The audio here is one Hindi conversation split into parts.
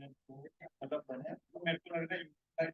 मतलब बने तो मेरे को लग रहा है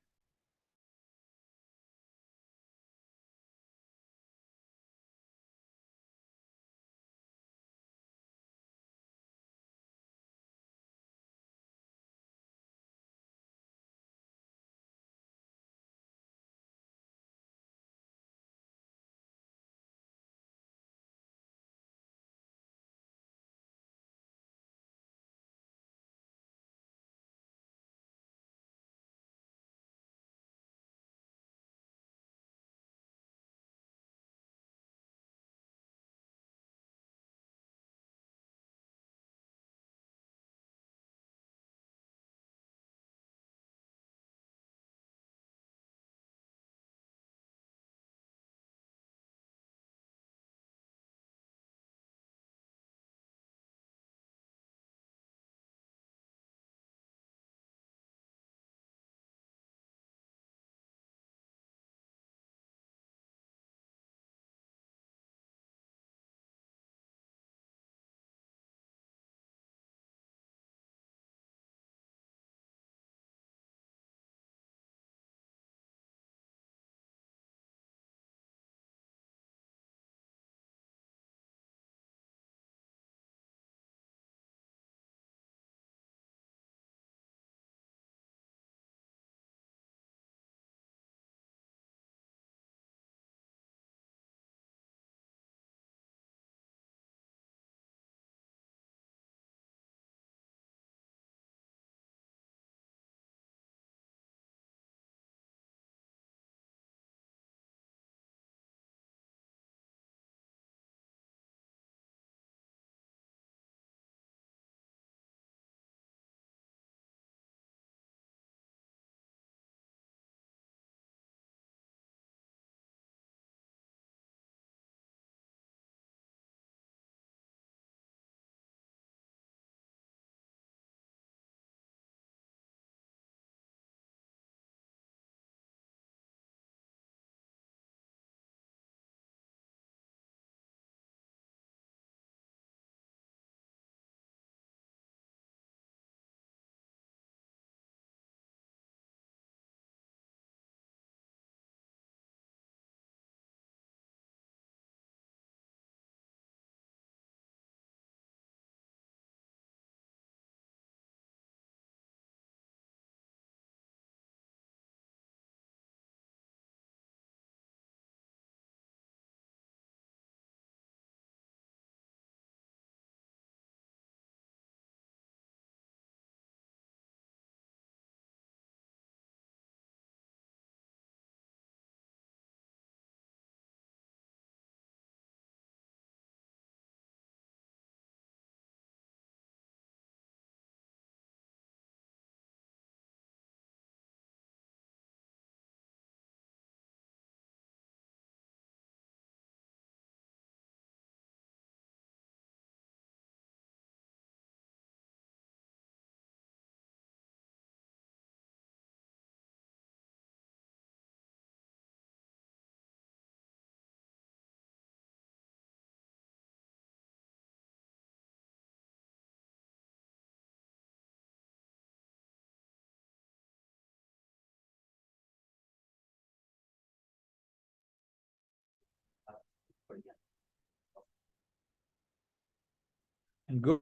गुड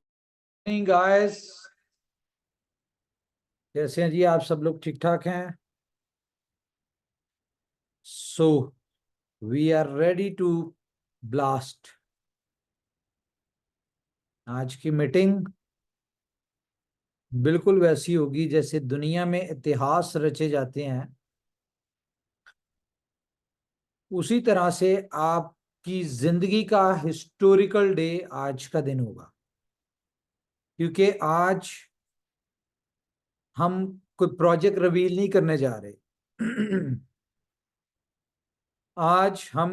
मॉर्निंग गाइस। कैसे हैं जी आप सब लोग? ठीक ठाक हैं? So we are ready to blast. आज की मीटिंग बिल्कुल वैसी होगी जैसे दुनिया में इतिहास रचे जाते हैं, उसी तरह से आपकी जिंदगी का हिस्टोरिकल डे आज का दिन होगा। क्योंकि आज हम कोई प्रोजेक्ट रिवील नहीं करने जा रहे। आज हम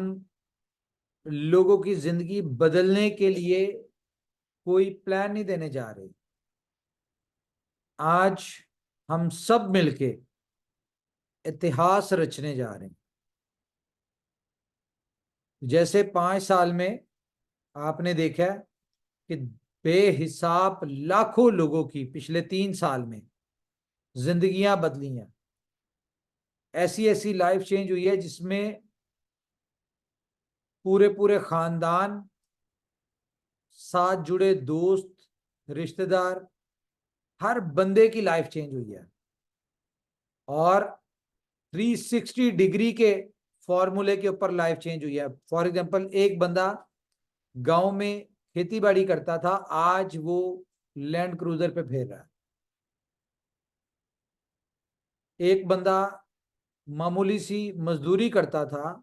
लोगों की जिंदगी बदलने के लिए कोई प्लान नहीं देने जा रहे। आज हम सब मिलके इतिहास रचने जा रहे हैं। जैसे 5 साल में आपने देखा कि बेहिसाब लाखों लोगों की पिछले 3 साल में जिंदगियां बदली हैं, ऐसी ऐसी लाइफ चेंज हुई है जिसमें पूरे पूरे खानदान, साथ जुड़े दोस्त, रिश्तेदार, हर बंदे की लाइफ चेंज हुई है। और 360 डिग्री के फॉर्मूले के ऊपर लाइफ चेंज हुई है। फॉर एग्जांपल, एक बंदा गांव में खेती बाड़ी करता था, आज वो लैंड क्रूजर पे फेर रहा है। एक बंदा मामूली सी मजदूरी करता था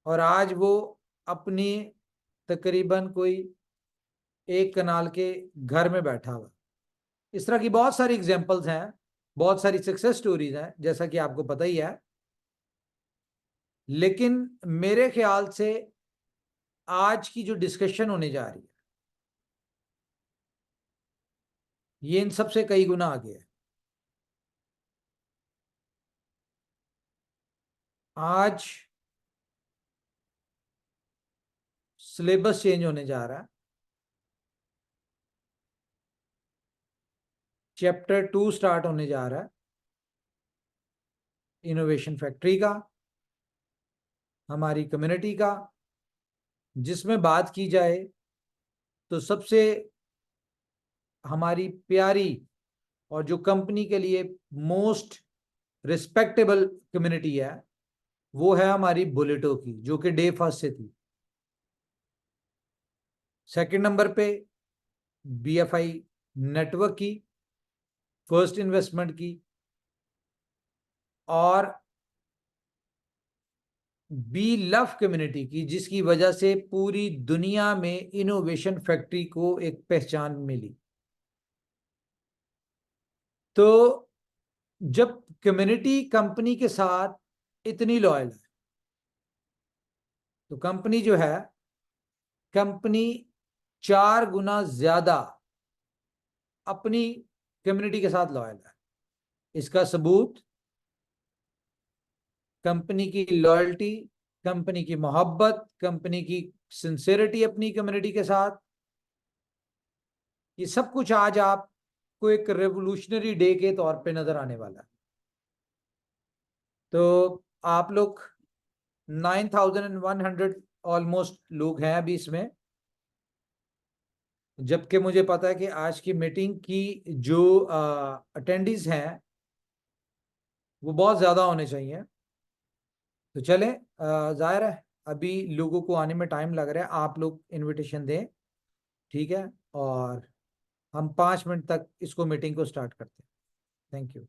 और आज वो अपनी तकरीबन कोई 1 कनाल के घर में बैठा हुआ। इस तरह की बहुत सारी एग्जांपल्स हैं, बहुत सारी सक्सेस स्टोरीज हैं, जैसा कि आपको पता ही है। लेकिन मेरे ख्याल से आज की जो डिस्कशन होने जा रही है, ये इन सबसे कई गुना आगे है। आज सिलेबस चेंज होने जा रहा है। चैप्टर 2 स्टार्ट होने जा रहा है इनोवेशन फैक्ट्री का, हमारी कम्युनिटी का, जिसमें बात की जाए तो सबसे हमारी प्यारी और जो कंपनी के लिए मोस्ट रिस्पेक्टेबल कम्युनिटी है, वो है हमारी बुलेटो की, जो कि डे फर्स्ट से थी। सेकंड नंबर पे बीएफआई नेटवर्क की, फर्स्ट इन्वेस्टमेंट की, और बी लव कम्युनिटी की, जिसकी वजह से पूरी दुनिया में इनोवेशन फैक्ट्री को एक पहचान मिली। तो जब कम्युनिटी कंपनी के साथ इतनी लॉयल है, तो कंपनी जो है, कंपनी 4 गुना ज्यादा अपनी कम्युनिटी के साथ लॉयल है। इसका सबूत कंपनी की लॉयल्टी, कंपनी की मोहब्बत, कंपनी की सिंसेरिटी अपनी कम्युनिटी के साथ, ये सब कुछ आज आपको एक रेवोल्यूशनरी डे के तौर पे नजर आने वाला है। तो आप लोग 9100 ऑलमोस्ट लोग हैं अभी इसमें, जबकि मुझे पता है कि आज की मीटिंग की जो अटेंडीज हैं वो बहुत ज्यादा होने चाहिए। तो चलें, जाहिर है अभी लोगों को आने में टाइम लग रहा है, आप लोग इनविटेशन दें, ठीक है, और हम 5 मिनट तक इसको मीटिंग को स्टार्ट करते हैं। Thank you.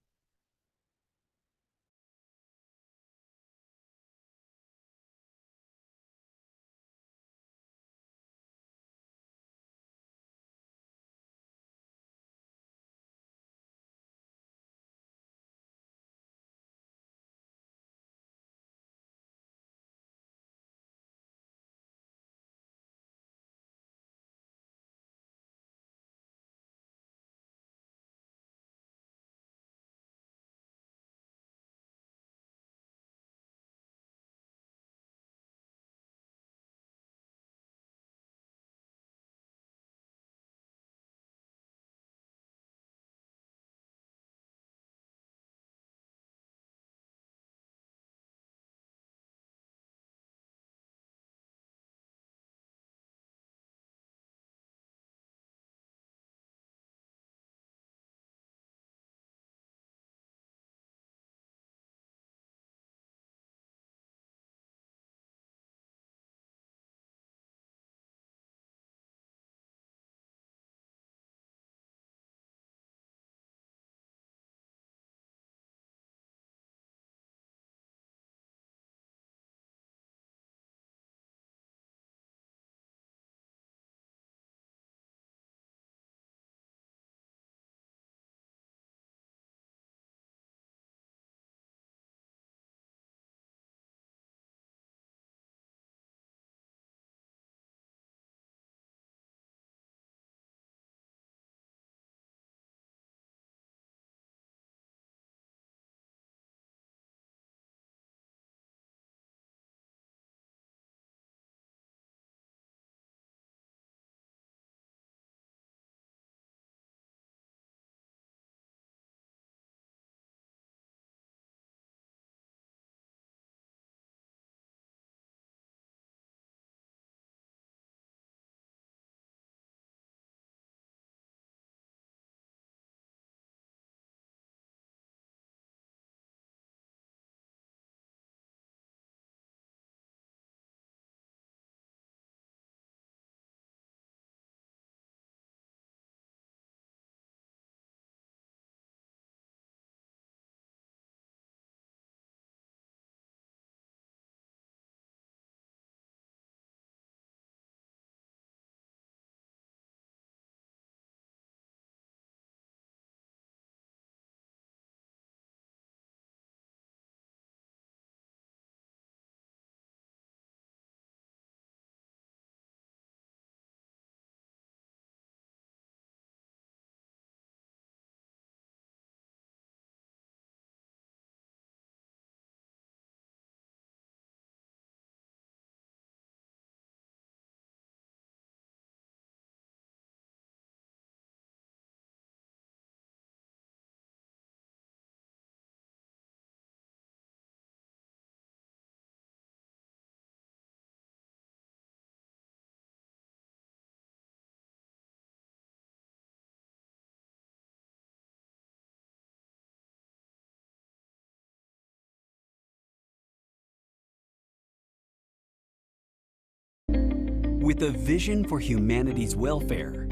with a vision for humanity's welfare,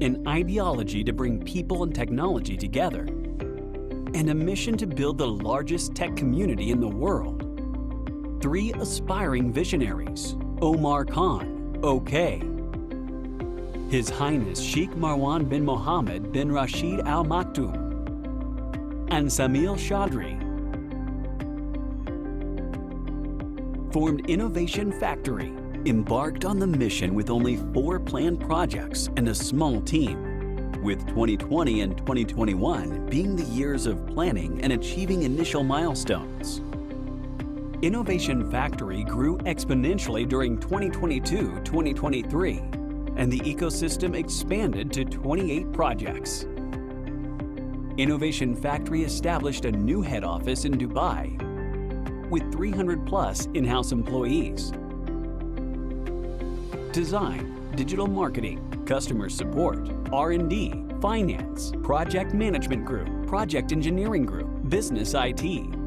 an ideology to bring people and technology together, and a mission to build the largest tech community in the world. 3 aspiring visionaries: Omar Khan, OK, His Highness Sheikh Marwan bin Mohammed bin Rashid Al Maktoum, and Samil Chaudhry, formed Innovation Factory, embarked on the mission with only 4 planned projects and a small team, with 2020 and 2021 being the years of planning and achieving initial milestones. Innovation Factory grew exponentially during 2022-2023, and the ecosystem expanded to 28 projects. Innovation Factory established a new head office in Dubai with 300+ in-house employees. Design, digital marketing, customer support, R&D, finance, project management group, project engineering group, business IT,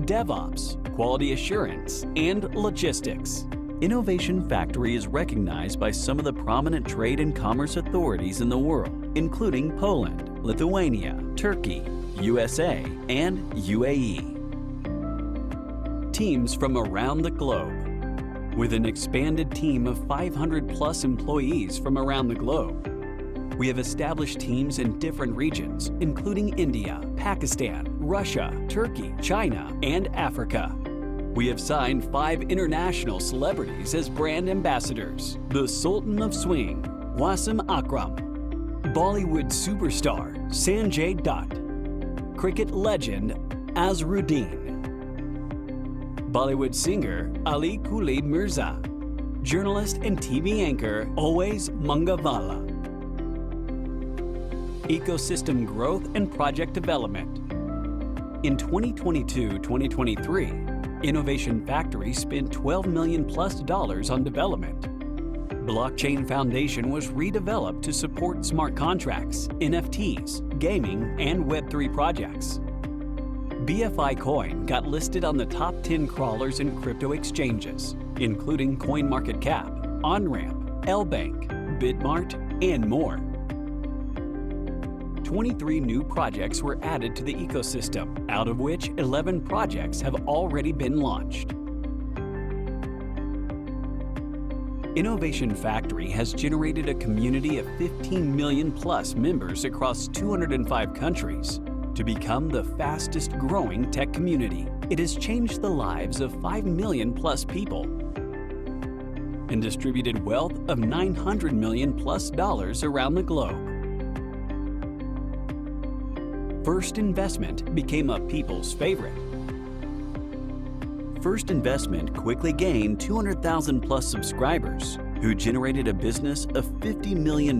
DevOps, quality assurance, and logistics. Innovation Factory is recognized by some of the prominent trade and commerce authorities in the world, including Poland, Lithuania, Turkey, USA, and UAE. Teams from around the globe. With an expanded team of 500+ employees from around the globe, we have established teams in different regions, including India, Pakistan, Russia, Turkey, China, and Africa. We have signed 5 international celebrities as brand ambassadors: the Sultan of Swing, Wasim Akram, Bollywood superstar Sanjay Dutt, cricket legend Azharuddin, Bollywood singer Ali Kuli Mirza, journalist and TV anchor Always Mangawala. Ecosystem growth and project development. In 2022-2023, Innovation Factory spent $12 million+ on development. Blockchain Foundation was redeveloped to support smart contracts, NFTs, gaming, and Web3 projects. BFI Coin got listed on the top 10 crawlers in crypto exchanges, including CoinMarketCap, OnRamp, LBank, Bitmart, and more. 23 new projects were added to the ecosystem, out of which 11 projects have already been launched. Innovation Factory has generated a community of 15 million+ members across 205 countries to become the fastest growing tech community. It has changed the lives of 5 million+ people and distributed wealth of $900 million+ around the globe. First Investment became a people's favorite. First Investment quickly gained 200,000+ subscribers who generated a business of $50 million+.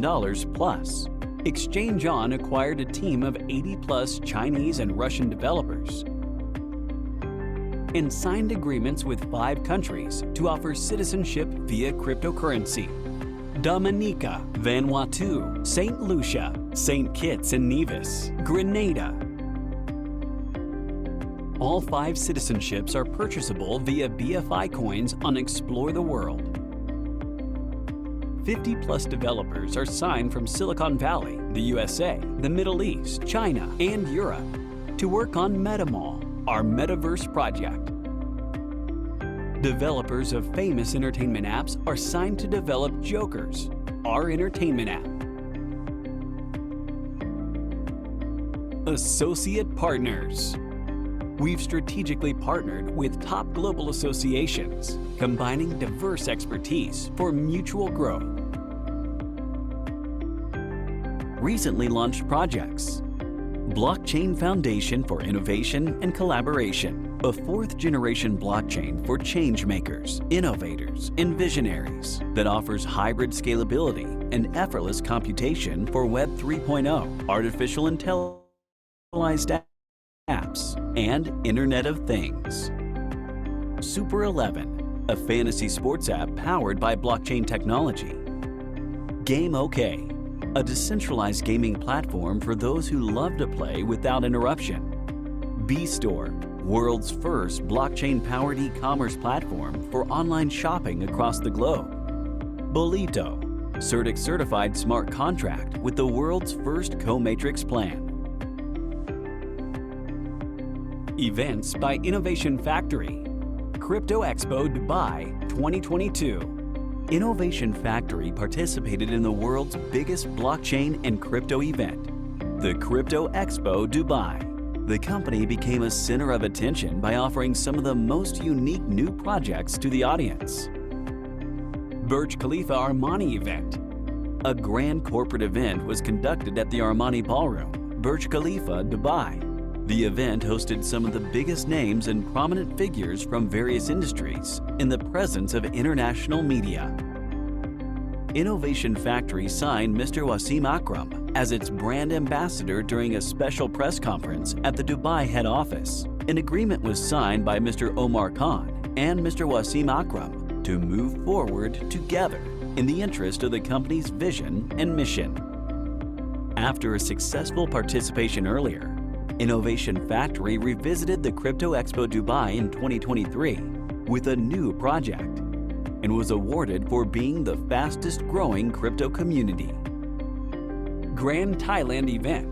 Exchange On acquired a team of 80+ Chinese and Russian developers and signed agreements with 5 countries to offer citizenship via cryptocurrency: Dominica, Vanuatu, St. Lucia, St. Kitts and Nevis, Grenada. All 5 citizenships are purchasable via BFI coins on Explore the World. 50+ developers are signed from Silicon Valley, the USA, the Middle East, China, and Europe to work on MetaMall, our metaverse project. Developers of famous entertainment apps are signed to develop Jokers, our entertainment app. Associate Partners. We've strategically partnered with top global associations, combining diverse expertise for mutual growth. Recently launched projects: Blockchain Foundation for Innovation and Collaboration, a 4th-generation blockchain for change makers, innovators, and visionaries that offers hybrid scalability and effortless computation for Web 3.0, artificial intelligence apps, and Internet of Things. Super 11, a fantasy sports app powered by blockchain technology. Game OK, a decentralized gaming platform for those who love to play without interruption. B-Store, world's first blockchain-powered e-commerce platform for online shopping across the globe. Bolito, Certic certified smart contract with the world's first co-matrix plan. Events by Innovation Factory. Crypto Expo Dubai 2022. Innovation Factory participated in the world's biggest blockchain and crypto event, the Crypto Expo Dubai. The company became a center of attention by offering some of the most unique new projects to the audience. Burj Khalifa Armani event. A grand corporate event was conducted at the Armani Ballroom, Burj Khalifa, Dubai. The event hosted some of the biggest names and prominent figures from various industries in the presence of international media. Innovation Factory signed Mr. Wasim Akram as its brand ambassador during a special press conference at the Dubai head office. An agreement was signed by Mr. Omar Khan and Mr. Wasim Akram to move forward together in the interest of the company's vision and mission. After a successful participation earlier, Innovation Factory revisited the Crypto Expo Dubai in 2023 with a new project and was awarded for being the fastest growing crypto community. Grand Thailand event.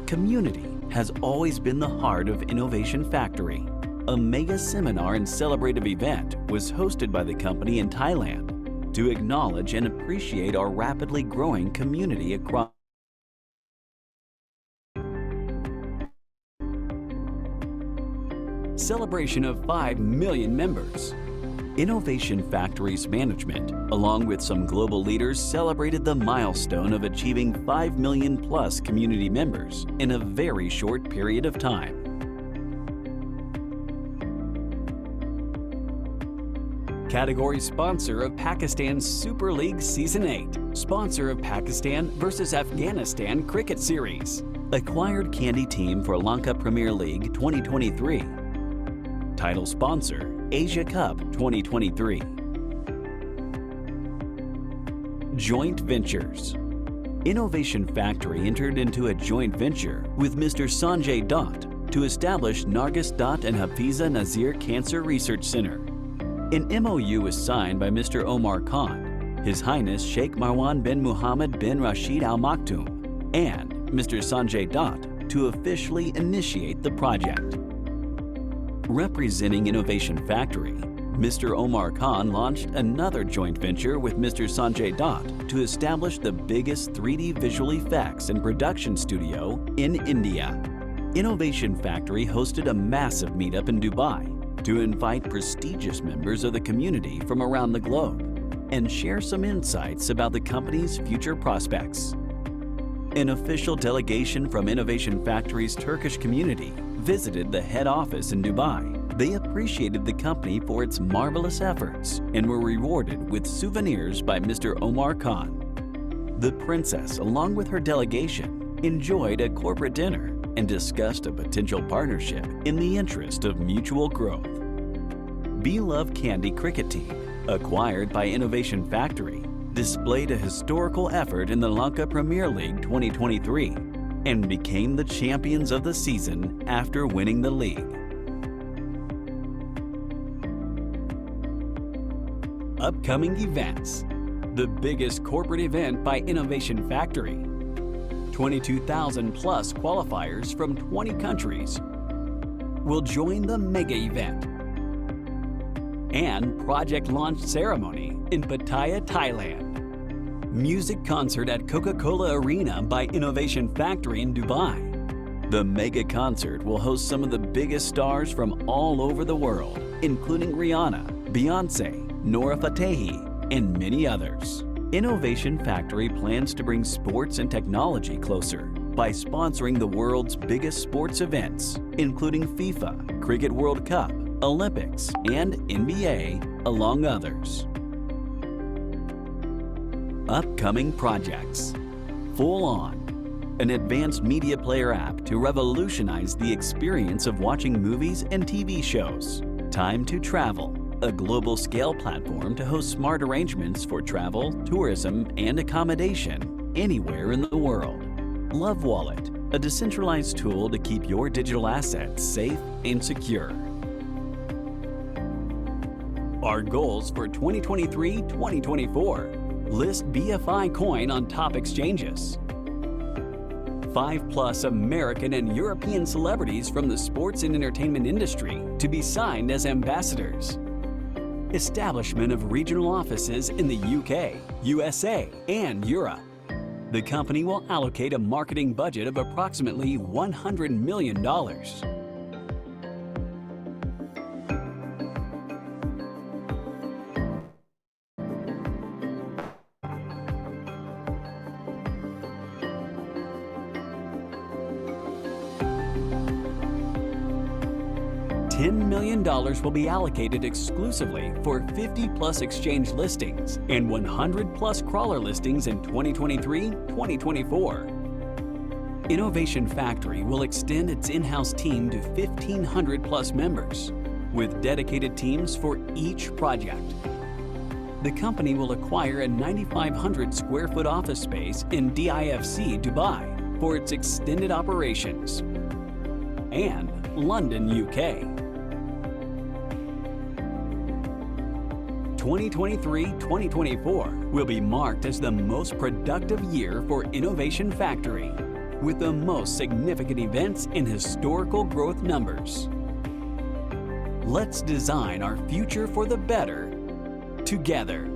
Community has always been the heart of Innovation Factory. A mega seminar and celebrative event was hosted by the company in Thailand to acknowledge and appreciate our rapidly growing community across celebration of 5 million members. Innovation Factory's management, along with some global leaders, celebrated the milestone of achieving 5 million plus community members in a very short period of time. Category sponsor of Pakistan Super League Season 8. Sponsor of Pakistan vs Afghanistan Cricket Series. Acquired candy team for Lanka Premier League 2023. Title sponsor, Asia Cup 2023. Joint ventures. Innovation Factory entered into a joint venture with Mr. Sanjay Dutt to establish Nargis Dutt and Hafiza Nazir Cancer Research Center. An MOU was signed by Mr. Omar Khan, His Highness Sheikh Marwan bin Muhammad bin Rashid Al Maktoum, and Mr. Sanjay Dutt to officially initiate the project. Representing Innovation Factory, Mr. Omar Khan launched another joint venture with Mr. Sanjay Dutt to establish the biggest 3D visual effects and production studio in India. Innovation Factory hosted a massive meetup in Dubai to invite prestigious members of the community from around the globe and share some insights about the company's future prospects. An official delegation from Innovation Factory's Turkish community visited the head office in Dubai. They appreciated the company for its marvelous efforts and were rewarded with souvenirs by Mr. Omar Khan. The princess, along with her delegation, enjoyed a corporate dinner and discussed a potential partnership in the interest of mutual growth. Beloved Candy Cricket Team, acquired by Innovation Factory, displayed a historical effort in the Lanka Premier League 2023 and became the champions of the season after winning the league. Upcoming events. The biggest corporate event by Innovation Factory. 22,000 plus qualifiers from 20 countries will join the mega event. And project launch ceremony in Pattaya, Thailand. Music concert at Coca-Cola Arena by Innovation Factory in Dubai. The mega concert will host some of the biggest stars from all over the world, including Rihanna, Beyonce, Nora Fatehi, and many others. Innovation Factory plans to bring sports and technology closer by sponsoring the world's biggest sports events, including FIFA, Cricket World Cup, Olympics, and NBA, among others. Upcoming projects. Full On, an advanced media player app to revolutionize the experience of watching movies and TV shows. Time to Travel, a global scale platform to host smart arrangements for travel, tourism, and accommodation anywhere in the world. Love Wallet, a decentralized tool to keep your digital assets safe and secure. Our goals for 2023-2024. List BFI coin on top exchanges. 5+ American and European celebrities from the sports and entertainment industry to be signed as ambassadors. Establishment of regional offices in the UK, USA, and Europe. The company will allocate a marketing budget of approximately $100 million. $10 million will be allocated exclusively for 50+ exchange listings and 100+ crawler listings in 2023-2024. Innovation Factory will extend its in-house team to 1,500+ members, with dedicated teams for each project. The company will acquire a 9,500 square foot office space in DIFC, Dubai, for its extended operations, and London, UK. 2023-2024 will be marked as the most productive year for Innovation Factory, with the most significant events in historical growth numbers. Let's design our future for the better together.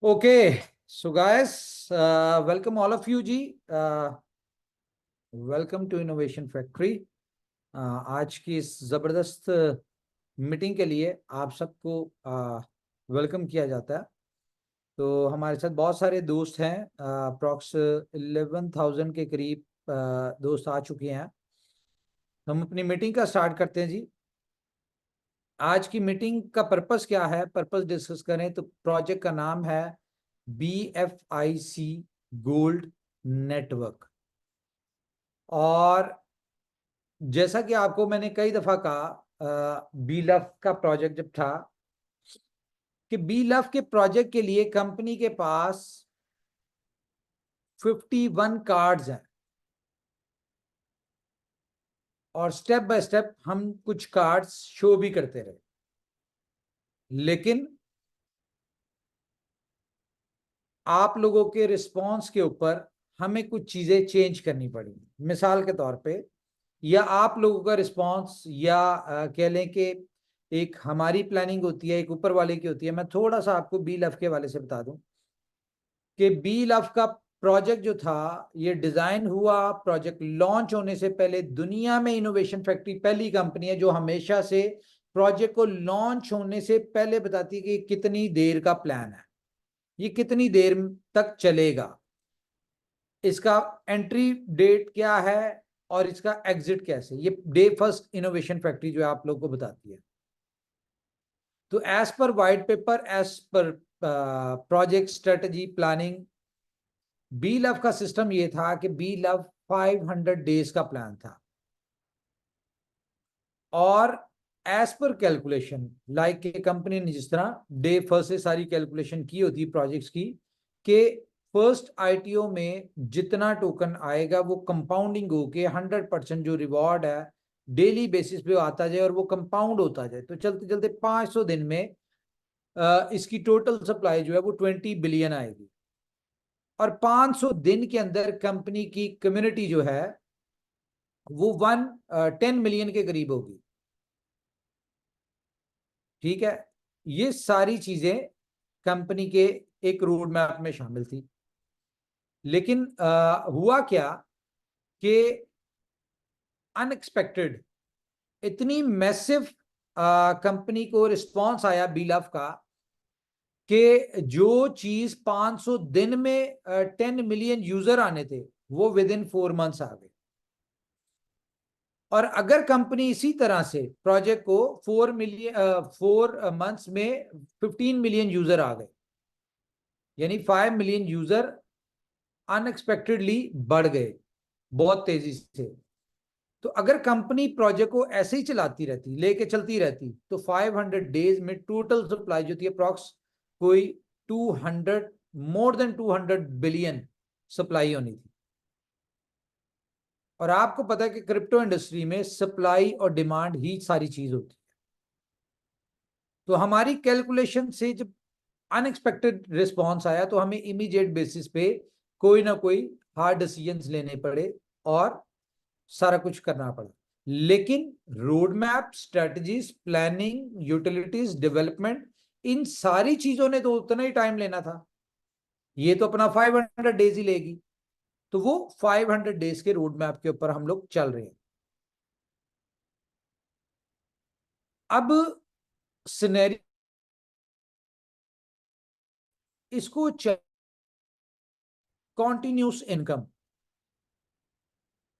Okay, so guys, welcome all of you जी. Welcome to Innovation Factory. आज की इस ज़बरदस्त मीटिंग के लिए आप सबको वेलकम किया जाता है. तो हमारे साथ बहुत सारे दोस्त हैं, अप्रॉक्स 11,000 के करीब दोस्त आ चुके हैं. हम अपनी मीटिंग का स्टार्ट करते हैं जी. आज की मीटिंग का पर्पस क्या है, पर्पस डिस्कस करें तो प्रोजेक्ट का नाम है BFIC गोल्ड नेटवर्क. और जैसा कि आपको मैंने कई दफा कहा, BLUF का प्रोजेक्ट जब था कि BLUF के प्रोजेक्ट के लिए कंपनी के पास 51 कार्ड्स हैं और स्टेप बाय स्टेप हम कुछ कार्ड्स शो भी करते रहे, लेकिन आप लोगों के रिस्पांस के ऊपर हमें कुछ चीजें चेंज करनी पड़ी. मिसाल के तौर पे, या आप लोगों का रिस्पांस, या कह लें कि एक हमारी प्लानिंग होती है, एक ऊपर वाले की होती है. मैं थोड़ा सा आपको BLUF के वाले से बता दूं कि BLUF का प्रोजेक्ट जो था, ये डिजाइन हुआ. प्रोजेक्ट लॉन्च होने से पहले दुनिया में इनोवेशन फैक्ट्री पहली कंपनी है जो हमेशा से प्रोजेक्ट को लॉन्च होने से पहले बताती है कि कितनी देर का प्लान है, ये कितनी देर तक चलेगा, इसका एंट्री डेट क्या है और इसका एग्जिट कैसे. ये डे फर्स्ट इनोवेशन फैक्ट्री जो आप लोग को बताती है. तो एज पर वाइट पेपर, एज पर प्रोजेक्ट स्ट्रेटजी प्लानिंग, BLUF का सिस्टम ये था कि BLUF 500 डेज का प्लान था. और एज पर कैलकुलेशन, लाइक कि कंपनी ने जिस तरह डे फर्स्ट से सारी कैलकुलेशन की होती प्रोजेक्ट्स की, कि फर्स्ट ITO में जितना टोकन आएगा वो कंपाउंडिंग होके 100% जो रिवॉर्ड है डेली बेसिस पे आता जाए और वो कंपाउंड होता जाए. तो चलते चलते 500 दिन में इसकी टोटल सप्लाई जो है वो 20 बिलियन आएगी. और 500 दिन के अंदर कंपनी की कम्युनिटी जो है वो 10 मिलियन के करीब होगी. ठीक है, ये सारी चीजें कंपनी के एक रोड मैप में शामिल थी. लेकिन हुआ क्या कि अनएक्सपेक्टेड इतनी मैसिव कंपनी को रिस्पांस आया BLUF का कि जो चीज 500 दिन में 10 मिलियन यूजर आने थे वो विद इन 4 मंथ्स आ गए. और अगर कंपनी इसी तरह से प्रोजेक्ट को 4 मंथ्स में 15 मिलियन यूजर आ गए, यानी 5 मिलियन यूजर अनएक्सपेक्टेडली बढ़ गए बहुत तेजी से. तो अगर कंपनी प्रोजेक्ट को ऐसे ही चलाती रहती, लेके चलती रहती, तो 500 डेज में टोटल सप्लाई जो थी अप्रॉक्स कोई 200 मोर देन 200 बिलियन सप्लाई होनी थी। और आपको पता है कि क्रिप्टो इंडस्ट्री में सप्लाई और डिमांड ही सारी चीज होती है। तो हमारी कैलकुलेशन से जब अनएक्सपेक्टेड रिस्पॉन्स आया तो हमें इमीडिएट बेसिस पे कोई ना कोई हार्ड डिसीजंस लेने पड़े और सारा कुछ करना पड़ा। लेकिन road map, strategies, planning, utilities, development, इन सारी चीजों ने तो उतना ही टाइम लेना था। ये तो अपना 500 डेज ही लेगी। तो वो 500 डेज के रोड मैप के ऊपर हम लोग चल रहे हैं। अब सिनेरियो इसको कॉन्टिन्यूस इनकम,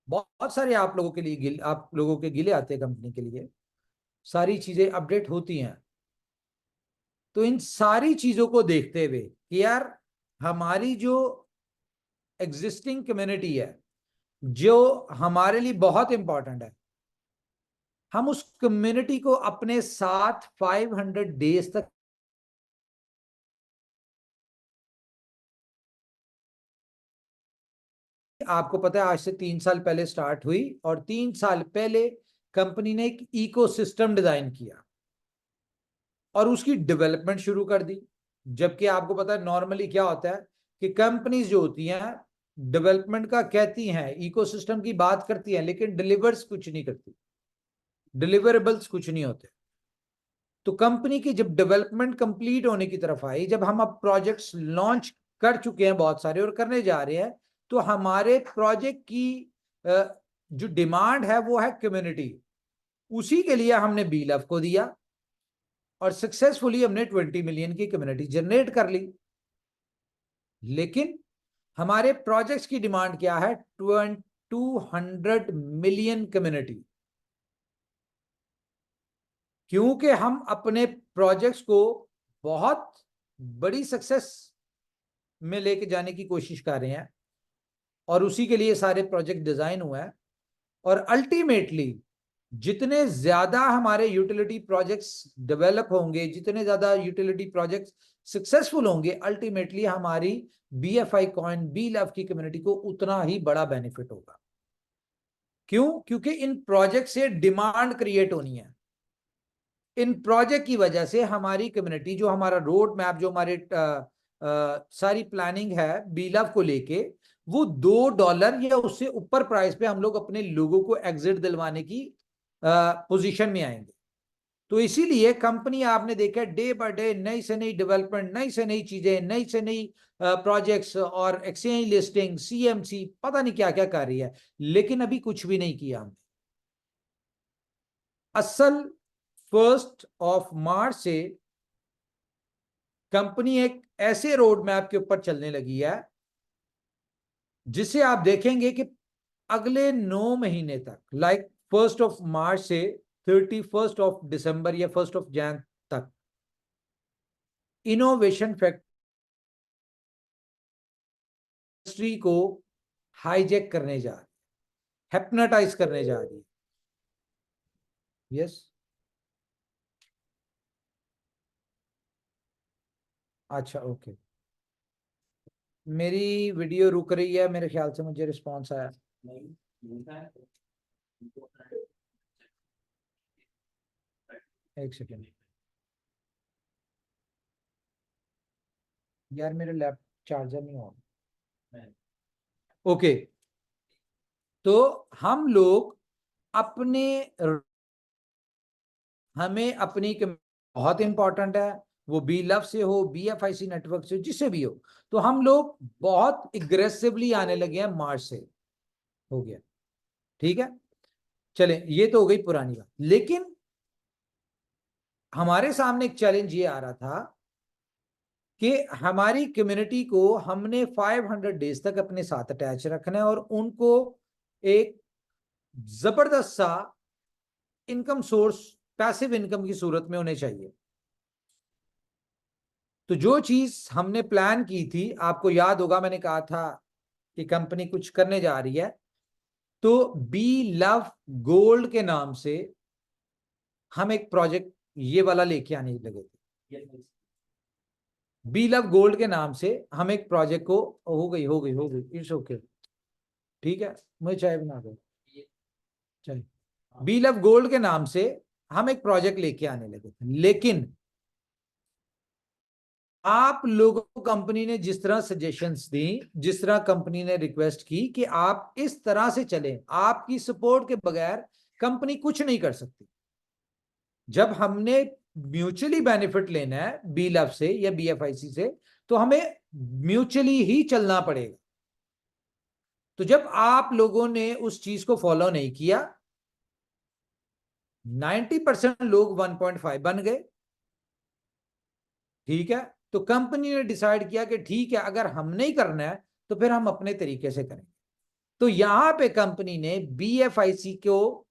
बहुत सारे आप लोगों के लिए आप लोगों के गिले आते हैं कंपनी के लिए, सारी चीजें अपडेट होती हैं। तो इन सारी चीजों को देखते हुए कि यार हमारी जो एग्जिस्टिंग कम्युनिटी है जो हमारे लिए बहुत इंपॉर्टेंट है, हम उस कम्युनिटी को अपने साथ 500 डेज तक आपको पता है आज से 3 साल पहले स्टार्ट हुई और 3 साल पहले कंपनी ने एक इकोसिस्टम डिजाइन किया और उसकी डेवलपमेंट शुरू कर दी। जबकि आपको पता है नॉर्मली क्या होता है कि कंपनीज जो होती हैं डेवलपमेंट का कहती हैं, इकोसिस्टम की बात करती हैं, लेकिन डिलीवर्स कुछ नहीं करती, डिलीवरेबल्स कुछ नहीं होते। तो कंपनी की जब डेवलपमेंट कंप्लीट होने की तरफ आई, जब हम अब प्रोजेक्ट्स लॉन्च कर चुके हैं बहुत सारे और करने जा रहे हैं, तो हमारे प्रोजेक्ट की जो डिमांड है वो है कम्युनिटी। उसी के लिए हमने बीलव को दिया और सक्सेसफुली हमने 20 मिलियन की कम्युनिटी जनरेट कर ली। लेकिन हमारे प्रोजेक्ट्स की डिमांड क्या है? 200 मिलियन कम्युनिटी। क्योंकि हम अपने प्रोजेक्ट्स को बहुत बड़ी सक्सेस में लेके जाने की कोशिश कर रहे हैं और उसी के लिए सारे प्रोजेक्ट डिजाइन हुआ है। और अल्टीमेटली जितने ज्यादा हमारे यूटिलिटी प्रोजेक्ट्स डेवलप होंगे, जितने ज्यादा यूटिलिटी प्रोजेक्ट्स सक्सेसफुल होंगे, अल्टीमेटली हमारी BFI कॉइन, बीलव की कम्युनिटी को उतना ही बड़ा बेनिफिट होगा। क्यों? क्योंकि इन प्रोजेक्ट से डिमांड क्रिएट होनी है। इन प्रोजेक्ट की वजह से हमारी कम्युनिटी, जो हमारा रोड मैप, जो हमारे सारी प्लानिंग है बीलव को लेके, वो $2 या उससे ऊपर प्राइस पे हम लोग अपने लोगों को एग्जिट दिलवाने की पोजीशन में आएंगे। तो इसीलिए कंपनी आपने देखा डे बाय डे नई से नई डेवलपमेंट, नई से नई चीजें, नई से नई प्रोजेक्ट्स और एक्सचेंज लिस्टिंग, CMC, पता नहीं क्या क्या कर रही है, लेकिन अभी कुछ भी नहीं किया हमने। असल 1 मार्च से कंपनी एक ऐसे रोड मैप के ऊपर चलने लगी है जिसे आप देखेंगे कि अगले 9 महीने तक, लाइक 1 मार्च से 31 दिसंबर या 1 जनवरी तक, इनोवेशन फैक्ट्री को हाईजैक करने जा रही है, हेप्नोटाइज करने जा रही है। यस, अच्छा, ओके। मेरी वीडियो रुक रही है मेरे ख्याल से, मुझे रिस्पांस आया एक सेकेंड यार, मेरे लैप चार्जर नहीं हो। ओके, तो हम लोग अपने, हमें अपनी बहुत इंपॉर्टेंट है, वो बीलव से हो, BFIC नेटवर्क से, जिससे भी हो, तो हम लोग बहुत एग्रेसिवली आने लगे हैं मार्च से। हो गया, ठीक है, चले, ये तो हो गई पुरानी बात। लेकिन हमारे सामने एक चैलेंज ये आ रहा था कि हमारी कम्युनिटी को हमने 500 डेज तक अपने साथ अटैच रखना है और उनको एक जबरदस्त सा इनकम सोर्स, पैसिव इनकम की सूरत में होने चाहिए। तो जो चीज हमने प्लान की थी, आपको याद होगा मैंने कहा था कि कंपनी कुछ करने जा रही है, तो बी लव गोल्ड के नाम से हम एक प्रोजेक्ट ये वाला लेके आने लगे थे। बी लव गोल्ड के नाम से हम एक प्रोजेक्ट को, हो गई, इट्स ओके, ठीक है, मुझे चाय बना दो, चाय। बी लव गोल्ड के नाम से हम एक प्रोजेक्ट लेके आने लगे थे, लेकिन आप लोगों को कंपनी ने जिस तरह सजेशंस दी, जिस तरह कंपनी ने रिक्वेस्ट की कि आप इस तरह से चलें, आपकी सपोर्ट के बगैर कंपनी कुछ नहीं कर सकती। जब हमने म्यूचुअली बेनिफिट लेना है बी लव से या बीएफआईसी से, तो हमें म्यूचुअली ही चलना पड़ेगा। तो जब आप लोगों ने उस चीज को फॉलो नहीं किया, 90% लोग 1.5 बन गए, ठीक है। तो कंपनी ने डिसाइड किया कि ठीक है, अगर हम नहीं करना है तो फिर हम अपने तरीके से करेंगे। तो यहां पे कंपनी ने बीएफआईसी को,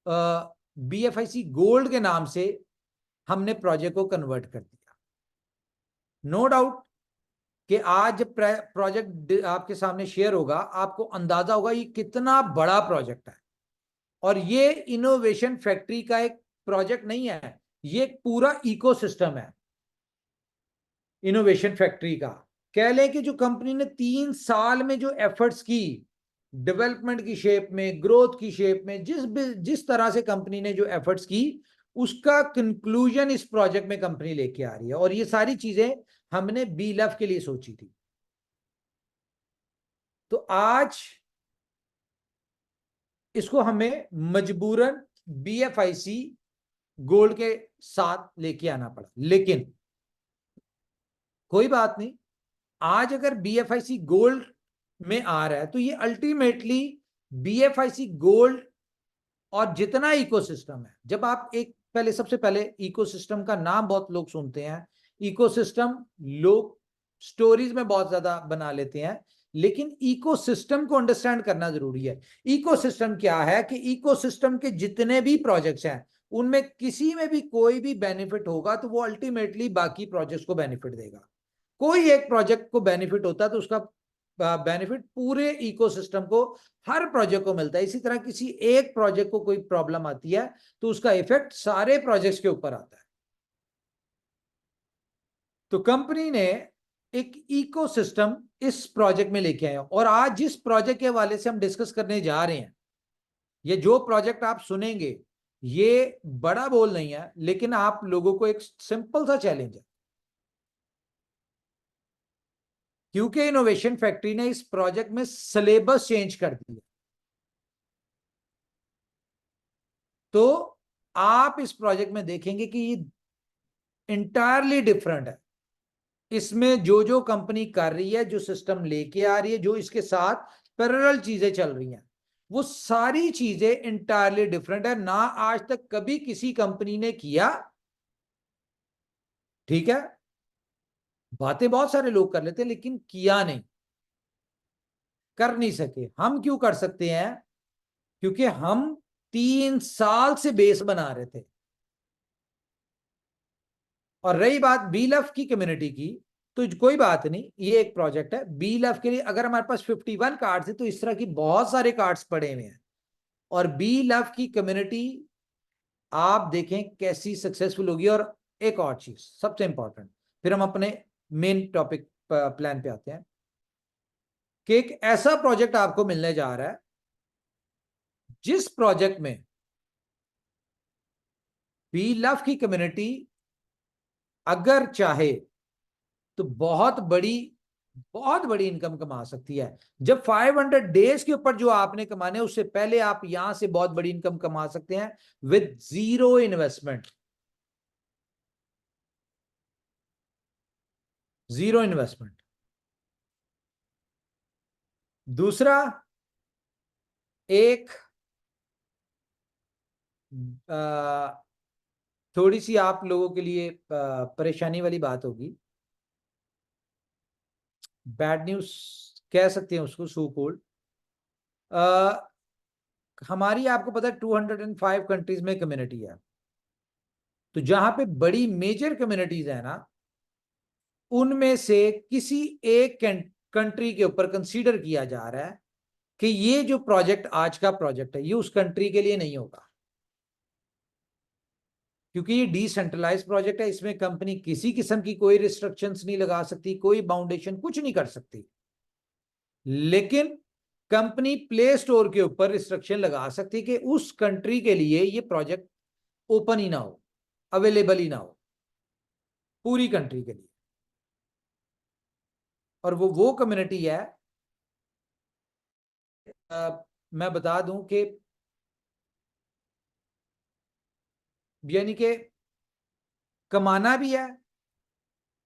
बीएफआईसी गोल्ड के नाम से हमने प्रोजेक्ट को कन्वर्ट कर दिया। नो डाउट कि आज प्रोजेक्ट आपके सामने शेयर होगा, आपको अंदाजा होगा ये कितना बड़ा प्रोजेक्ट है। और ये इनोवेशन फैक्ट्री का एक प्रोजेक्ट नहीं है, ये एक पूरा इकोसिस्टम है इनोवेशन फैक्ट्री का। कह लें कि जो कंपनी ने 3 साल में जो एफर्ट्स की, डेवलपमेंट की शेप में, ग्रोथ की शेप में, जिस तरह से कंपनी ने जो एफर्ट्स की, उसका कंक्लूजन इस प्रोजेक्ट में कंपनी लेके आ रही है। और ये सारी चीजें हमने बी लव के लिए सोची थी। तो आज इसको हमें मजबूरन बीएफआईसी गोल्ड के साथ लेके आना पड़ा, लेकिन कोई बात नहीं। आज अगर बीएफआईसी गोल्ड में आ रहा है तो ये अल्टीमेटली बीएफआईसी गोल्ड और जितना इकोसिस्टम है, जब आप एक पहले, सबसे पहले इकोसिस्टम का नाम बहुत लोग सुनते हैं, इकोसिस्टम लोग स्टोरीज में बहुत ज्यादा बना लेते हैं, लेकिन इकोसिस्टम को अंडरस्टैंड करना जरूरी है। इकोसिस्टम क्या है कि इकोसिस्टम के जितने भी प्रोजेक्ट्स हैं उनमें किसी में भी कोई भी बेनिफिट होगा तो वो अल्टीमेटली बाकी प्रोजेक्ट्स को बेनिफिट देगा। कोई एक प्रोजेक्ट को बेनिफिट होता है तो उसका बेनिफिट पूरे इकोसिस्टम को, हर प्रोजेक्ट को मिलता है। इसी तरह किसी एक प्रोजेक्ट को कोई प्रॉब्लम आती है तो उसका इफेक्ट सारे प्रोजेक्ट्स के ऊपर आता है। तो कंपनी ने एक इकोसिस्टम इस प्रोजेक्ट में लेके आया। और आज जिस प्रोजेक्ट के हवाले से हम डिस्कस करने जा रहे हैं, ये जो प्रोजेक्ट आप सुनेंगे, ये बड़ा बोल नहीं है, लेकिन आप लोगों को एक सिंपल सा चैलेंज है, क्योंकि इनोवेशन फैक्ट्री ने इस प्रोजेक्ट में सिलेबस चेंज कर दिया। तो आप इस प्रोजेक्ट में देखेंगे कि ये इंटायरली डिफरेंट है। इसमें जो जो कंपनी कर रही है, जो सिस्टम लेके आ रही है, जो इसके साथ पैरेलल चीजें चल रही हैं, वो सारी चीजें इंटायरली डिफरेंट है। ना आज तक कभी किसी कंपनी ने किया, ठीक है। बातें बहुत सारे लोग कर लेते हैं लेकिन किया नहीं, कर नहीं सके। हम क्यों कर सकते हैं? क्योंकि हम 3 साल से बेस बना रहे थे। और रही बात बी लव की कम्युनिटी की, तो कोई बात नहीं, ये एक प्रोजेक्ट है बी लव के लिए। अगर हमारे पास 51 कार्ड्स है तो इस तरह की बहुत सारे कार्ड्स पड़े हुए हैं। और बी लव की कम्युनिटी आप देखें कैसी सक्सेसफुल होगी। और एक और चीज सबसे इंपॉर्टेंट, फिर हम अपने मेन टॉपिक प्लान पे आते हैं, कि एक ऐसा प्रोजेक्ट आपको मिलने जा रहा है जिस प्रोजेक्ट में बी लव की कम्युनिटी अगर चाहे तो बहुत बड़ी इनकम कमा सकती है। जब 500 डेज के ऊपर जो आपने कमाने, उससे पहले आप यहां से बहुत बड़ी इनकम कमा सकते हैं with zero investment. Zero investment. दूसरा, एक थोड़ी सी आप लोगों के लिए परेशानी वाली बात होगी, बैड न्यूज कह सकते हैं उसको, सो कॉल्ड। हमारी, आपको पता है 205 कंट्रीज में कम्युनिटी है। तो जहां पे बड़ी मेजर कम्युनिटीज है ना, उनमें से किसी एक कंट्री के ऊपर कंसीडर किया जा रहा है कि ये जो प्रोजेक्ट आज का प्रोजेक्ट है ये उस कंट्री के लिए नहीं होगा, क्योंकि ये डिसेंट्रलाइज प्रोजेक्ट है। इसमें कंपनी किसी किस्म की कोई रिस्ट्रिक्शंस नहीं लगा सकती, कोई बाउंडेशन कुछ नहीं कर सकती। लेकिन कंपनी प्ले स्टोर के ऊपर रिस्ट्रिक्शन लगा सकती कि उस कंट्री के लिए ये प्रोजेक्ट ओपन ही ना हो, अवेलेबल ही ना हो पूरी कंट्री के लिए। और वो कम्युनिटी है, मैं बता दूं कि यानी कि कमाना भी है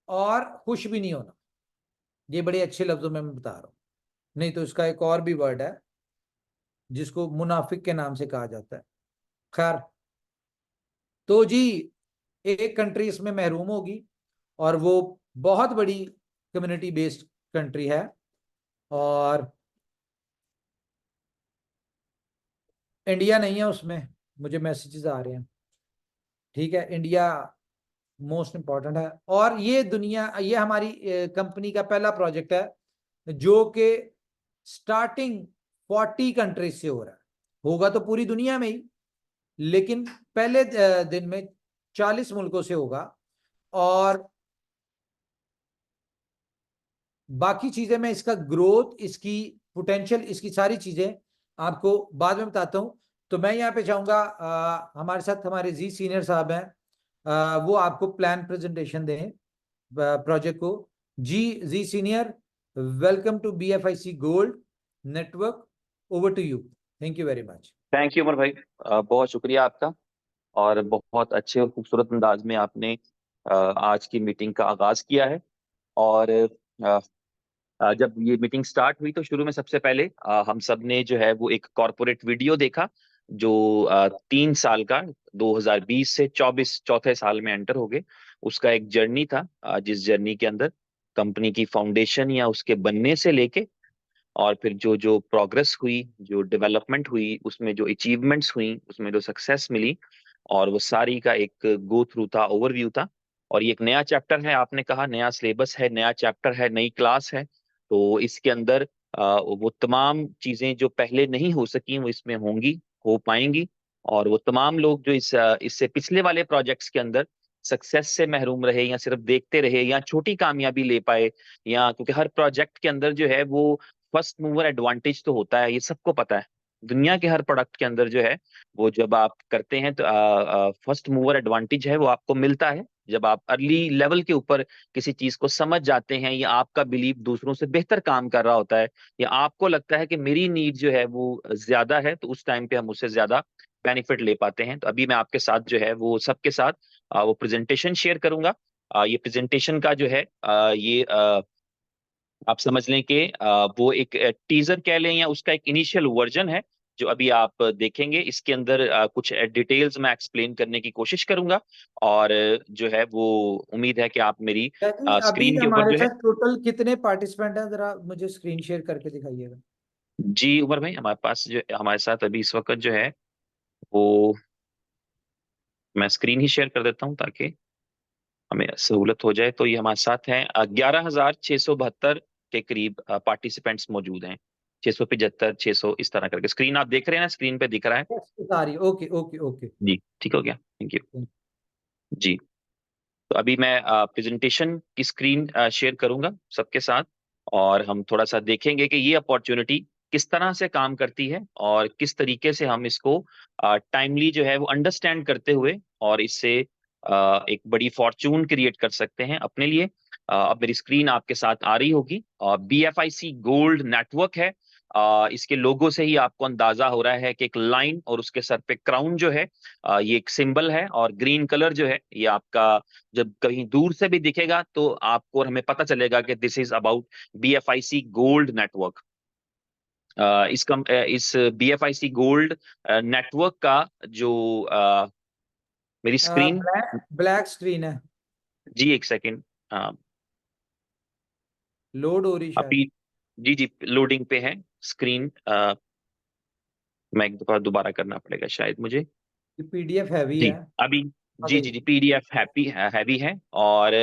और खुश भी नहीं होना। ये बड़े अच्छे लफ्जों में मैं बता रहा हूं, नहीं तो इसका एक और भी वर्ड है जिसको मुनाफिक के नाम से कहा जाता है। खैर, तो जी एक कंट्री इसमें महरूम होगी और वो बहुत बड़ी कम्युनिटी बेस्ड कंट्री है। और इंडिया नहीं है उसमें, मुझे मैसेजेस आ रहे हैं। ठीक है, इंडिया मोस्ट इंपॉर्टेंट है। और ये दुनिया, ये हमारी कंपनी का पहला प्रोजेक्ट है जो कि स्टार्टिंग 40 कंट्रीज से हो रहा है। होगा तो पूरी दुनिया में ही, लेकिन पहले दिन में 40 मुल्कों से होगा। और बाकी चीजें मैं इसका ग्रोथ, इसकी पोटेंशियल, इसकी सारी चीजें आपको बाद में बताता हूं। तो मैं यहाँ पे चाहूंगा हमारे साथ हमारे जी सीनियर साहब हैं, वो आपको प्लान प्रेजेंटेशन दें प्रोजेक्ट को। जी senior, welcome to BFIC gold network, over to you. Thank you very much. Thank you Umar भाई, बहुत शुक्रिया आपका। और बहुत अच्छे और खूबसूरत अंदाज में आपने आज की मीटिंग का आगाज किया है। और जब ये मीटिंग स्टार्ट हुई तो शुरू में सबसे पहले हम सब ने जो है वो एक कॉरपोरेट वीडियो देखा जो 3 साल का, 2020 से 24 चौथे साल में एंटर हो गए, उसका एक जर्नी था। जिस जर्नी के अंदर कंपनी की फाउंडेशन या उसके बनने से लेके और फिर जो जो प्रोग्रेस हुई, जो डेवलपमेंट हुई, उसमें जो अचीवमेंट्स हुई, उसमें जो सक्सेस मिली, और वो सारी का एक गो थ्रू था, ओवरव्यू था। और ये एक नया चैप्टर है, आपने कहा नया सिलेबस है, नया चैप्टर है, नई क्लास है। तो इसके अंदर वो तमाम चीजें जो पहले नहीं हो सकी वो इसमें होंगी, हो पाएंगी। और वो तमाम लोग जो इससे पिछले वाले प्रोजेक्ट्स के अंदर सक्सेस से महरूम रहे या सिर्फ देखते रहे या छोटी कामयाबी ले पाए, या क्योंकि हर प्रोजेक्ट के अंदर जो है वो फर्स्ट मूवर एडवांटेज तो होता है, ये सबको पता है। दुनिया के हर प्रोडक्ट के अंदर जो है वो जब आप करते हैं तो फर्स्ट मूवर एडवांटेज है वो आपको मिलता है जब आप अर्ली लेवल के ऊपर किसी चीज को समझ जाते हैं, या आपका बिलीव दूसरों से बेहतर काम कर रहा होता है, या आपको लगता है कि मेरी नीड जो है वो ज्यादा है, तो उस टाइम पे हम उससे ज्यादा बेनिफिट ले पाते हैं। तो अभी मैं आपके साथ जो है वो सबके साथ वो प्रेजेंटेशन शेयर करूंगा। ये प्रेजेंटेशन का जो है ये आप समझ लें कि वो एक टीजर कह लें या उसका एक इनिशियल वर्जन है जो अभी आप देखेंगे। इसके अंदर कुछ डिटेल्स मैं एक्सप्लेन करने की कोशिश करूंगा, और जो है वो उम्मीद है कि आप मेरी अभी स्क्रीन के ऊपर हमारे जो है। साथ टोटल कितने पार्टिसिपेंट हैं, जरा मुझे स्क्रीन शेयर करके दिखाइएगा। जी उमर भाई, हमारे पास जो हमारे साथ अभी इस वक्त जो है वो, मैं स्क्रीन ही शेयर कर देता हूँ ताकि हमें सहूलत हो जाए। तो ये हमारे साथ हैं 11,672 के करीब पार्टिसिपेंट्स मौजूद हैं। 675, 600 इस तरह करके स्क्रीन आप देख रहे हैं ना, स्क्रीन पे दिख रहा है सारी ओके ओके ओके। जी, ठीक हो गया, थैंक यू जी। तो अभी मैं प्रेजेंटेशन की स्क्रीन शेयर करूंगा सबके साथ, और हम थोड़ा सा देखेंगे कि ये अपॉर्चुनिटी किस तरह से काम करती है और किस तरीके से हम इसको टाइमली जो है वो अंडरस्टैंड करते हुए और इससे एक बड़ी फॉर्चून क्रिएट कर सकते हैं अपने लिए। अब मेरी स्क्रीन आपके साथ आ रही होगी। BFIC गोल्ड नेटवर्क है। इसके लोगो से ही आपको अंदाजा हो रहा है कि एक लाइन और उसके सर पे क्राउन जो है, ये एक सिंबल है, और ग्रीन कलर जो है ये आपका जब कहीं दूर से भी दिखेगा तो आपको और हमें पता चलेगा कि this is about BFIC gold network. इस BFIC गोल्ड नेटवर्क का जो मेरी स्क्रीन, ब्लैक ब्लैक स्क्रीन है, जी एक सेकेंड, लोड हो रही शायद। अभी जी जी लोडिंग पे है स्क्रीन। मैं एक दफा दोबारा करना पड़ेगा शायद मुझे। ये PDF हैवी जी है। अभी, आ जी गई। जी जी PDF हैवी है। और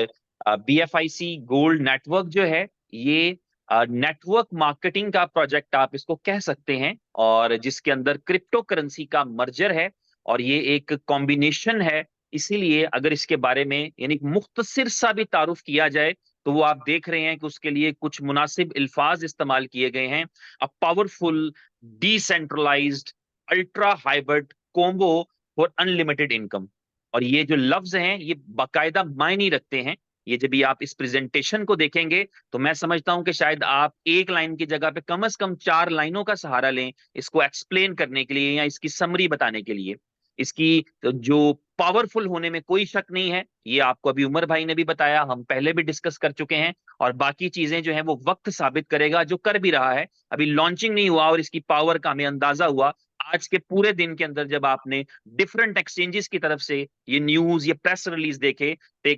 BFIC गोल्ड नेटवर्क जो है ये नेटवर्क मार्केटिंग का प्रोजेक्ट आप इसको कह सकते हैं, और जिसके अंदर क्रिप्टो करेंसी का मर्जर है और ये एक कॉम्बिनेशन है। इसीलिए अगर इसके बारे में यानी मुख्तसर सा भी तारुफ किया जाए तो वो आप देख रहे हैं कि उसके लिए कुछ मुनासिब अल्फाज इस्तेमाल किए गए हैं। A powerful decentralised ultra hybrid combo for unlimited income. और ये जो लफ्ज हैं ये बाकायदा मायने रखते हैं। ये जब भी आप इस प्रेजेंटेशन को देखेंगे तो मैं समझता हूं कि शायद आप एक लाइन की जगह पे कम से कम 4 लाइनों का सहारा लें इसको एक्सप्लेन करने के लिए या इसकी समरी बताने के लिए। इसकी जो पावरफुल होने में कोई शक नहीं है, ये आपको अभी उमर भाई ने भी बताया, हम पहले भी डिस्कस कर चुके हैं। और बाकी चीजें जो है वो वक्त साबित करेगा, जो कर भी रहा है। अभी लॉन्चिंग नहीं हुआ और इसकी पावर का हमें अंदाजा हुआ आज के पूरे दिन के अंदर, जब आपने डिफरेंट एक्सचेंजेस की तरफ से ये न्यूज, ये प्रेस रिलीज देखे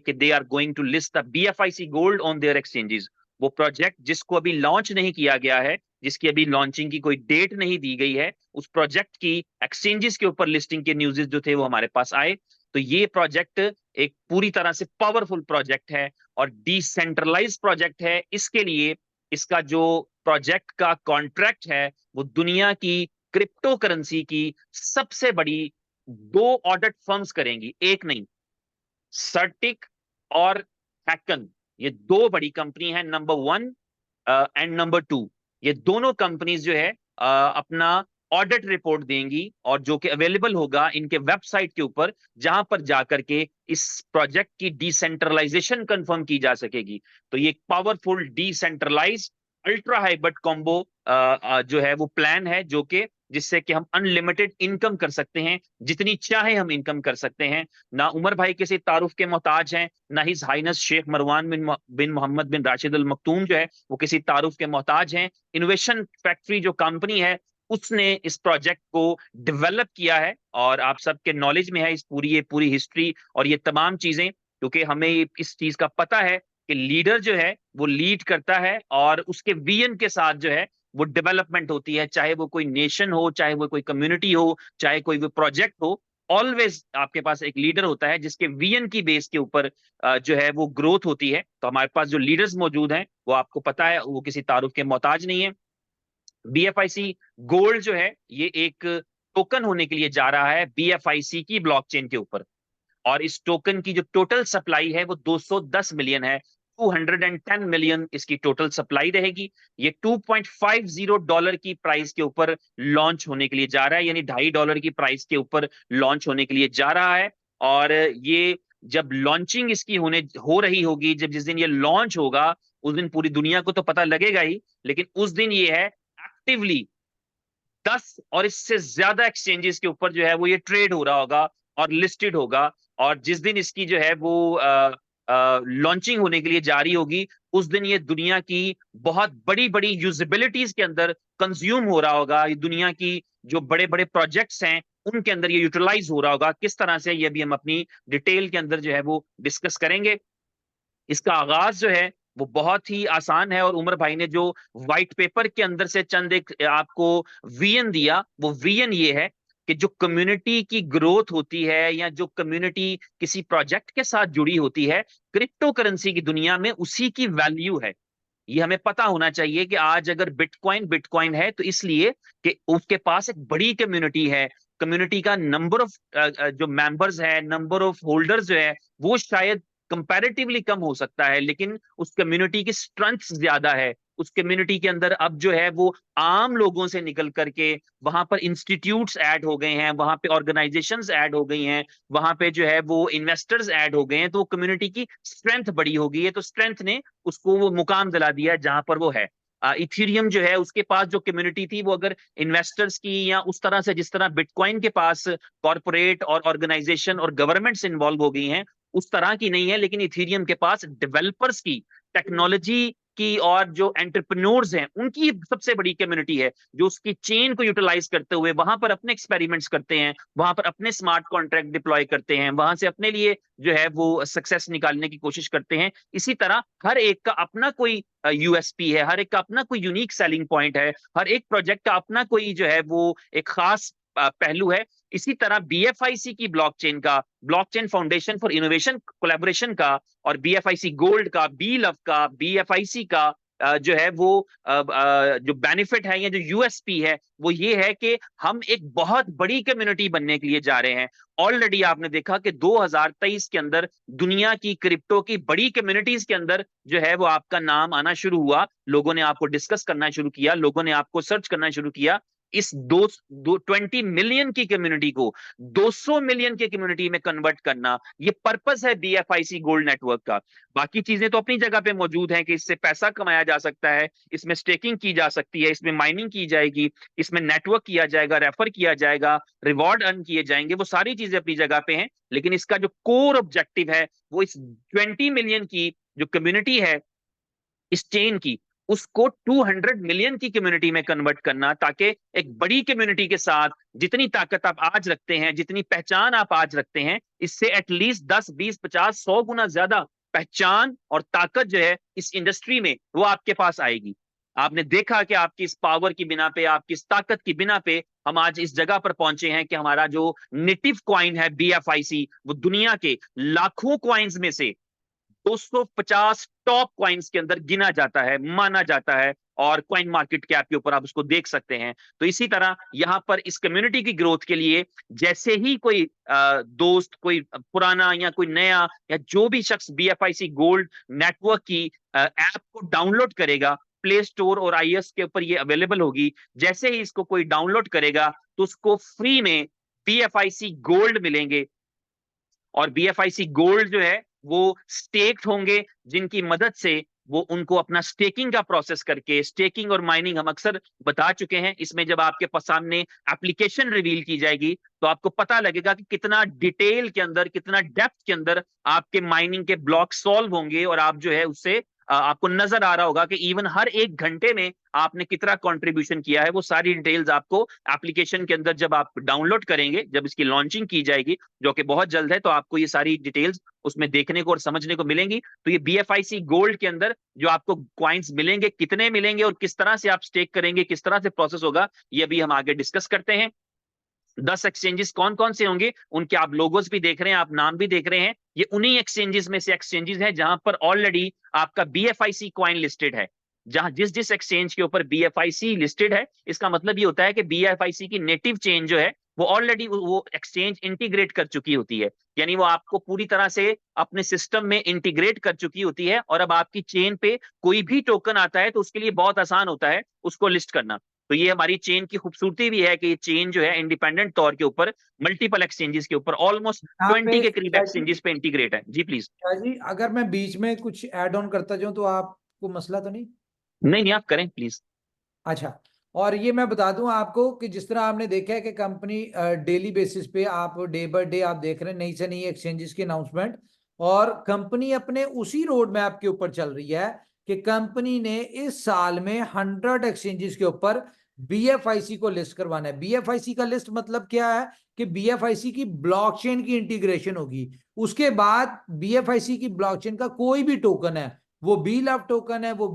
they are going to list the BFIC gold on their exchanges. वो प्रोजेक्ट जिसको अभी लॉन्च नहीं किया गया है, जिसकी अभी लॉन्चिंग की कोई डेट नहीं दी गई है, उस प्रोजेक्ट की एक्सचेंजेस के ऊपर लिस्टिंग के न्यूज़ जो थे वो हमारे पास आए। तो ये प्रोजेक्ट एक पूरी तरह से पावरफुल प्रोजेक्ट है और डिसेंट्रलाइज प्रोजेक्ट है। इसके लिए इसका जो प्रोजेक्ट का कॉन्ट्रैक्ट है वो दुनिया की क्रिप्टो करेंसी की सबसे बड़ी 2 ऑडिट फर्म्स करेंगी, एक नहीं, सर्टिक और हैकन। ये 2 बड़ी कंपनी है, नंबर 1 एंड नंबर 2। ये दोनों कंपनीज जो है अपना ऑडिट रिपोर्ट देंगी और जो कि अवेलेबल होगा इनके वेबसाइट के ऊपर, जहां पर जाकर के इस प्रोजेक्ट की डिसेंट्रलाइजेशन कंफर्म की जा सकेगी। तो ये powerful decentralise ultra hybrid combo जो है वो प्लान है, जो कि जिससे कि हम अनलिमिटेड इनकम कर सकते हैं, जितनी चाहे हम इनकम कर सकते हैं। ना उमर भाई किसी तारुफ के मोहताज हैं, ना हिज हाइनेस शेख मरवान बिन मोहम्मद बिन राशिद अल मखतूम जो है वो किसी तारुफ के मोहताज हैं। इनोवेशन फैक्ट्री जो कंपनी है उसने इस प्रोजेक्ट को डेवलप किया है और आप सबके नॉलेज में है इस पूरी हिस्ट्री और ये तमाम चीजें, क्योंकि हमें इस चीज का पता है कि लीडर जो है वो लीड करता है और उसके विजन के साथ जो है वो डेवलपमेंट होती है। चाहे वो कोई नेशन हो, चाहे वो कोई कम्युनिटी हो, चाहे कोई वो प्रोजेक्ट हो, ऑलवेज आपके पास एक लीडर होता है जिसके विजन की बेस के ऊपर जो है वो ग्रोथ होती है। तो हमारे पास जो लीडर्स मौजूद हैं वो आपको पता है वो किसी तारुफ के मोहताज नहीं है। BFIC गोल्ड जो है ये एक टोकन होने के लिए जा रहा है BFIC की ब्लॉकचेन के ऊपर, और इस टोकन की जो टोटल सप्लाई है वो 210 मिलियन है। 210 मिलियन इसकी टोटल सप्लाई रहेगी। ये $2.50 की प्राइस के ऊपर लॉन्च होने के लिए जा रहा है, यानी $2.50 की प्राइस के ऊपर लॉन्च होने के लिए जा रहा है। और ये जब लॉन्चिंग इसकी हो रही होगी, जब जिस दिन ये लॉन्च होगा उस दिन पूरी दुनिया को तो पता लगेगा ही, लेकिन उस दिन ये है एक्टिवली 10 और इससे ज्यादा एक्सचेंजेस के ऊपर जो है वो ये ट्रेड हो रहा होगा और लिस्टेड होगा। और जिस दिन इसकी जो है वो लॉन्चिंग होने के लिए जारी होगी उस दिन ये दुनिया की बहुत बड़ी बड़ी यूजिबिलिटीज के अंदर कंज्यूम हो रहा होगा। ये दुनिया की जो बड़े बड़े प्रोजेक्ट्स हैं उनके अंदर ये यूटिलाइज हो रहा होगा। किस तरह से ये भी हम अपनी डिटेल के अंदर जो है वो डिस्कस करेंगे। इसका आगाज जो है वो बहुत ही आसान है और उमर भाई ने जो व्हाइट पेपर के अंदर से चंद एक आपको विजन दिया, वो विजन ये है कि जो कम्युनिटी की ग्रोथ होती है या जो कम्युनिटी किसी प्रोजेक्ट के साथ जुड़ी होती है क्रिप्टो करेंसी की दुनिया में, उसी की वैल्यू है। ये हमें पता होना चाहिए कि आज अगर बिटकॉइन है तो इसलिए कि उसके पास एक बड़ी कम्युनिटी है। कम्युनिटी का नंबर ऑफ जो मेंबर्स है, नंबर ऑफ होल्डर्स जो है वो शायद कंपैरेटिवली कम हो सकता है, लेकिन उस कम्युनिटी की स्ट्रेंथ ज्यादा है। उस कम्युनिटी के अंदर अब जो है वो आम लोगों से निकल करके वहां पर इंस्टीट्यूट्स ऐड हो गए हैं, वहां पे ऑर्गेनाइजेशंस ऐड हो गई हैं, वहां पे जो है वो इन्वेस्टर्स ऐड हो गए हैं। तो कम्युनिटी की स्ट्रेंथ बड़ी हो गई है, तो स्ट्रेंथ ने उसको वो मुकाम दिला दिया है जहां पर वो है। इथेरियम जो है उसके पास जो कम्युनिटी थी वो अगर इन्वेस्टर्स की या उस तरह से जिस तरह बिटकॉइन के पास कॉर्पोरेट और ऑर्गेनाइजेशन और गवर्नमेंट्स इन्वॉल्व हो गई हैं उस तरह की नहीं है, लेकिन इथेरियम के पास डेवलपर्स की, टेक्नोलॉजी की और जो एंटरप्रेन्योर्स हैं उनकी सबसे बड़ी कम्युनिटी है, जो उसकी चेन को यूटिलाइज करते हुए वहां पर अपने एक्सपेरिमेंट्स करते हैं, वहां पर अपने स्मार्ट कॉन्ट्रैक्ट डिप्लॉय करते हैं, वहां से अपने लिए जो है वो सक्सेस निकालने की कोशिश करते हैं। इसी तरह हर एक का अपना कोई USP है, हर एक का अपना कोई यूनिक सेलिंग पॉइंट है, हर एक प्रोजेक्ट का अपना कोई जो है वो एक खास पहलू है। इसी तरह BFIC की ब्लॉकचेन का, blockchain foundation for innovation collaboration का, और BFIC गोल्ड का, BLOVE का, BFIC का जो है वो जो बेनिफिट है या जो यूएसपी है वो ये है कि हम एक बहुत बड़ी कम्युनिटी बनने के लिए जा रहे हैं। ऑलरेडी आपने देखा कि 2023 के अंदर दुनिया की क्रिप्टो की बड़ी कम्युनिटीज के अंदर जो है वो आपका नाम आना शुरू हुआ, लोगों ने आपको डिस्कस करना शुरू किया, लोगों ने आपको सर्च करना शुरू किया। इस 20 मिलियन की कम्युनिटी को 200 मिलियन की कम्युनिटी में कन्वर्ट करना, ये पर्पस है बीएफआईसी गोल्ड नेटवर्क का। बाकी चीजें तो अपनी जगह पे मौजूद हैं कि इससे पैसा कमाया जा सकता है, इसमें स्टेकिंग की जा सकती है, इसमें माइनिंग की जाएगी, इसमें नेटवर्क किया जाएगा, रेफर किया जाएगा, रिवॉर्ड अर्न किए जाएंगे, वो सारी चीजें अपनी जगह पे हैं। लेकिन इसका जो कोर ऑब्जेक्टिव है वो इस 20 मिलियन की जो कम्युनिटी है इस चेन की, उसको 200 मिलियन की कम्युनिटी में कन्वर्ट करना, ताकि एक बड़ी कम्युनिटी के साथ जितनी ताकत आप आज रखते हैं, जितनी पहचान आप आज रखते हैं, इससे एटलीस्ट 10, 20, 50, 100 गुना ज्यादा पहचान और ताकत जो है इस इंडस्ट्री में वो आपके पास आएगी। आपने देखा कि आपकी इस पावर की बिना पे, आपकी इस ताकत की बिना पे हम आज इस जगह पर पहुंचे हैं कि हमारा जो नेटिव कॉइन है बीएफआईसी, वो दुनिया के लाखों कॉइन्स में से 250 टॉप कॉइन्स के अंदर गिना जाता है, माना जाता है, और कॉइन मार्केट कैप के ऊपर आप उसको देख सकते हैं। तो इसी तरह यहां पर इस कम्युनिटी की ग्रोथ के लिए जैसे ही कोई दोस्त, कोई पुराना या कोई नया, या जो भी शख्स बीएफआईसी गोल्ड नेटवर्क की ऐप को डाउनलोड करेगा, प्ले स्टोर और आईएस के ऊपर ये अवेलेबल होगी, जैसे ही इसको कोई डाउनलोड करेगा तो उसको फ्री में बीएफआईसी गोल्ड मिलेंगे। और बीएफआईसी गोल्ड जो है वो स्टेक्ड होंगे, जिनकी मदद से वो उनको अपना स्टेकिंग का प्रोसेस करके, स्टेकिंग और माइनिंग हम अक्सर बता चुके हैं, इसमें जब आपके पास सामने एप्लीकेशन रिवील की जाएगी तो आपको पता लगेगा कि कितना डिटेल के अंदर, कितना डेप्थ के अंदर आपके माइनिंग के ब्लॉक सॉल्व होंगे, और आप जो है उससे आपको नजर आ रहा होगा कि इवन हर 1 घंटे में आपने कितना कंट्रीब्यूशन किया है। वो सारी डिटेल्स आपको एप्लीकेशन के अंदर जब आप डाउनलोड करेंगे, जब इसकी लॉन्चिंग की जाएगी जो कि बहुत जल्द है, तो आपको ये सारी डिटेल्स उसमें देखने को और समझने को मिलेंगी। तो ये बीएफआईसी गोल्ड के अंदर जो आपको क्वाइंस मिलेंगे, कितने मिलेंगे और किस तरह से आप स्टेक करेंगे, किस तरह से प्रोसेस होगा, ये अभी हम आगे डिस्कस करते हैं। 10 एक्सचेंजेस कौन कौन से होंगे, उनके आप लोगोस भी देख रहे हैं, आप नाम भी देख रहे हैं। ये उन्हीं एक्सचेंजेस में से एक्सचेंजेस हैं जहां पर ऑलरेडी आपका बीएफआईसी कॉइन लिस्टेड है। जहां जिस जिस एक्सचेंज के ऊपर बीएफआईसी लिस्टेड है, इसका मतलब ये होता है कि बीएफआईसी की नेटिव चेन जो है वो ऑलरेडी वो एक्सचेंज इंटीग्रेट कर चुकी होती है, यानी वो आपको पूरी तरह से अपने सिस्टम में इंटीग्रेट कर चुकी होती है। और अब आपकी चेन पे कोई भी टोकन आता है तो उसके लिए बहुत आसान होता है उसको लिस्ट करना। तो ये हमारी चेन की खूबसूरती भी है कि ये चेन जो है इंडिपेंडेंट तौर के ऊपर मल्टीपल एक्सचेंजेस के ऊपर ऑलमोस्ट यहाँ 20 के करीब शायद एक्सचेंजेस पे इंटीग्रेट है। जी प्लीज। जी, अगर मैं बीच में कुछ ऐड ऑन करता जाऊं तो आपको मसला तो नहीं? नहीं आप करें प्लीज। अच्छा, और ये मैं बता दूं आपको कि जिस तरह आपने देखा है कि कंपनी डेली बेसिस पे, आप डे बाय डे आप देख रहे हैं नई से नई एक्सचेंजेस की अनाउंसमेंट, और कंपनी अपने उसी रोड मैप के ऊपर चल रही है कि कंपनी ने इस साल में 100 एक्सचेंजेस के ऊपर बीएफआईसी को लिस्ट करवाना है। बीएफआईसी का लिस्ट मतलब क्या है कि बीएफआईसी की ब्लॉकचेन की इंटीग्रेशन होगी। उसके बाद बीएफआईसी की ब्लॉकचेन का कोई भी टोकन है, वो बी लव टोकन है, वो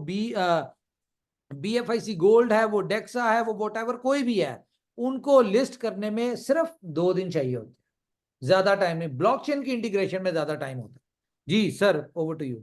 बीएफआईसी गोल्ड है, वो डेक्सा है, वो वोटेवर कोई भी है, उनको लिस्ट करने में सिर्फ 2 दिन चाहिए होते हैं, ज्यादा टाइम नहीं। ब्लॉकचेन की इंटीग्रेशन में ज्यादा टाइम होता है। जी सर, ओवर टू यू।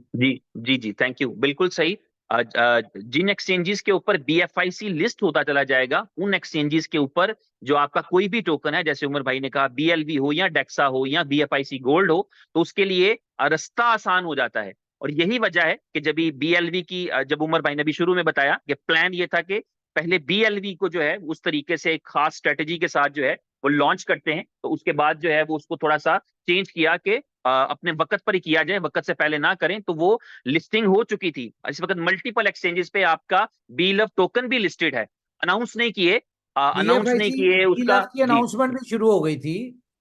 जी थैंक यू, बिल्कुल सही। जिन एक्सचेंजेस के ऊपर बीएफआईसी लिस्ट होता चला जाएगा, उन एक्सचेंजेस के ऊपर जो आपका कोई भी टोकन है, जैसे उमर भाई ने कहा बीएलवी हो या डेक्सा हो या बीएफआईसी गोल्ड हो, तो उसके लिए रास्ता आसान हो जाता है। और यही वजह है कि जब बीएलवी की, जब उमर भाई ने भी शुरू में बताया कि प्लान ये था कि पहले बीएलवी को जो है उस तरीके से एक खास स्ट्रेटेजी के साथ जो है वो लॉन्च करते हैं, तो उसके बाद जो है वो उसको थोड़ा सा चेंज किया कि अपने वक्त पर ही किया जाए, वक्त से पहले ना करें। तो वो लिस्टिंग हो चुकी थी, इस वक्त मल्टीपल एक्सचेंजेस पे आपका बी लव टोकन भी लिस्टेड है। अनाउंस नहीं किए उसका। की जी अनाउंसमेंट भी शुरू हो गई थी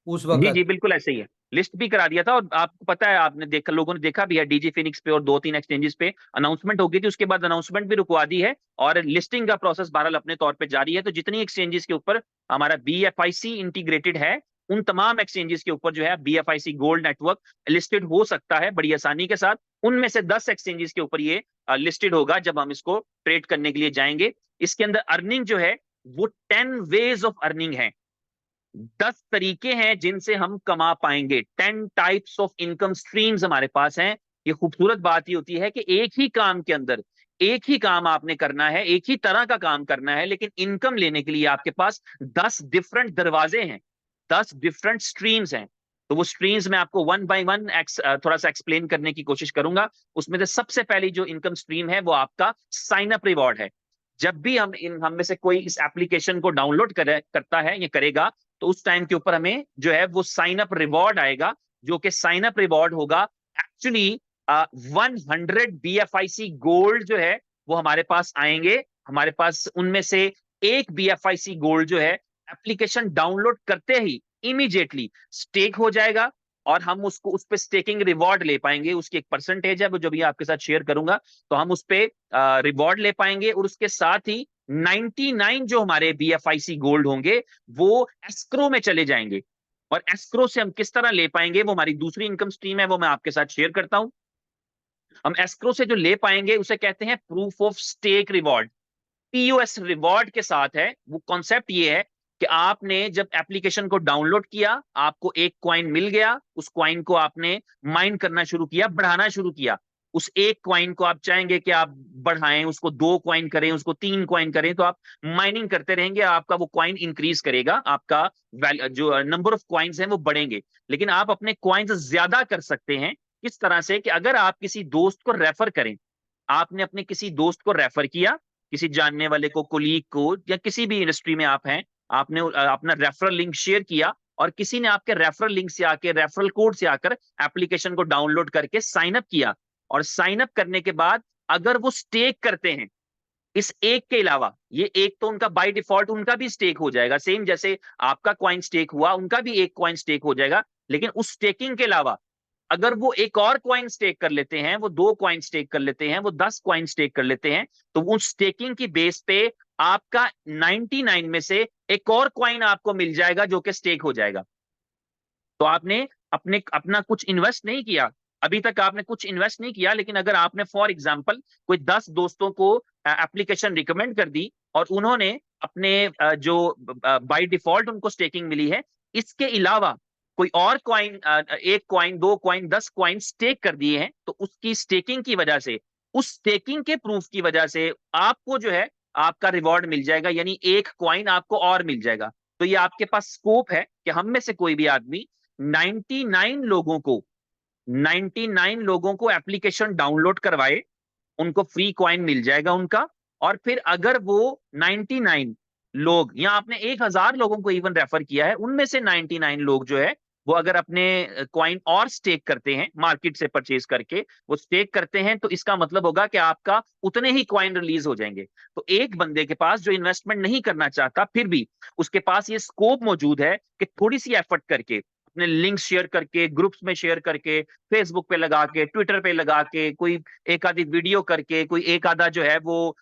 उस वक्त। जी बिल्कुल ऐसे ही है, लिस्ट भी करा दिया था। और आपको पता है, आपने देखा, लोगों ने देखा भी है, डीजी फिनिक्स पे और 2-3 एक्सचेंजेस पे अनाउंसमेंट हो गई थी, उसके बाद अनाउंसमेंट भी रुकवा दी है और लिस्टिंग का प्रोसेस बहरहाल अपने तौर पे जारी है। तो जितनी एक्सचेंजेस के ऊपर हमारा बीएफआईसी इंटीग्रेटेड है, उन तमाम एक्सचेंजेस के ऊपर जो है बीएफआईसी गोल्ड नेटवर्क लिस्टेड हो सकता है बड़ी आसानी के साथ। उनमें से 10 एक्सचेंजेस के ऊपर ये लिस्टेड होगा जब हम इसको ट्रेड करने के लिए जाएंगे। इसके अंदर अर्निंग जो है वो 10 वेज ऑफ अर्निंग है, 10 तरीके हैं जिनसे हम कमा पाएंगे। 10 टाइप्स ऑफ इनकम स्ट्रीम्स हमारे पास हैं। ये खूबसूरत बात ये होती है कि एक ही काम के अंदर एक ही काम आपने करना है, एक ही तरह का काम करना है, लेकिन इनकम लेने के लिए आपके पास 10 डिफरेंट दरवाजे हैं, 10 डिफरेंट स्ट्रीम्स हैं। तो वो स्ट्रीम्स मैं आपको वन बाय वन थोड़ा सा एक्सप्लेन करने की कोशिश करूंगा। उसमें से सबसे पहली जो इनकम स्ट्रीम है वो आपका साइन अप रिवॉर्ड है। जब भी हम में से कोई इस एप्लीकेशन को डाउनलोड करता है या करेगा, तो उस टाइम के ऊपर हमें जो है वो साइन अप रिवॉर्ड आएगा, जो कि साइन अप रिवॉर्ड होगा एक्चुअली 100 BFIC गोल्ड जो है वो हमारे पास आएंगे। हमारे पास उनमें से एक BFIC गोल्ड जो है एप्लीकेशन डाउनलोड करते ही इमीडिएटली स्टेक हो जाएगा, और हम उसको उस पे स्टेकिंग रिवॉर्ड ले पाएंगे। उसकी एक परसेंटेज है वो जो भी आपके साथ शेयर करूंगा, तो हम उस पे रिवॉर्ड ले पाएंगे। और उसके साथ ही 99 जो हमारे BFIC गोल्ड होंगे वो एस्क्रो में चले जाएंगे। और एस्क्रो से हम किस तरह ले पाएंगे, वो हमारी दूसरी इनकम स्ट्रीम है, वो मैं आपके साथ शेयर करता हूं। हम एस्क्रो से जो ले पाएंगे उसे कहते हैं proof of stake reward, POS reward के साथ है। वो कॉन्सेप्ट ये है कि आपने जब एप्लीकेशन को डाउनलोड किया, आपको एक कॉइन मिल गया, उस कॉइन को आपने माइन करना शुरू किया, बढ़ाना शुरू किया। उस एक कॉइन को आप चाहेंगे कि आप बढ़ाएं, उसको 2 कॉइन करें, उसको 3 कॉइन करें, तो आप माइनिंग करते रहेंगे, आपका वो कॉइन इंक्रीज करेगा, आपका जो नंबर ऑफ कॉइन्स हैं वो बढ़ेंगे। लेकिन आप अपने कॉइन्स ज्यादा कर सकते हैं। किस तरह से कि अगर आप किसी दोस्त को रेफर करें, आपने अपने किसी दोस्त को रेफर किया, किसी जानने वाले को, कोलीग को, या किसी भी इंडस्ट्री में आप हैं, आपने अपना रेफरल लिंक शेयर किया, और किसी ने आपके रेफरल लिंक से आके, रेफरल कोड से आकर एप्लीकेशन को डाउनलोड करके साइन अप किया। और साइन अप करने के बाद अगर वो स्टेक करते हैं, इस एक के अलावा, ये एक तो उनका बाय डिफॉल्ट उनका भी स्टेक हो जाएगा, सेम जैसे आपका कॉइन स्टेक हुआ, उनका भी एक कॉइन स्टेक हो जाएगा। लेकिन उस स्टेकिंग के अलावा अगर वो एक और कॉइन स्टेक कर लेते हैं, वो 2 कॉइन स्टेक कर लेते हैं, वो 10 कॉइन स्टेक कर लेते हैं, तो उस स्टेकिंग की बेस पे आपका 99 में से एक और कॉइन आपको मिल जाएगा जो कि स्टेक हो जाएगा। तो आपने अपना कुछ इन्वेस्ट नहीं किया, अभी तक आपने कुछ इन्वेस्ट नहीं किया, लेकिन अगर आपने फॉर एग्जांपल कोई 10 दोस्तों को एप्लीकेशन रिकमेंड कर दी, और उन्होंने अपने जो बाय डिफॉल्ट उनको स्टेकिंग मिली है, इसके अलावा कोई और coin, 1 coin, 2 coin, 10 coin stake कर दिए हैं, तो उसकी स्टेकिंग की वजह से, उस स्टेकिंग के प्रूफ की वजह से आपको जो है आपका रिवॉर्ड मिल जाएगा, यानी 1 कॉइन आपको और मिल जाएगा। तो ये आपके पास स्कोप है कि हम में से कोई भी आदमी 99 लोगों को एप्लीकेशन डाउनलोड करवाए, उनको फ्री कॉइन मिल जाएगा उनका। और फिर अगर वो 99 लोग, या आपने 1000 लोगों को इवन रेफर किया है, उनमें से 99 लोग जो है वो अगर अपने कॉइन और स्टेक करते हैं, मार्केट से परचेज करके वो स्टेक करते हैं, तो इसका मतलब होगा कि आपका उतने ही कॉइन रिलीज हो जाएंगे। तो एक बंदे के पास जो इन्वेस्टमेंट नहीं करना चाहता, फिर भी उसके पास ये स्कोप मौजूद है कि थोड़ी सी एफर्ट करके, अपने लिंक शेयर करके, ग्रुप्स में शेयर करके, फेसबुक पे लगा के, ट्विटर पे लगा के, कोई एक आधी वीडियो करके, कोई एक आधा जो है वो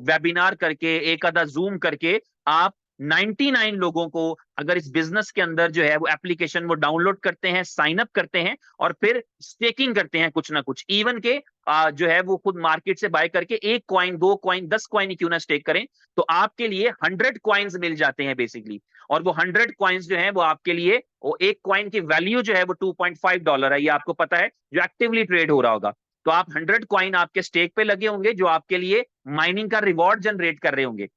वेबिनार करके, एक आधा जूम करके, आप 99 लोगों को अगर इस बिजनेस के अंदर जो है वो एप्लीकेशन वो डाउनलोड करते हैं, साइन अप करते हैं, और फिर स्टेकिंग करते हैं कुछ ना कुछ, इवन के जो है वो खुद मार्केट से बाय करके 1 कॉइन, 2 कॉइन, 10 कॉइन क्यों ना स्टेक करें, तो आपके लिए 100 कॉइन्स मिल जाते हैं बेसिकली। और वो 100 कॉइन्स जो है वो आपके लिए, वो एक कॉइन की वैल्यू जो है वो $2.5 है, ये आपको पता है, जो एक्टिवली ट्रेड हो रहा होगा। तो आप 100 कॉइन आपके स्टेक पे लगे होंगे, जो आपके लिए माइनिंग का रिवॉर्ड जनरेट कर रहे होंगे,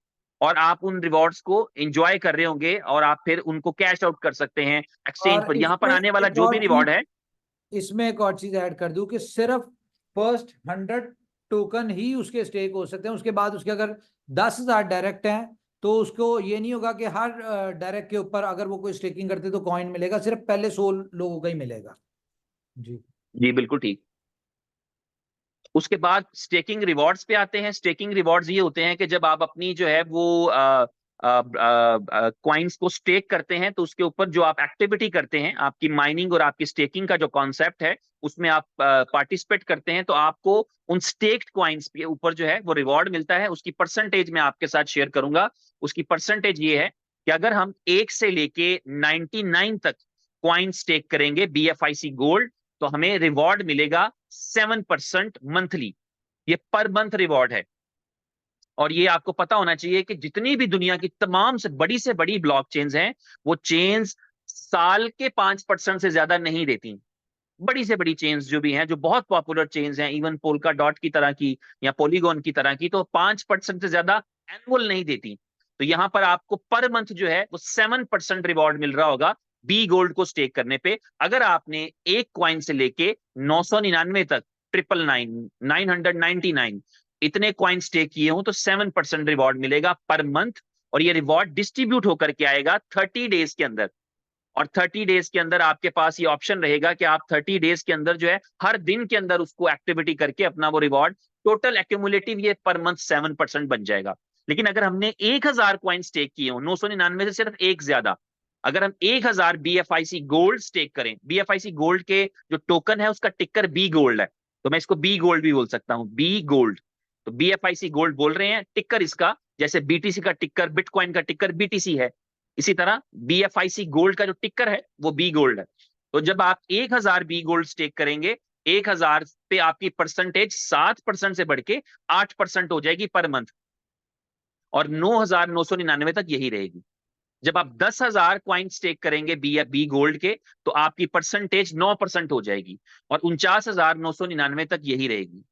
और आप उन रिवॉर्ड्स को एंजॉय कर रहे होंगे, और आप फिर उनको कैश आउट कर सकते हैं एक्सचेंज और पर। यहाँ पर इसमें आने वाला एक जो और भी रिवॉर्ड चीज, है, इसमें एक और चीज ऐड कर दूं कि सिर्फ फर्स्ट 100 टोकन ही उसके स्टेक हो सकते हैं। उसके बाद उसके अगर 10,000 डायरेक्ट हैं, तो उसको ये नहीं होगा कि हर डायरेक्ट के ऊपर अगर वो कोई स्टेकिंग करते तो कॉइन मिलेगा, सिर्फ पहले 100 लोगों का ही मिलेगा। जी जी बिल्कुल ठीक। उसके बाद स्टेकिंग रिवॉर्ड्स पे आते हैं। स्टेकिंग रिवॉर्ड्स ये होते हैं कि जब आप अपनी जो है वो कॉइन्स को स्टेक करते हैं, तो उसके ऊपर जो आप एक्टिविटी करते हैं, आपकी माइनिंग और आपकी स्टेकिंग का जो कॉन्सेप्ट है, उसमें आप पार्टिसिपेट करते हैं, तो आपको उन स्टेक्ड कॉइन्स के ऊपर जो है वो रिवॉर्ड मिलता है। उसकी परसेंटेज मैं आपके साथ शेयर करूंगा। उसकी परसेंटेज ये है कि अगर हम 1 से लेके 99 तक कॉइन स्टेक करेंगे BFIC गोल्ड, तो हमें रिवॉर्ड मिलेगा 7% मंथली। ये पर मंथ रिवॉर्ड है। और ये आपको पता होना चाहिए कि जितनी भी दुनिया की तमाम से बड़ी ब्लॉक चेन्स हैं, वो चेन्स साल के 5% से ज्यादा नहीं देती। बड़ी से बड़ी चेन्स जो भी हैं, जो बहुत पॉपुलर चेन्स हैं, इवन पोल्का डॉट की तरह की या पॉलीगॉन की तरह की, तो 5% से ज्यादा एनुअल नहीं देती। तो यहाँ पर आपको पर मंथ जो है वो 7% रिवॉर्ड मिल रहा होगा बी गोल्ड को स्टेक करने पे। अगर आपने एक क्वाइन से लेके 999 तक, 999, 999 इतने क्वाइन स्टेक किए हो तो 7% रिवॉर्ड मिलेगा पर मंथ। और ये रिवॉर्ड डिस्ट्रीब्यूट होकर के आएगा 30 डेज के अंदर। और 30 डेज के अंदर आपके पास ये ऑप्शन रहेगा कि आप 30 डेज के अंदर जो है हर दिन के अंदर उसको एक्टिविटी करके अपना वो रिवॉर्ड, टोटल एक्यूमुलेटिव ये पर मंथ 7% बन जाएगा। लेकिन अगर हमने 1000 क्वाइन स्टेक किए हो, 999 से सिर्फ एक ज्यादा, अगर हम 1000 BFIC गोल्ड स्टेक करें, BFIC गोल्ड के जो टोकन है उसका टिक्कर बी गोल्ड है, तो मैं इसको बी गोल्ड भी बोल सकता हूं, बी गोल्ड। तो BFIC गोल्ड बोल रहे हैं, टिक्कर इसका जैसे BTC का टिक्कर, बिटकॉइन का टिक्कर BTC है, इसी तरह BFIC गोल्ड का जो टिक्कर है वो बी गोल्ड है। तो जब आप 1000 बी गोल्ड स्टेक करेंगे, 1000 पे आपकी परसेंटेज 7% से बढ़ के 8% हो जाएगी पर मंथ, और 9999 तक यही रहेगी। जब आप 10,000 क्वाइन स्टेक करेंगे बी गोल्ड के, तो आपकी परसेंटेज 9% हो जाएगी और 49,999 तक यही रहेगी।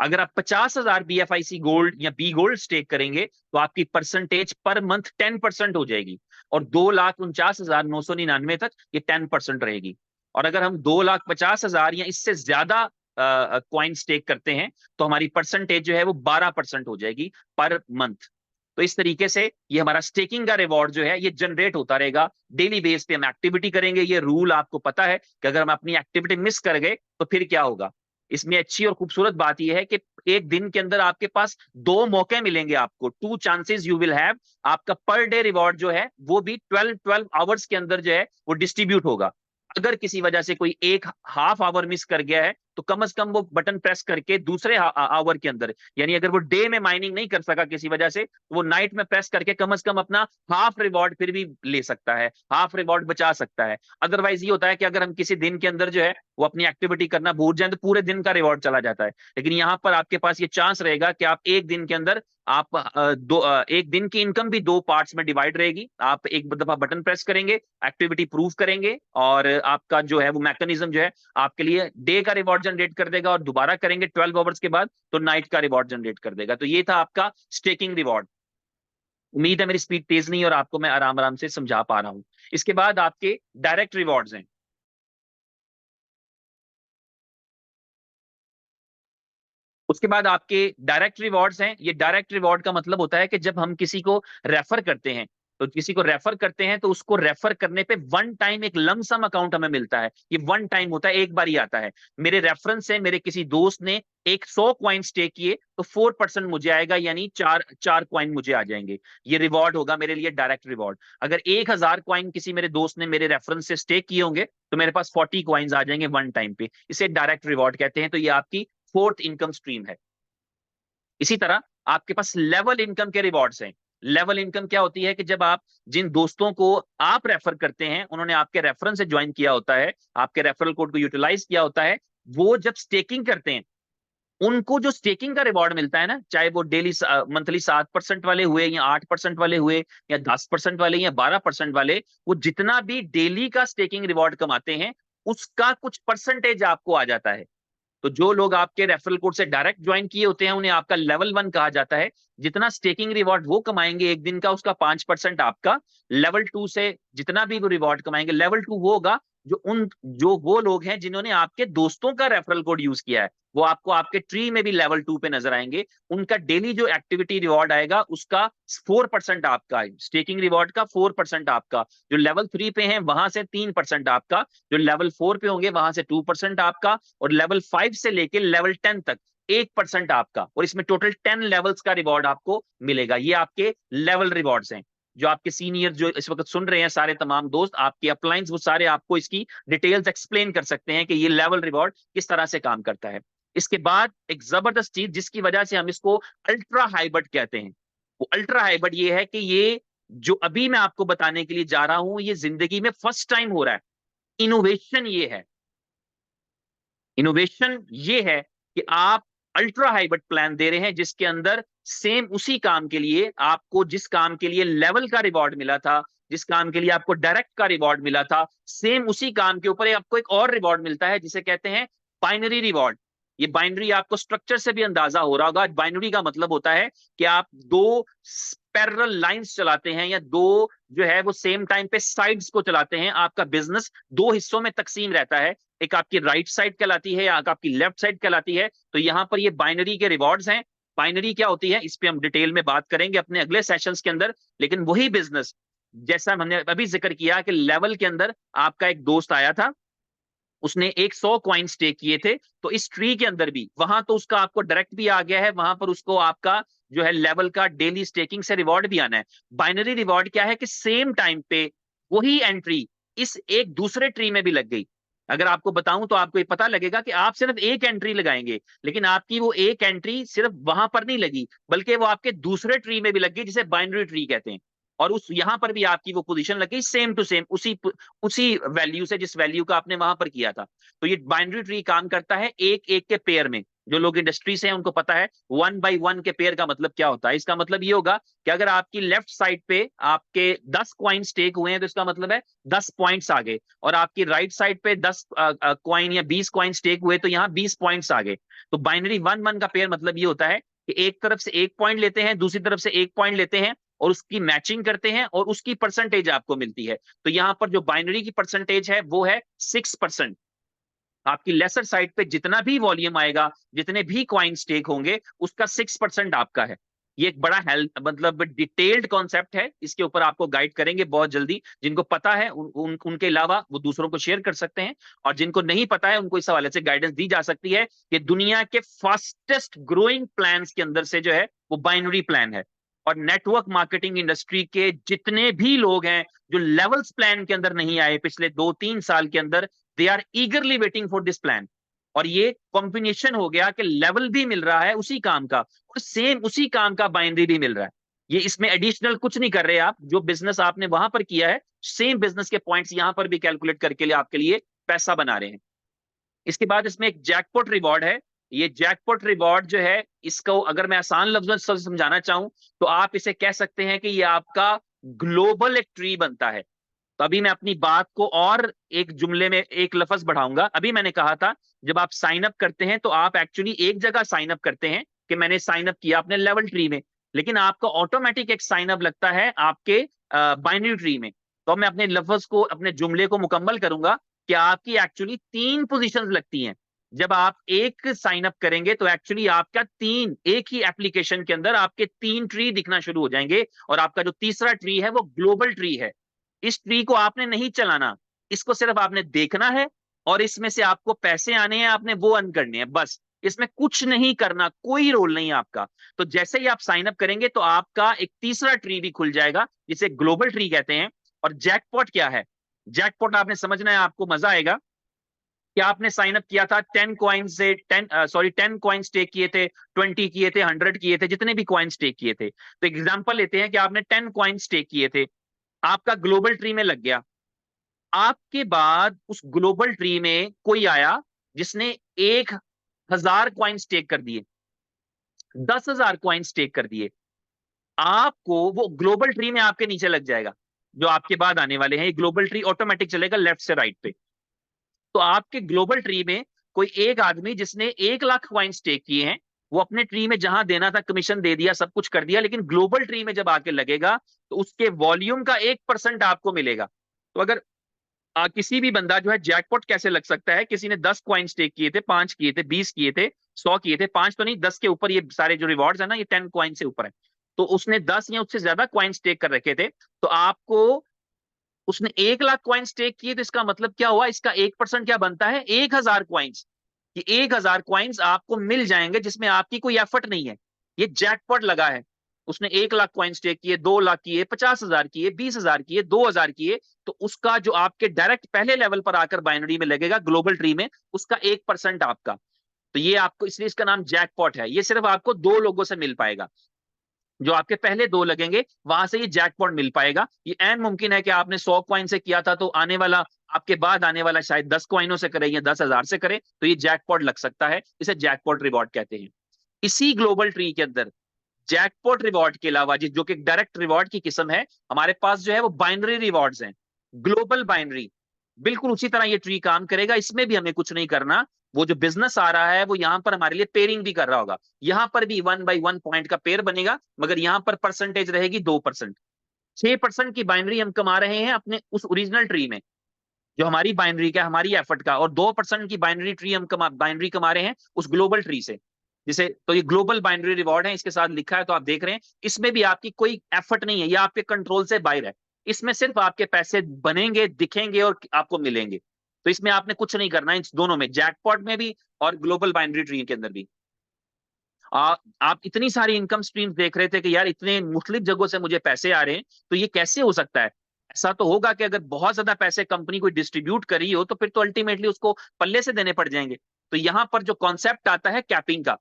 अगर आप 50,000 BFIC गोल्ड या बी गोल्ड स्टेक करेंगे तो आपकी परसेंटेज पर मंथ 10% हो जाएगी और 2,49,999 तक ये 10% रहेगी। और अगर हम 2,50,000 या इससे ज्यादा क्वाइन स्टेक करते हैं तो हमारी परसेंटेज जो है वो 12% हो जाएगी पर मंथ। तो इस तरीके से ये हमारा स्टेकिंग का रिवॉर्ड जो है ये जनरेट होता रहेगा। डेली बेस पे हम एक्टिविटी करेंगे। ये रूल आपको पता है कि अगर हम अपनी एक्टिविटी मिस कर गए तो फिर क्या होगा। इसमें अच्छी और खूबसूरत बात यह है कि एक दिन के अंदर आपके पास 2 मौके मिलेंगे आपको, 2 चांसेस यू विल हैव। आपका पर डे रिवॉर्ड जो है वो भी 12 आवर्स के अंदर जो है वो डिस्ट्रीब्यूट होगा। अगर किसी वजह से कोई एक हाफ आवर मिस कर गया है तो कम से कम वो बटन प्रेस करके दूसरे आवर के अंदर, यानी अगर वो डे में माइनिंग नहीं कर सका किसी वजह से, तो वो नाइट में प्रेस करके कम से कम अपना हाफ रिवॉर्ड फिर भी ले सकता है, हाफ रिवॉर्ड बचा सकता है। अदरवाइज ये होता है कि अगर हम किसी दिन के अंदर जो है वो अपनी एक्टिविटी करना भूल जाए तो पूरे दिन का रिवॉर्ड चला जाता है। लेकिन यहाँ पर आपके पास ये चांस रहेगा कि आप एक दिन के अंदर आप एक दिन की इनकम भी 2 पार्ट्स में डिवाइड रहेगी। आप एक दफा बटन प्रेस करेंगे, एक्टिविटी प्रूव करेंगे और आपका जो है वो मैकेनिज्म जो है आपके लिए डे का रिवॉर्ड जनरेट कर देगा और दोबारा करेंगे 12 आवर्स के बाद तो नाइट का रिवॉर्ड जनरेट कर देगा। तो ये था आपका स्टेकिंग रिवॉर्ड। उम्मीद है मेरी स्पीड तेज नहीं और आपको मैं आराम आराम से समझा पा रहा हूं। इसके बाद आपके डायरेक्ट रिवॉर्ड्स हैं। उसके बाद आपके डायरेक्ट रिवॉर्ड्स हैं। ये डायरेक्ट रिवॉर्ड का मतलब होता है कि जब हम किसी को रेफर करते हैं, तो किसी को रेफर करते हैं तो उसको रेफर करने पे वन टाइम एक लमसम अकाउंट हमें मिलता है। ये वन टाइम होता है, एक बार ही आता है। मेरे रेफरेंस से मेरे किसी दोस्त ने 100 क्वाइन स्टेक किए तो 4% मुझे आएगा, यानी चार क्वाइन मुझे आ जाएंगे। ये रिवॉर्ड होगा मेरे लिए डायरेक्ट रिवॉर्ड। अगर 1000 क्वाइन किसी मेरे दोस्त ने मेरे रेफरेंस से स्टेक किए होंगे तो मेरे पास 40 क्वाइंस आ जाएंगे वन टाइम पे। इसे डायरेक्ट रिवॉर्ड कहते हैं। तो ये आपकी 4th इनकम स्ट्रीम है। इसी तरह आपके पास लेवल इनकम के रिवॉर्ड्स हैं। लेवल इनकम क्या होती है कि जब आप जिन दोस्तों को आप रेफर करते हैं, उन्होंने आपके रेफरेंस से ज्वाइन किया होता है, आपके रेफरल कोड को यूटिलाइज किया होता है, वो जब स्टेकिंग करते हैं उनको जो स्टेकिंग का रिवॉर्ड मिलता है ना, चाहे वो डेली मंथली 7% वाले हुए या 8% वाले हुए या 10% वाले या 12% वाले, वो जितना भी डेली का स्टेकिंग रिवॉर्ड कमाते हैं उसका कुछ परसेंटेज आपको आ जाता है। तो जो लोग आपके रेफरल कोड से डायरेक्ट ज्वाइन किए होते हैं उन्हें आपका लेवल 1 कहा जाता है। जितना स्टेकिंग रिवॉर्ड वो कमाएंगे एक दिन का, उसका 5% आपका। लेवल 2 से जितना भी वो रिवॉर्ड कमाएंगे, लेवल 2 वो होगा जो वो लोग हैं जिन्होंने आपके दोस्तों का रेफरल कोड यूज किया है। वो आपको आपके ट्री में भी लेवल 2 पे नजर आएंगे। उनका डेली जो एक्टिविटी रिवॉर्ड आएगा उसका 4% आपका है। स्टेकिंग रिवॉर्ड का 4% आपका। जो लेवल 3 पे हैं वहां से 3% आपका। जो लेवल 4 पे होंगे वहां से 2% आपका। और लेवल 5 से लेके लेवल 10 तक 1% आपका। और इसमें टोटल 10 लेवल्स का रिवॉर्ड आपको मिलेगा। ये आपके लेवल रिवॉर्ड्स हैं। जो आपके सीनियर जो इस वक्त सुन रहे हैं, सारे तमाम दोस्त, आपके अपलाइंस, वो सारे आपको इसकी डिटेल्स एक्सप्लेन कर सकते हैं कि ये लेवल रिवॉर्ड किस तरह से काम करता है। इसके बाद एक जबरदस्त चीज जिसकी वजह से हम इसको अल्ट्रा हाइब्रिड कहते हैं, वो अल्ट्रा हाइब्रिड ये है कि ये जो अभी मैं आपको बताने के लिए जा रहा हूं ये जिंदगी में फर्स्ट टाइम हो रहा है। इनोवेशन ये है, इनोवेशन ये है कि आप अल्ट्रा हाइब्रिड प्लान दे रहे हैं जिसके अंदर सेम उसी काम के लिए आपको, जिस काम के लिए लेवल का रिवॉर्ड मिला था, जिस काम के लिए आपको डायरेक्ट का रिवॉर्ड मिला था, सेम उसी काम के ऊपर आपको एक और रिवॉर्ड मिलता है जिसे कहते हैं बाइनरी रिवॉर्ड। ये बाइनरी आपको स्ट्रक्चर से भी अंदाजा हो रहा होगा। बाइनरी का मतलब होता है कि आप दो पैरेलल लाइंस चलाते हैं या दो जो है वो सेम टाइम पे साइड्स को चलाते हैं। आपका बिजनेस दो हिस्सों में तकसीम रहता है, एक आपकी राइट साइड कहलाती है या आपकी लेफ्ट साइड कहलाती है। तो यहां पर ये बाइनरी के रिवॉर्ड्स हैं। बाइनरी क्या होती है इस पे हम डिटेल में बात करेंगे अपने अगले सेशंस के अंदर। लेकिन वही बिजनेस जैसा हमने अभी जिक्र किया कि लेवल के अंदर आपका एक दोस्त आया था, उसने 100 कॉइन स्टेक किए थे, तो इस ट्री के अंदर भी वहां तो उसका आपको डायरेक्ट भी आ गया है, वहां पर उसको आपका जो है लेवल का डेली स्टेकिंग से रिवॉर्ड भी आना है। बाइनरी रिवॉर्ड क्या है कि सेम टाइम पे वही एंट्री इस एक दूसरे ट्री में भी लग गई। अगर आपको बताऊं तो आपको ये पता लगेगा कि आप सिर्फ एक एंट्री लगाएंगे, लेकिन आपकी वो एक एंट्री सिर्फ वहां पर नहीं लगी, बल्कि वो आपके दूसरे ट्री में भी लग गई, जिसे बाइनरी ट्री कहते हैं। और उस यहां पर भी आपकी वो पोजीशन लग गई सेम टू सेम, उसी वैल्यू से जिस वैल्यू का आपने वहां पर किया था। तो ये बाइनरी ट्री काम करता है एक एक के पेयर में। जो लोग इंडस्ट्री से हैं उनको पता है 1 by 1 के पेयर का मतलब क्या होता है। इसका मतलब ये होगा कि अगर आपकी लेफ्ट साइड पे आपके 10 कॉइन स्टेक हुए हैं तो इसका मतलब है 10 पॉइंट्स आ गए, और आपकी राइट साइड पे 10 कॉइन या 20 कॉइन स्टेक हुए तो यहाँ 20 पॉइंट्स आ गए। तो बाइनरी 1-1 का पेयर मतलब ये होता है कि एक तरफ से एक पॉइंट लेते हैं, दूसरी तरफ से एक पॉइंट लेते हैं और उसकी मैचिंग करते हैं और उसकी परसेंटेज आपको मिलती है। तो यहां पर जो बाइनरी की परसेंटेज है वो है 6%। आपकी लेसर साइड पे जितना भी वॉल्यूम आएगा, जितने भी कॉइन स्टेक होंगे, उसका 6% आपका है। ये एक बड़ा हेल्प मतलब डिटेल्ड कॉन्सेप्ट है, इसके ऊपर आपको गाइड करेंगे बहुत जल्दी। जिनको पता है उनके अलावा वो दूसरों को शेयर कर सकते हैं, और जिनको नहीं पता है उनको इस हवाले से गाइडेंस दी जा सकती है कि दुनिया के फास्टेस्ट ग्रोइंग प्लान्स के अंदर से जो है वो बाइनरी प्लान है। और नेटवर्क मार्केटिंग इंडस्ट्री के जितने भी लोग हैं जो लेवल्स प्लान के अंदर नहीं आए पिछले 2-3 साल के अंदर, they are eagerly waiting for this plan. और ये कॉम्बिनेशन हो गया कि लेवल भी मिल रहा है उसी काम का और सेम उसी काम का बाइनरी भी मिल रहा है। ये इसमें एडिशनल कुछ नहीं कर रहे आप, जो बिजनेस आपने वहां पर किया है सेम बिजनेस के पॉइंट्स यहां पर भी कैलकुलेट करके आपके लिए पैसा बना रहे हैं। इसके बाद इसमें एक जैकपॉट रिवॉर्ड है। ये जैकपॉट रिवॉर्ड जो है, इसको अगर मैं आसान लफ्जों से समझाना चाहूं तो आप इसे कह सकते हैं कि ये आपका ग्लोबल एक ट्री बनता है। तो अभी मैं अपनी बात को और एक जुमले में एक लफ्ज बढ़ाऊंगा। अभी मैंने कहा था जब आप साइन अप करते हैं तो आप एक्चुअली एक जगह साइन अप करते हैं कि मैंने साइन अप किया अपने लेवल ट्री में, लेकिन आपका ऑटोमेटिक एक साइन अप लगता है आपके बाइनरी ट्री में। तो मैं अपने लफ्ज को, अपने जुमले को मुकम्मल करूंगा कि आपकी एक्चुअली 3 पोजीशंस लगती हैं। जब आप एक साइन अप करेंगे तो एक्चुअली आपका एक ही एप्लीकेशन के अंदर आपके 3 ट्री दिखना शुरू हो जाएंगे, और आपका जो तीसरा ट्री है वो ग्लोबल ट्री है। इस ट्री को आपने नहीं चलाना, इसको सिर्फ आपने देखना है और इसमें से आपको पैसे आने हैं, आपने वो अर्न करने हैं, बस। इसमें कुछ नहीं करना, कोई रोल नहीं आपका। तो जैसे ही आप साइन अप करेंगे तो आपका एक तीसरा ट्री भी खुल जाएगा जिसे ग्लोबल ट्री कहते हैं। और जैकपॉट क्या है? जैकपॉट आपने समझना है, आपको मजा आएगा कि आपने साइन अप किया था 10 कॉइन से 10 कॉइन स्टेक किए थे, 20 किए थे, 100 किए थे, जितने भी कॉइन स्टेक किए थे। तो एग्जांपल लेते हैं कि आपने 10 कॉइन स्टेक किए थे, आपका ग्लोबल ट्री में लग गया। आपके बाद उस ग्लोबल ट्री में कोई आया जिसने 1000 कॉइन स्टेक कर दिए, 10,000 कॉइन स्टेक कर दिए, आपको वो ग्लोबल ट्री में आपके नीचे लग जाएगा। जो आपके बाद आने वाले हैं, ये ग्लोबल ट्री ऑटोमेटिक चलेगा लेफ्ट से राइट पे। तो आपके ग्लोबल ट्री में कोई एक आदमी जिसने 1 लाख कॉइन स्टेक किए हैं, वो अपने ट्री में जहां देना था कमीशन दे दिया, सब कुछ कर दिया, लेकिन ग्लोबल ट्री में जब आके लगेगा तो उसके वॉल्यूम का 1% आपको मिलेगा। तो अगर किसी भी बंदा जो है, जैकपॉट कैसे लग सकता है, किसी ने 10 कॉइन स्टेक किए थे, 5 किए थे, 20 किए थे, 100 किए थे, 5 तो नहीं 10 के ऊपर, ये सारे जो रिवॉर्ड्स है ना ये 10 कॉइन से ऊपर है, तो उसने 10 या उससे ज्यादा कॉइन स्टेक कर रखे थे, तो आपको उसने 1 लाख कॉइन स्टेक किए, तो इसका मतलब क्या हुआ, इसका 1% क्या बनता है, 1000 कॉइन्स। ये 1000 कॉइन्स आपको मिल जाएंगे जिसमें आपकी कोई एफर्ट नहीं है, ये जैकपॉट लगा है। उसने 1 लाख कॉइन स्टेक किए, 2 लाख किए, 50,000 किए, 20,000 किए, 2,000 किए, तो उसका जो आपके डायरेक्ट पहले लेवल पर आकर बाइनरी में लगेगा ग्लोबल ट्री में, उसका 1% आपका। तो ये आपको, इसलिए इसका नाम जैकपॉट है। ये सिर्फ आपको 2 लोगों से मिल पाएगा, जो आपके पहले 2 लगेंगे वहां से ये जैकपॉट मिल पाएगा। ये ऐन मुमकिन है कि आपने 100 कॉइन से किया था, तो आने वाला, आपके बाद आने वाला शायद 10 कॉइनों से करे या 10,000 से करे, तो ये जैकपॉट लग सकता है। इसे जैकपॉट रिवॉर्ड कहते हैं। इसी ग्लोबल ट्री के अंदर जैकपॉट रिवॉर्ड के अलावा जो कि डायरेक्ट रिवॉर्ड की किस्म है, हमारे पास जो है वो बाइनरी रिवॉर्ड्स हैं, ग्लोबल बाइनरी। बिल्कुल उसी तरह ये ट्री काम करेगा, इसमें भी हमें कुछ नहीं करना। वो जो बिजनेस आ रहा है वो यहाँ पर हमारे लिए पेयरिंग भी कर रहा होगा, यहाँ पर भी 1 by 1 पॉइंट का पेयर बनेगा, मगर यहाँ पर परसेंटेज रहेगी 2%। 6% की बाइनरी हम कमा रहे हैं अपने उस ओरिजिनल ट्री में, जो हमारी बाइनरी का, हमारी एफर्ट का, और 2% की बाइनरी ट्री हम बाइनरी कमा रहे हैं उस ग्लोबल ट्री से, जिसे तो ये ग्लोबल बाइनरी रिवॉर्ड है, इसके साथ लिखा है तो आप देख रहे हैं। इसमें भी आपकी कोई एफर्ट नहीं है, ये आपके कंट्रोल से बाहर है। इसमें सिर्फ आपके पैसे बनेंगे, दिखेंगे और आपको मिलेंगे। तो इसमें आपने कुछ नहीं करना है, इन दोनों में, जैकपॉट में भी और ग्लोबल बाइनरी ट्री के अंदर भी। आप इतनी सारी इनकम स्ट्रीम्स देख रहे थे कि यार इतने मुख्तलिफ जगहों से मुझे पैसे आ रहे हैं, तो ये कैसे हो सकता है? ऐसा तो होगा कि अगर बहुत ज्यादा पैसे कंपनी को डिस्ट्रीब्यूट करी हो तो फिर तो अल्टीमेटली उसको पल्ले से देने पड़ जाएंगे। तो यहां पर जो कॉन्सेप्ट आता है कैपिंग का,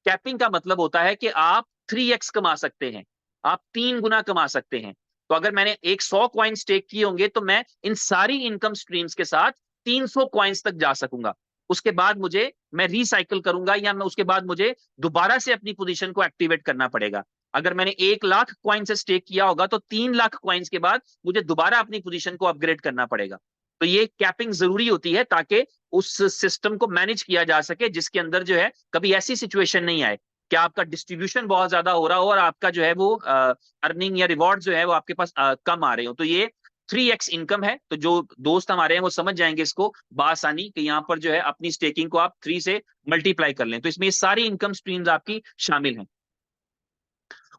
कैपिंग का मतलब होता है कि आप 3x कमा सकते हैं, आप 3 गुना कमा सकते हैं। तो अगर मैंने 100 कॉइन स्टेक किए होंगे तो मैं इन सारी इनकम स्ट्रीम्स के साथ 300 कॉइन्स तक जा सकूंगा। उसके बाद मैं रिसाइकल करूंगा, या मैं उसके बाद मुझे दोबारा से अपनी पोजीशन को एक्टिवेट करना पड़ेगा। अगर मैंने 1 लाख कॉइन से स्टेक किया होगा तो 3 लाख कॉइन्स के बाद मुझे दोबारा अपनी पोजीशन को अपग्रेड करना पड़ेगा। तो ये कैपिंग जरूरी होती है ताकि उस सिस्टम को मैनेज किया जा सके, जिसके अंदर जो है कभी ऐसी सिचुएशन नहीं आए कि आपका डिस्ट्रीब्यूशन बहुत ज्यादा हो रहा हो और आपका जो है वो अर्निंग या रिवॉर्ड जो है वो आपके पास कम आ रहे हो। तो ये 3x इनकम है। तो जो दोस्त हमारे हैं वो समझ जाएंगे इसको बासानी कि यहाँ पर जो है अपनी स्टेकिंग को आप 3 से मल्टीप्लाई कर लें। तो इसमें ये सारी इनकम स्ट्रीम्स आपकी शामिल हैं।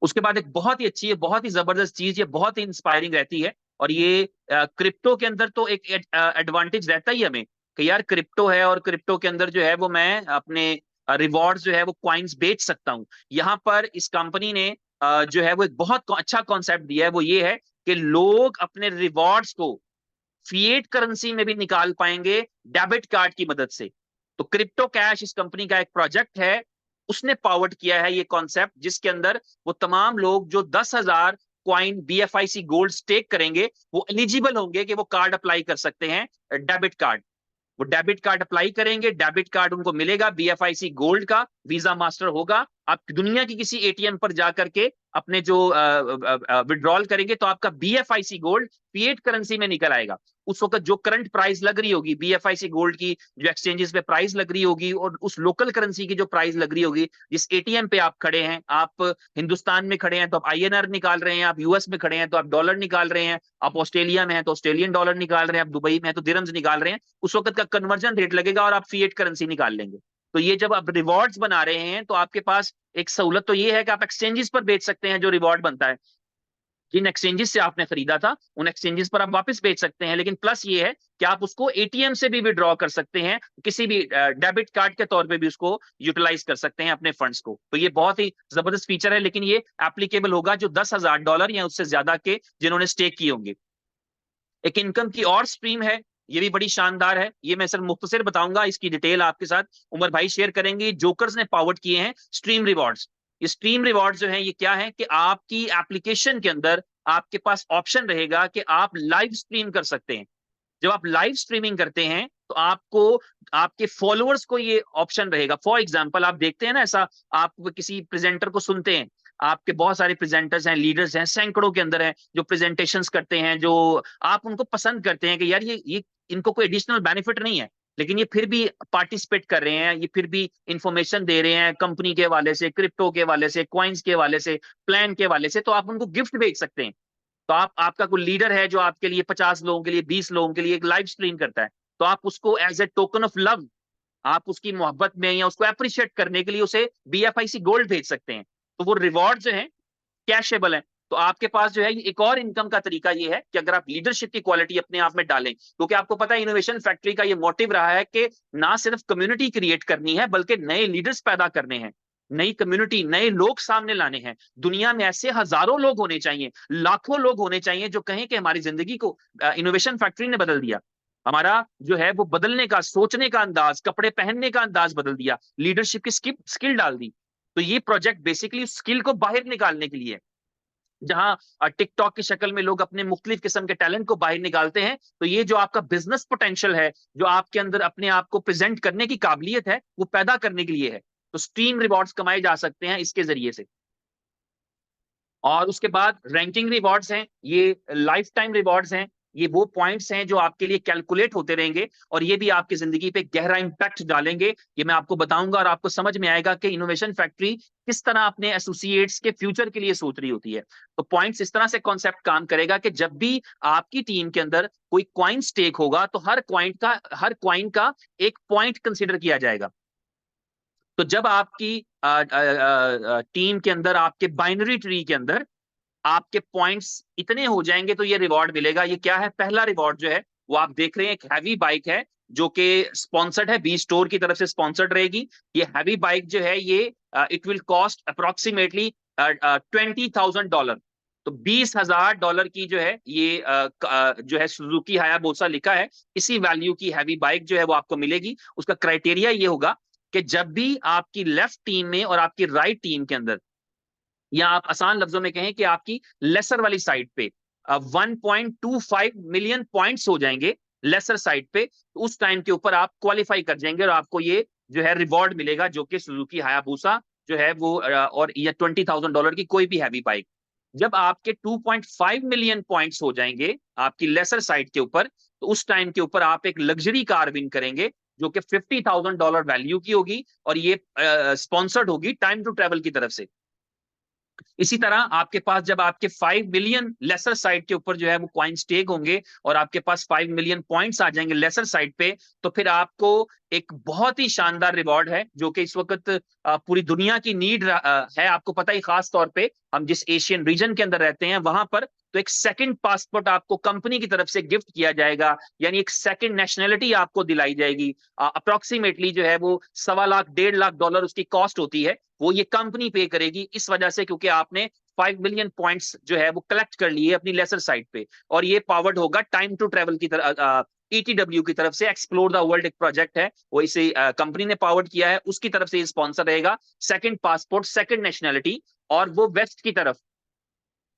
उसके बाद एक बहुत ही अच्छी है, बहुत ही जबरदस्त चीज, ये बहुत ही इंस्पायरिंग रहती है, और ये क्रिप्टो के अंदर तो एक एडवांटेज रहता ही हमें कि यार क्रिप्टो है और क्रिप्टो के अंदर जो है वो मैं अपने रिवॉर्ड्स जो है वो कॉइन्स बेच सकता हूँ। यहाँ पर इस कंपनी ने जो है वो एक बहुत अच्छा कॉन्सेप्ट दिया है, वो ये है कि लोग अपने रिवॉर्ड्स को फिएट करेंसी में भी निकाल पाएंगे डेबिट कार्ड की मदद से। तो क्रिप्टो कैश इस कंपनी का एक प्रोजेक्ट है, उसने पावर्ड किया है ये कॉन्सेप्ट, जिसके अंदर वो तमाम लोग जो 10,000 कॉइन BFIC गोल्ड स्टेक करेंगे वो एलिजिबल होंगे कि वो कार्ड अप्लाई कर सकते हैं, डेबिट कार्ड। वो डेबिट कार्ड अप्लाई करेंगे, डेबिट कार्ड उनको मिलेगा BFIC गोल्ड का, वीजा मास्टर होगा। आप दुनिया की किसी ATM पर जाकर के अपने जो विड्रॉल करेंगे तो आपका BFIC गोल्ड फिएट करेंसी में निकल आएगा। उस वक्त जो करंट प्राइस लग रही होगी BFIC गोल्ड की, जो एक्सचेंजेस पे प्राइस लग रही होगी, और उस लोकल करेंसी की जो प्राइस लग रही होगी, जिस ATM पे आप खड़े हैं, आप हिंदुस्तान में खड़े हैं तो आप INR निकाल रहे हैं, आप US में खड़े हैं तो आप डॉलर निकाल रहे हैं, आप ऑस्ट्रेलिया में हैं तो ऑस्ट्रेलियन डॉलर निकाल रहे हैं, आप दुबई में हैं तो दिरहम्स निकाल रहे हैं, उस वक्त का कन्वर्जन रेट लगेगा और आप फिएट करेंसी निकाल लेंगे। तो ये जब आप रिवॉर्ड्स बना रहे हैं तो आपके पास एक सहूलत तो ये है कि आप एक्सचेंजेस पर बेच सकते हैं जो रिवॉर्ड बनता है, जिन एक्सचेंजेस से आपने खरीदा था उन एक्सचेंजेस पर आप वापस बेच सकते हैं। लेकिन प्लस ये है कि आप उसको ATM से भी विड्रॉ कर सकते हैं, किसी भी डेबिट कार्ड के तौर पे भी उसको यूटिलाइज कर सकते हैं अपने फंड्स को। तो ये बहुत ही जबरदस्त फीचर है, लेकिन ये एप्लीकेबल होगा जो $10,000 या उससे ज्यादा के जिन्होंने स्टेक किए होंगे। एक इनकम की और स्ट्रीम है, ये भी बड़ी शानदार है, ये मैं सिर्फ मुख्तसर बताऊंगा, इसकी डिटेल आपके साथ उमर भाई शेयर करेंगे। जोकर्स ने पावर्ड किए हैं स्ट्रीम रिवॉर्ड्स। ये स्ट्रीम रिवॉर्ड्स जो हैं ये क्या है कि आपकी एप्लीकेशन के अंदर आपके पास ऑप्शन रहेगा कि आप लाइव स्ट्रीम कर सकते हैं। जब आप लाइव स्ट्रीमिंग करते हैं तो आपको आपके फॉलोअर्स को ये ऑप्शन रहेगा। फॉर एग्जांपल आप देखते हैं ना, ऐसा आप किसी प्रेजेंटर को सुनते हैं, आपके बहुत सारे प्रेजेंटर्स हैं, लीडर्स हैं, सैकड़ों के अंदर हैं जो प्रेजेंटेशंस करते हैं, जो आप उनको पसंद करते हैं कि यार ये इनको कोई एडिशनल बेनिफिट नहीं है, लेकिन ये फिर भी पार्टिसिपेट कर रहे हैं, ये फिर भी इंफॉर्मेशन दे रहे हैं कंपनी के हवाले से, क्रिप्टो के हवाले से, कॉइन्स के हवाले से, प्लान के हवाले से, तो आप उनको गिफ्ट भेज सकते हैं। तो आपका कोई लीडर है जो आपके लिए 50 लोगों के लिए, 20 लोगों के लिए एक लाइव स्ट्रीम करता है, तो आप उसको as a token of love, आप उसकी मोहब्बत में या उसको अप्रिशिएट करने के लिए उसे BFIC गोल्ड भेज सकते हैं। तो वो रिवॉर्ड जो है कैशेबल है। तो आपके पास जो है एक और इनकम का तरीका ये है कि अगर आप लीडरशिप की क्वालिटी अपने आप में डालें, क्योंकि आपको पता है इनोवेशन फैक्ट्री का ये मोटिव रहा है कि ना सिर्फ कम्युनिटी क्रिएट करनी है बल्कि नए लीडर्स पैदा करने हैं, नई कम्युनिटी, नए लोग सामने लाने हैं। दुनिया में ऐसे हजारों लोग होने चाहिए, लाखों लोग होने चाहिए जो कहें कि हमारी जिंदगी को इनोवेशन फैक्ट्री ने बदल दिया, हमारा जो है वो बदलने का, सोचने का अंदाज, कपड़े पहनने का अंदाज बदल दिया, लीडरशिप की स्किल डाल दी। तो ये प्रोजेक्ट बेसिकली स्किल को बाहर निकालने के लिए है। जहां टिकटॉक की शक्ल में लोग अपने मुख्तलिफ किस्म के टैलेंट को बाहर निकालते हैं, तो ये जो आपका बिजनेस पोटेंशियल है, जो आपके अंदर अपने आप को प्रेजेंट करने की काबिलियत है, वो पैदा करने के लिए है। तो स्ट्रीम रिवॉर्ड्स कमाए जा सकते हैं इसके जरिए से। और उसके बाद रैंकिंग रिवॉर्ड्स हैं, ये लाइफ टाइम रिवॉर्ड्स हैं, ये वो पॉइंट्स हैं जो आपके लिए कैलकुलेट होते रहेंगे और ये भी आपकी जिंदगी पे गहरा इंपैक्ट डालेंगे। ये मैं आपको बताऊंगा और आपको समझ में आएगा कि इनोवेशन फैक्ट्री किस तरह अपने एसोसिएट्स के फ्यूचर के लिए सोच रही होती है। तो पॉइंट्स इस तरह से कॉन्सेप्ट काम करेगा कि जब भी आपकी टीम के अंदर कोई कॉइन स्टेक होगा तो हर कॉइन का एक पॉइंट कंसिडर किया जाएगा। तो जब आपकी टीम के अंदर, आपके बाइनरी ट्री के अंदर आपके पॉइंट्स इतने हो जाएंगे तो ये रिवॉर्ड मिलेगा। ये क्या है? पहला रिवॉर्ड जो है वो आप देख रहे हैं, एक हैवी बाइक है जो कि स्पॉन्सर्ड है, बी स्टोर की तरफ से स्पॉन्सर्ड रहेगी। ये हैवी बाइक जो है ये इट विल कॉस्ट अप्रोक्सीमेटली $20,000। तो $20,000 की जो है ये जो है सुजुकी हायाबुसा लिखा है, इसी वैल्यू की हैवी बाइक जो है वो आपको मिलेगी। उसका क्राइटेरिया ये होगा कि जब भी आपकी लेफ्ट टीम में और आपकी राइट टीम के अंदर, या आप आसान लफ्जों में कहें कि आपकी लेसर वाली साइड पे 1.25 मिलियन पॉइंट्स हो जाएंगे लेसर साइड पे, तो उस टाइम के ऊपर आप क्वालिफाई कर जाएंगे और आपको ये जो है रिवॉर्ड मिलेगा, जो कि सुजुकी हायाबुसा जो है वो और ये $20,000 की कोई भी हैवी बाइक। जब आपके 2.5 मिलियन पॉइंट्स हो जाएंगे आपकी लेसर साइड के ऊपर, तो उस टाइम के ऊपर आप एक लग्जरी कार विन करेंगे जो कि $50,000 वैल्यू की होगी और ये स्पॉन्सर्ड होगी टाइम टू ट्रेवल की तरफ से। इसी तरह आपके पास जब आपके 5 मिलियन लेसर साइड के ऊपर जो है वो कॉइन स्टेक होंगे और आपके पास 5 मिलियन पॉइंट्स आ जाएंगे लेसर साइड पे, तो फिर आपको एक बहुत ही शानदार रिवॉर्ड है जो कि इस वक्त पूरी दुनिया की नीड है। आपको पता ही, खास तौर पे हम जिस एशियन रीजन के अंदर रहते हैं वहां पर, तो एक सेकंड पासपोर्ट आपको कंपनी की तरफ से गिफ्ट किया जाएगा, यानी एक सेकंड नेशनैलिटी आपको दिलाई जाएगी। अप्रोक्सीमेटली जो है वो $1.25 लाख $1.5 उसकी कॉस्ट होती है, वो ये कंपनी पे करेगी इस वजह से क्योंकि आपने 5 मिलियन पॉइंट्स जो है वो कलेक्ट कर लिए अपनी लेसर साइड पे। और ये पावर्ड होगा टाइम टू ट्रेवल की तरफ, ETW की तरफ से। एक्सप्लोर द वर्ल्ड एक प्रोजेक्ट है, वो इसे कंपनी ने पावर्ड किया है, उसकी तरफ से ये स्पॉन्सर रहेगा। सेकंड पासपोर्ट, सेकंड नेशनैलिटी, और वो वेस्ट की तरफ,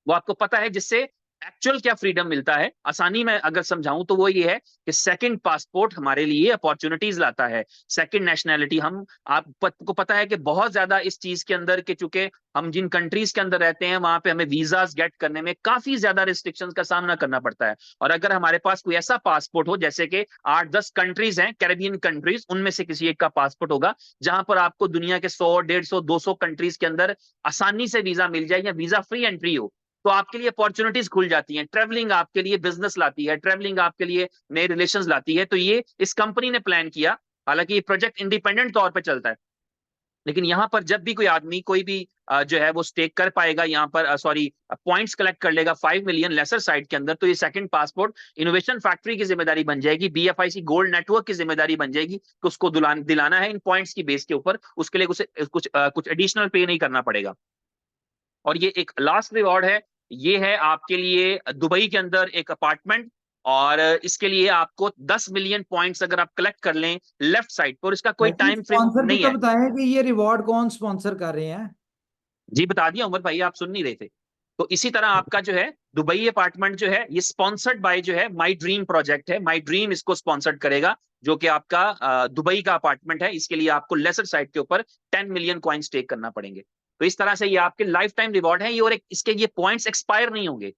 वो आपको पता है जिससे एक्चुअल क्या फ्रीडम मिलता है, आसानी में अगर समझाऊं तो वो ये है कि सेकंड पासपोर्ट हमारे लिए अपॉर्चुनिटीज लाता है। सेकंड नेशनैलिटी, हम आपको पता है कि बहुत ज्यादा इस चीज के अंदर के चूंकि हम जिन कंट्रीज के अंदर रहते हैं वहां पे हमें वीजास गेट करने में काफी ज्यादा रिस्ट्रिक्शंस का सामना करना पड़ता है। और अगर हमारे पास कोई ऐसा पासपोर्ट हो, जैसे कि 8-10 कंट्रीज हैं कैरेबियन कंट्रीज, उनमें से किसी एक का पासपोर्ट होगा जहां पर आपको दुनिया के 100, 150, 200 कंट्रीज के अंदर आसानी से वीजा मिल जाए या वीजा फ्री एंट्री हो, तो आपके लिए अपॉर्चुनिटीज खुल जाती हैं। ट्रैवलिंग आपके लिए बिजनेस लाती है, ट्रैवलिंग आपके लिए नए रिलेशंस लाती है। तो ये इस कंपनी ने प्लान किया, हालांकि ये प्रोजेक्ट इंडिपेंडेंट तौर पे चलता है, लेकिन यहाँ पर जब भी कोई आदमी कोई भी जो है वो स्टेक कर पाएगा, यहाँ पर पॉइंट्स कलेक्ट कर लेगा 5 मिलियन लेसर साइड के अंदर, तो ये सेकंड पासपोर्ट इनोवेशन फैक्ट्री की जिम्मेदारी बन जाएगी, BFIC गोल्ड नेटवर्क की जिम्मेदारी बन जाएगी कि उसको दिलाना है इन पॉइंट्स की बेस के ऊपर। उसके लिए कुछ एडिशनल पे नहीं करना पड़ेगा। और ये एक लास्ट रिवॉर्ड है, ये है आपके लिए दुबई के अंदर एक अपार्टमेंट, और इसके लिए आपको 10 मिलियन पॉइंट्स अगर आप कलेक्ट कर लें लेफ्ट साइड पर, इसका कोई टाइम फ्रेम स्पॉन्सर भी नहीं तो है। बताएं कि ये रिवॉर्ड कौन स्पॉन्सर कर रहे हैं। जी बता दिया उमर भाई, आप सुन नहीं रहे थे। तो इसी तरह आपका जो है दुबई अपार्टमेंट जो है ये स्पॉन्सर्ड बाय जो है माई ड्रीम प्रोजेक्ट है, माई ड्रीम इसको स्पॉन्सर्ड करेगा, जो कि आपका दुबई का अपार्टमेंट है। इसके लिए आपको लेसर साइड के ऊपर 10 मिलियन कॉइन स्टेक करना पड़ेंगे। तो इस तरह से ये आपके लाइफ टाइम रिवॉर्ड है ये, और इसके ये पॉइंट्स एक्सपायर नहीं होंगे,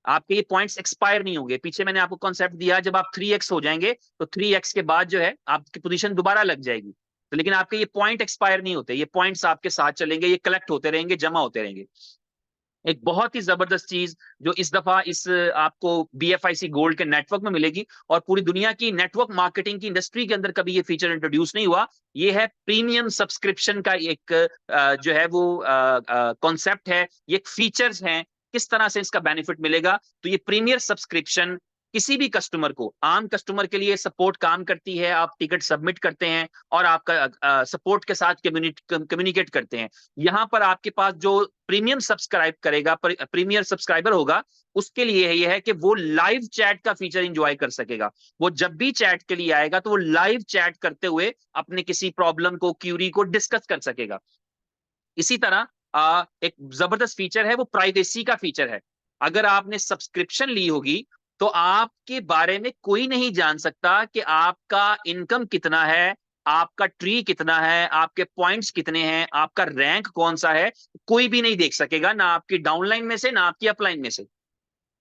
आपके ये पॉइंट्स एक्सपायर नहीं होंगे। पीछे मैंने आपको कॉन्सेप्ट दिया, जब आप 3x हो जाएंगे तो 3x के बाद जो है आपकी पोजीशन दोबारा लग जाएगी, तो लेकिन आपके ये पॉइंट एक्सपायर नहीं होते, ये पॉइंट्स आपके साथ चलेंगे, ये कलेक्ट होते रहेंगे, जमा होते रहेंगे। एक बहुत ही जबरदस्त चीज जो इस दफा इस आपको BFIC गोल्ड के नेटवर्क में मिलेगी, और पूरी दुनिया की नेटवर्क मार्केटिंग की इंडस्ट्री के अंदर कभी ये फीचर इंट्रोड्यूस नहीं हुआ, ये है प्रीमियम सब्सक्रिप्शन का एक जो है वो कॉन्सेप्ट है, ये एक फीचर्स हैं। किस तरह से इसका बेनिफिट मिलेगा? तो ये प्रीमियर सब्सक्रिप्शन किसी भी कस्टमर को, आम कस्टमर के लिए सपोर्ट काम करती है, आप टिकट सबमिट करते हैं और आपका सपोर्ट के साथ कम्युनिकेट करते हैं। यहाँ पर आपके पास जो प्रीमियम सब्सक्राइब करेगा, प्रीमियर सब्सक्राइबर होगा, उसके लिए यह है कि वो लाइव चैट का फीचर एंजॉय कर सकेगा। वो जब भी चैट के लिए आएगा तो वो लाइव चैट करते हुए अपने किसी प्रॉब्लम को, क्यूरी को डिस्कस कर सकेगा। इसी तरह एक जबरदस्त फीचर है वो प्राइवेसी का फीचर है। अगर आपने सब्सक्रिप्शन ली होगी तो आपके बारे में कोई नहीं जान सकता कि आपका इनकम कितना है, आपका ट्री कितना है, आपके पॉइंट्स कितने हैं, आपका रैंक कौन सा है, कोई भी नहीं देख सकेगा, ना आपकी डाउनलाइन में से ना आपकी अपलाइन में से।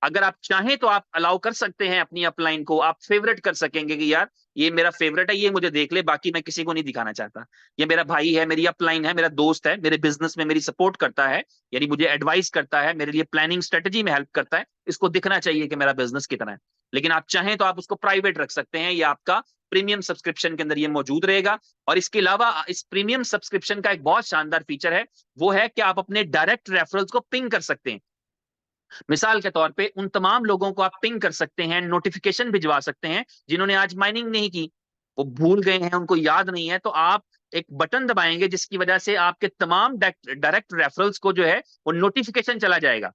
अगर आप चाहें तो आप अलाउ कर सकते हैं अपनी अपलाइन को, आप फेवरेट कर सकेंगे कि यार ये मेरा फेवरेट है, ये मुझे देख ले, बाकी मैं किसी को नहीं दिखाना चाहता। ये मेरा भाई है, मेरी अपलाइन है, मेरा दोस्त है, मेरे बिजनेस में मेरी सपोर्ट करता है, यानी मुझे एडवाइस करता है, मेरे लिए प्लानिंग स्ट्रेटेजी में हेल्प करता है, इसको दिखना चाहिए कि मेरा बिजनेस कितना है। लेकिन आप चाहें तो आप उसको प्राइवेट रख सकते हैं, ये आपका प्रीमियम सब्सक्रिप्शन के अंदर ये मौजूद रहेगा। और इसके अलावा इस प्रीमियम सब्सक्रिप्शन का एक बहुत शानदार फीचर है, वो है कि आप अपने डायरेक्ट रेफरल्स को पिंग कर सकते हैं। मिसाल के तौर पे उन तमाम लोगों को आप पिंग कर सकते हैं, नोटिफिकेशन भिजवा सकते हैं जिन्होंने आज माइनिंग नहीं की, वो भूल गए हैं, उनको याद नहीं है, तो आप एक बटन दबाएंगे जिसकी वजह से आपके तमाम डायरेक्ट रेफरल्स को जो है वो नोटिफिकेशन चला जाएगा,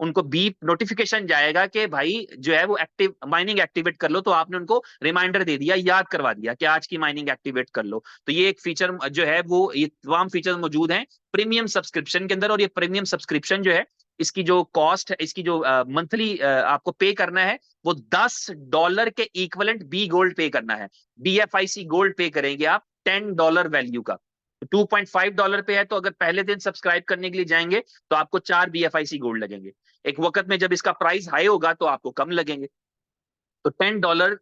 उनको बीप नोटिफिकेशन जाएगा कि भाई जो है वो एक्टिव माइनिंग एक्टिवेट कर लो, तो आपने उनको रिमाइंडर दे दिया, याद करवा दिया कि आज की माइनिंग एक्टिवेट कर लो। तो ये एक फीचर जो है वो, ये तमाम फीचर मौजूद हैं प्रीमियम सब्सक्रिप्शन के अंदर। और ये प्रीमियम सब्सक्रिप्शन जो है, इसकी जो कॉस्ट है, इसकी जो मंथली आपको पे करना है, वो $10 के इक्वलेंट बी गोल्ड पे करना है। BFIC गोल्ड पे करेंगे आप $10 वैल्यू का। $2.5 पे है, तो अगर पहले दिन सब्सक्राइब करने के लिए जाएंगे तो आपको 4 BFIC गोल्ड लगेंगे। एक वक्त में जब इसका प्राइस हाई होगा तो आपको कम लगेंगे। तो $10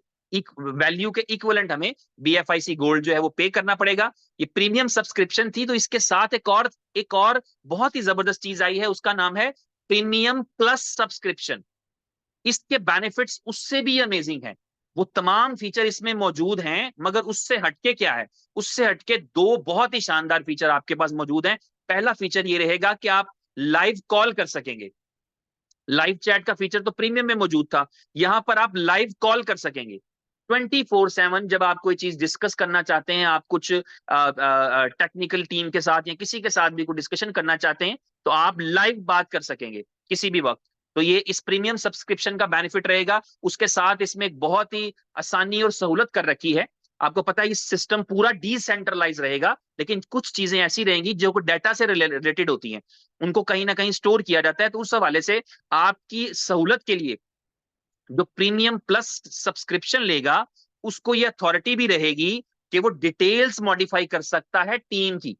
वैल्यू के इक्विवेलेंट हमें BFIC गोल्ड जो है वो पे करना पड़ेगा। ये प्रीमियम सब्सक्रिप्शन थी, तो इसके साथ एक और बहुत ही जबरदस्त चीज आई है, उसका नाम है प्रीमियम प्लस सब्सक्रिप्शन। इसके बेनिफिट्स उससे भी अमेजिंग हैं, वो तमाम फीचर इसमें मौजूद हैं, मगर उससे हटके क्या है, उससे हटके दो बहुत ही शानदार फीचर आपके पास मौजूद हैं। पहला फीचर ये रहेगा कि आप लाइव कॉल कर सकेंगे। लाइव चैट का फीचर तो प्रीमियम में मौजूद था, यहां पर आप लाइव कॉल कर सकेंगे 24/7। जब आप कोई चीज डिस्कस करना चाहते हैं, आप कुछ टेक्निकल टीम के साथ या किसी के साथ भी कोई डिस्कशन करना चाहते हैं, तो आप लाइव बात कर सकेंगे किसी भी वक्त। तो ये इस प्रीमियम सब्सक्रिप्शन का बेनिफिट रहेगा। उसके साथ इसमें एक बहुत ही आसानी और सहूलत कर रखी है। आपको पता है ये सिस्टम पूरा डिसेंट्रलाइज रहेगा, लेकिन कुछ चीजें ऐसी रहेंगी जो डाटा से रिलेटेड होती हैं, उनको कहीं ना कहीं स्टोर किया जाता है। तो उस हवाले से आपकी सहूलत के लिए जो प्रीमियम प्लस सब्सक्रिप्शन लेगा, उसको ये अथॉरिटी भी रहेगी कि वो डिटेल्स मॉडिफाई कर सकता है टीम की।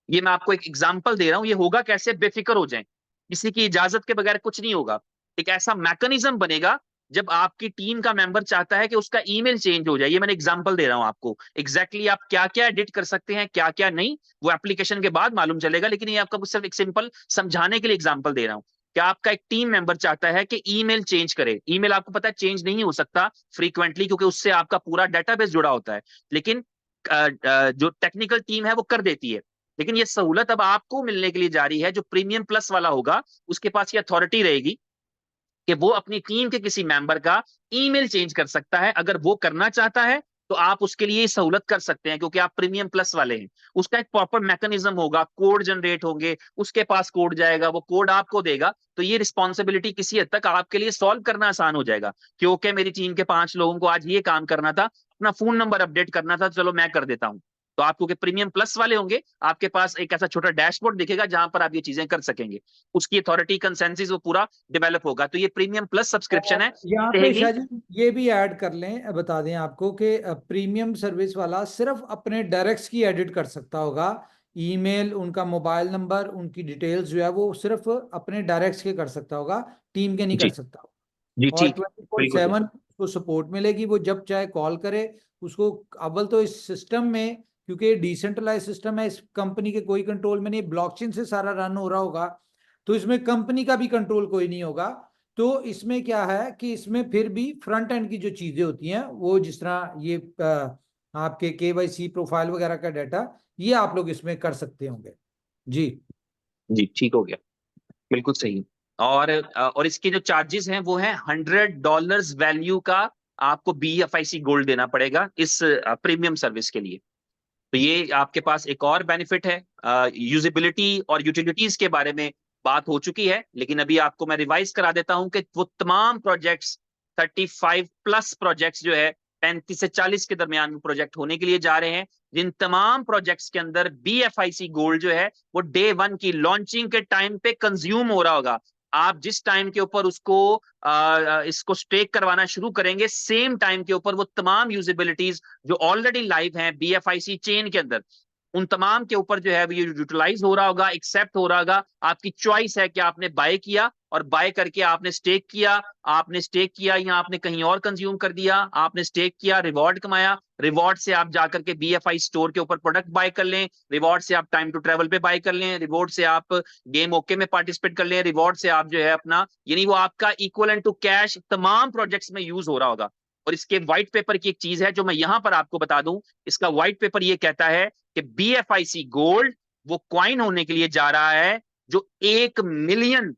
ये मैं आपको एक एग्जांपल दे रहा हूं, ये होगा कैसे, बेफिक्र हो जाएं, किसी की इजाजत के बगैर कुछ नहीं होगा। एक ऐसा मैकेनिज्म बनेगा जब आपकी टीम का मेंबर चाहता है कि उसका ईमेल चेंज हो जाए। ये मैंने एग्जांपल दे रहा हूं आपको, एग्जैक्टली आप क्या क्या एडिट कर सकते हैं, क्या क्या नहीं, वो एप्लीकेशन के बाद मालूम चलेगा, लेकिन ये आपका सिर्फ एक सिंपल समझाने के लिए एग्जांपल दे रहा हूं। क्या आपका एक टीम मेंबर चाहता है कि ईमेल चेंज करे, ईमेल आपको पता है चेंज नहीं हो सकता फ्रीक्वेंटली, क्योंकि उससे आपका पूरा डेटाबेस जुड़ा होता है, लेकिन जो टेक्निकल टीम है वो कर देती है। लेकिन ये सहूलत अब आपको मिलने के लिए जा रही है, जो प्रीमियम प्लस वाला होगा उसके पास ये अथॉरिटी रहेगी कि वो अपनी टीम के किसी मेंबर का ईमेल चेंज कर सकता है। अगर वो करना चाहता है तो आप उसके लिए सहूलत कर सकते हैं, क्योंकि आप प्रीमियम प्लस वाले हैं। उसका एक प्रॉपर मैकेनिज्म होगा, कोड जनरेट होंगे, उसके पास कोड जाएगा, वो कोड आपको देगा। तो ये रिस्पॉन्सिबिलिटी किसी हद तक आपके लिए सॉल्व करना आसान हो जाएगा, क्योंकि मेरी टीम के 5 लोगों को आज ये काम करना था, अपना फोन नंबर अपडेट करना था, चलो मैं कर देता हूं। तो आप क्योंकि प्रीमियम प्लस वाले होंगे, आपके पास एक ऐसा छोटा डैशबोर्ड दिखेगा जहां पर आप ये चीजें कर सकेंगे। उसकी अथॉरिटी कंसेंसस वो पूरा डेवलप होगा। तो ये प्रीमियम प्लस सब्सक्रिप्शन है, यहाँ पे रहेगी। शाह जी ये भी ऐड कर लें, बता दें आपको कि प्रीमियम सर्विस वाला सिर्फ अपने डायरेक्ट्स की एडिट कर सकता होगा, ईमेल, उनका मोबाइल नंबर, उनकी डिटेल्स जो है वो सिर्फ अपने डायरेक्ट्स के कर सकता होगा, टीम के नहीं कर जी सकता। जी और ठीक, बिल्कुल 24/7 उसको सपोर्ट मिलेगी, वो जब चाहे कॉल करे उसको। अव्वल तो इस सिस्टम में, क्योंकि डिसेंट्रलाइज सिस्टम है, इस कंपनी के कोई कंट्रोल में नहीं, ब्लॉकचेन से सारा रन हो रहा होगा, तो इसमें कंपनी का भी कंट्रोल कोई नहीं होगा। तो इसमें क्या है कि इसमें फिर भी फ्रंट एंड की जो चीजें होती हैं, वो जिस तरह ये आपके KYC प्रोफाइल वगैरह का डाटा, ये आप लोग इसमें कर सकते होंगे। जी जी, ठीक हो गया, बिल्कुल सही। और इसके जो चार्जेस हैं वो है $100 वैल्यू का, आपको BFIC गोल्ड देना पड़ेगा इस प्रीमियम सर्विस के लिए। तो ये आपके पास एक और बेनिफिट है। यूजिबिलिटी और यूटिलिटीज के बारे में बात हो चुकी है, लेकिन अभी आपको मैं रिवाइज करा देता हूं कि वो तमाम प्रोजेक्ट्स 35+ प्रोजेक्ट्स जो है 35 से 40 के दरमियान में प्रोजेक्ट होने के लिए जा रहे हैं, जिन तमाम प्रोजेक्ट्स के अंदर BFIC गोल्ड जो है वो Day 1 की लॉन्चिंग के टाइम पे कंज्यूम हो रहा होगा। आप जिस टाइम के ऊपर उसको इसको स्टेक करवाना शुरू करेंगे, सेम टाइम के ऊपर वो तमाम यूजेबिलिटीज जो ऑलरेडी लाइव हैं BFIC चेन के अंदर, उन तमाम के ऊपर जो है वो यूटिलाइज हो रहा होगा, एक्सेप्ट हो रहा होगा। आपकी चॉइस है कि आपने बाय किया और बाय करके आपने स्टेक किया या आपने कहीं और कंज्यूम कर दिया, आपने स्टेक किया, रिवॉर्ड कमाया, रिवॉर्ड से आप जाकर के BFI स्टोर के ऊपर प्रोडक्ट बाय कर लें, रिवॉर्ड से आप टाइम टू ट्रेवल पे बाय कर लें, रिवॉर्ड से आप गेम ओके में पार्टिसिपेट कर लें, रिवॉर्ड से आप जो है अपना, यानी वो आपका इक्वलेंट टू कैश तमाम प्रोजेक्ट्स में यूज हो रहा होगा। और इसके व्हाइट पेपर की एक चीज है जो मैं यहां पर आपको बता दूं, इसका व्हाइट पेपर ये कहता है कि BFIC गोल्ड वो क्वाइन होने के लिए जा रहा है जो 1 मिलियन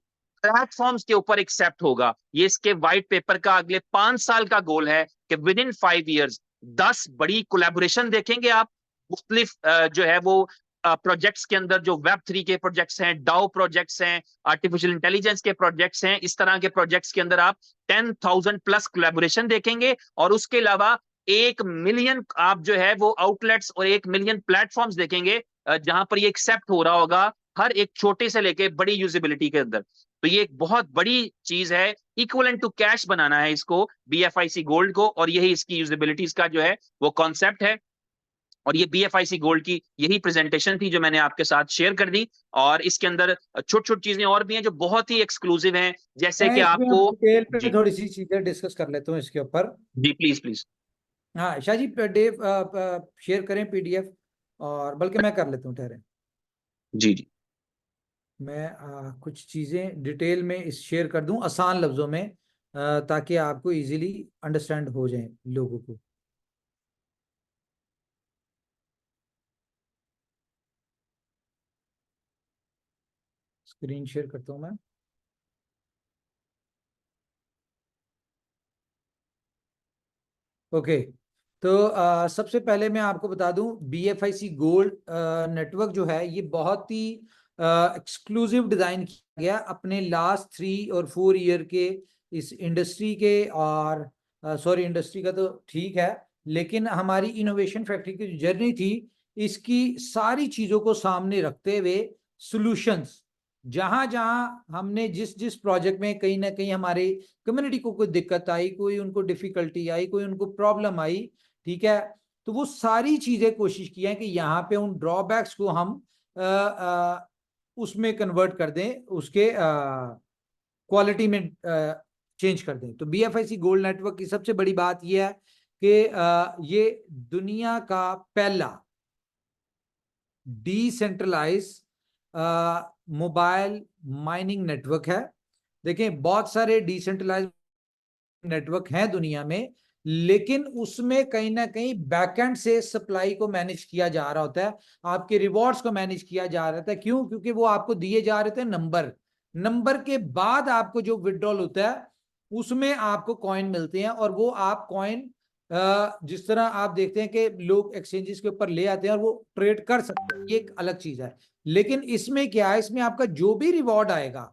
प्लेटफॉर्म्स के ऊपर एक्सेप्ट होगा। ये इसके व्हाइट पेपर का अगले 5 साल का गोल है कि विद इन 5 ईयर्स 10 बड़ी कोलैबोरेशन देखेंगे आप मुख्तलिफ जो है वो प्रोजेक्ट्स के अंदर, जो Web3 के प्रोजेक्ट्स हैं, डाओ प्रोजेक्ट्स हैं, आर्टिफिशियल इंटेलिजेंस के प्रोजेक्ट्स हैं, इस तरह के प्रोजेक्ट्स के अंदर आप 10,000 प्लस कोलैबोरेशन देखेंगे। और उसके अलावा 1 मिलियन आप जो है वो आउटलेट्स और 1 मिलियन प्लेटफॉर्म्स देखेंगे जहां पर ये एक्सेप्ट हो रहा होगा हर एक छोटे से लेके बड़ी यूजेबिलिटी के अंदर। तो ये एक बहुत बड़ी चीज है, इक्वलेंट टू कैश बनाना है इसको BFIC गोल्ड को, और यही इसकी यूजेबिलिटीज का जो है वो कॉन्सेप्ट है। और ये BFIC गोल्ड की यही प्रेजेंटेशन थी जो मैंने आपके साथ शेयर कर दी। और इसके अंदर छोटी छोटी चीजें और भी हैं जो बहुत ही एक्सक्लूसिव हैं, जैसे कि आपको डिटेल पे जी थोड़ी सी चीजें डिस्कस कर लेता हूँ इसके ऊपर। जी प्लीज प्लीज। हाँ शाह जी, डेव शेयर करें PDF, और बल्कि मैं कर लेता हूँ, ठहरे जी जी मैं कुछ चीजें डिटेल में इस शेयर कर दूं आसान लफ्जों में, ताकि आपको इजीली अंडरस्टैंड हो जाए लोगों को। स्क्रीन शेयर करता हूं मैं। ओके, तो सबसे पहले मैं आपको बता दूं BFIC गोल्ड नेटवर्क जो है ये बहुत ही एक्सक्लूसिव डिजाइन किया गया अपने लास्ट 3 और 4 ईयर के इस इंडस्ट्री के, और सॉरी इंडस्ट्री का तो ठीक है, लेकिन हमारी इनोवेशन फैक्ट्री की जो जर्नी थी इसकी सारी चीजों को सामने रखते हुए सॉल्यूशंस, जहां जहां हमने जिस जिस प्रोजेक्ट में कहीं ना कहीं हमारे कम्युनिटी को कोई दिक्कत आई, कोई उनको डिफिकल्टी आई, कोई उनको प्रॉब्लम आई, ठीक है, तो वो सारी चीजें कोशिश की है कि यहाँ पे उन ड्रॉबैक्स को हम उसमें कन्वर्ट कर दें, उसके क्वालिटी में चेंज कर दें। तो BFIC गोल्ड नेटवर्क की सबसे बड़ी बात यह है कि ये दुनिया का पहला डिसेंट्रलाइज मोबाइल माइनिंग नेटवर्क है। देखें बहुत सारे डिसेंट्रलाइज नेटवर्क हैं दुनिया में, लेकिन उसमें कहीं ना कहीं बैकएंड से सप्लाई को मैनेज किया जा रहा होता है, आपके रिवॉर्ड्स को मैनेज किया जा रहा था। क्यों? क्योंकि वो आपको दिए जा रहे थे नंबर के बाद आपको जो विड्रॉल होता है उसमें आपको कॉइन मिलते हैं, और वो आप कॉइन जिस तरह आप देखते हैं कि लोग एक्सचेंजेस के ऊपर ले आते हैं और वो ट्रेड कर सकते हैं, ये एक अलग चीज है। लेकिन इसमें क्या है, इसमें आपका जो भी रिवॉर्ड आएगा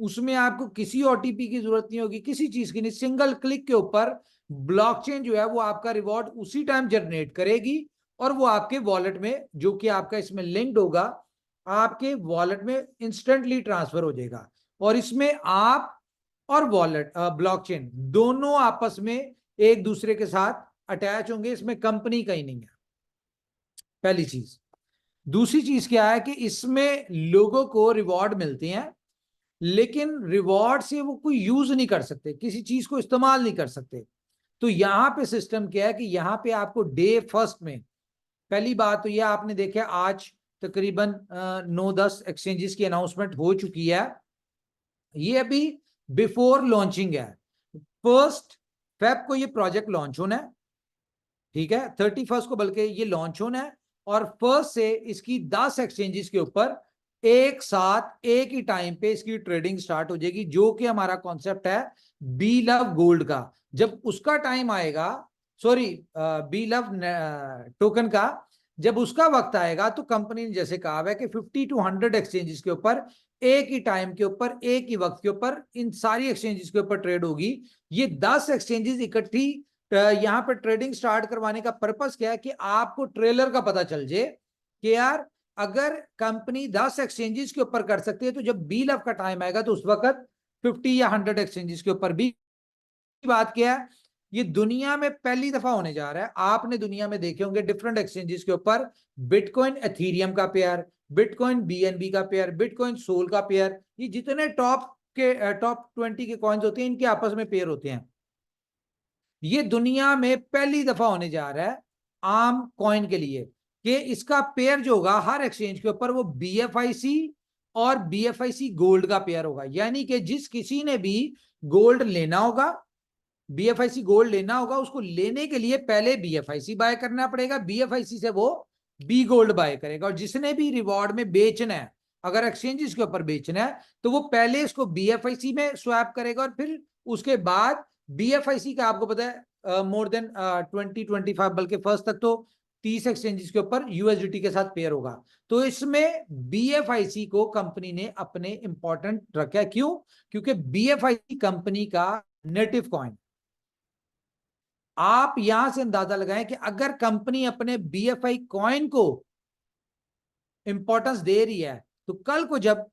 उसमें आपको किसी OTP की जरूरत नहीं होगी, किसी चीज की नहीं, सिंगल क्लिक के ऊपर ब्लॉकचेन जो है वो आपका रिवॉर्ड उसी टाइम जनरेट करेगी, और वो आपके वॉलेट में, जो कि आपका इसमें लिंक्ड होगा, आपके वॉलेट में इंस्टेंटली ट्रांसफर हो जाएगा। और इसमें आप और वॉलेट ब्लॉकचेन दोनों आपस में एक दूसरे के साथ अटैच होंगे, इसमें कंपनी कहीं नहीं है, पहली चीज। दूसरी चीज क्या है कि इसमें लोगों को रिवॉर्ड मिलते हैं, लेकिन रिवॉर्ड से वो कोई यूज नहीं कर सकते, किसी चीज को इस्तेमाल नहीं कर सकते। तो यहां पे सिस्टम क्या है कि यहां पे आपको डे फर्स्ट में, पहली बात तो यह आपने देखा आज तकरीबन 9-10 एक्सचेंजेस की अनाउंसमेंट हो चुकी है, ये अभी बिफोर लॉन्चिंग है। 1 फेब को ये प्रोजेक्ट लॉन्च होना है, ठीक है, 31 को बल्कि ये लॉन्च होना है, और 1 से इसकी 10 एक्सचेंजेस के ऊपर एक साथ एक ही टाइम पे इसकी ट्रेडिंग स्टार्ट हो जाएगी, जो कि हमारा कॉन्सेप्ट है बी लव गोल्ड का। जब उसका टाइम आएगा, सॉरी बी लव टोकन का, जब उसका वक्त आएगा तो कंपनी ने जैसे कहा है कि 50 to 100 एक्सचेंजेस के ऊपर एक ही टाइम के ऊपर एक ही वक्त के ऊपर इन सारी एक्सचेंजेस के ऊपर ट्रेड होगी। ये 10 एक्सचेंजेस इकट्ठी यहाँ पर ट्रेडिंग स्टार्ट करवाने का पर्पस क्या है कि आपको ट्रेलर का पता चल जाए कि यार अगर कंपनी 10 एक्सचेंजेस के ऊपर कर सकती है, तो जब बी लव का टाइम आएगा तो उस वक्त 50 या 100 एक्सचेंजेस के ऊपर भी बात किया है। ये दुनिया में पहली दफा होने जा रहा है। आपने दुनिया में देखे होंगे डिफरेंट एक्सचेंजेस के ऊपर बिटकॉइन एथीरियम का पेयर, बिटकॉइन बीएनबी का पेयर, बिटकॉइन सोल का पेयर, ये जितने टॉप 20 के कॉइन्स होते हैं इनके आपस में पेयर होते हैं। ये दुनिया में पहली दफा होने जा रहा है आम कॉइन के लिए कि इसका पेयर जो होगा हर एक्सचेंज के ऊपर वो बीएफआईसी और बीएफआईसी गोल्ड का पेयर होगा। यानी कि जिस किसी ने भी गोल्ड लेना होगा, बीएफआईसी गोल्ड लेना होगा, उसको लेने के लिए पहले बीएफआईसी बाय करना पड़ेगा, बीएफआईसी से वो बी गोल्ड बाय करेगा। और जिसने भी रिवॉर्ड में बेचना है, अगर एक्सचेंजेस के ऊपर बेचना है, तो वो पहले इसको बीएफआईसी में स्वैप करेगा और फिर उसके बाद बीएफआईसी का आपको पता है मोर देन 20-25 बल्कि फर्स्ट तक तो 30 एक्सचेंजेस के ऊपर यूएसडीटी के साथ पेयर होगा। तो इसमें बीएफआईसी को कंपनी ने अपने इंपॉर्टेंट रखा है। क्यों? क्योंकि बीएफआईसी कंपनी का नेटिव कॉइन। आप यहां से अंदाजा लगाएं कि अगर कंपनी अपने बीएफआई कॉइन को इंपॉर्टेंस दे रही है, तो कल को जब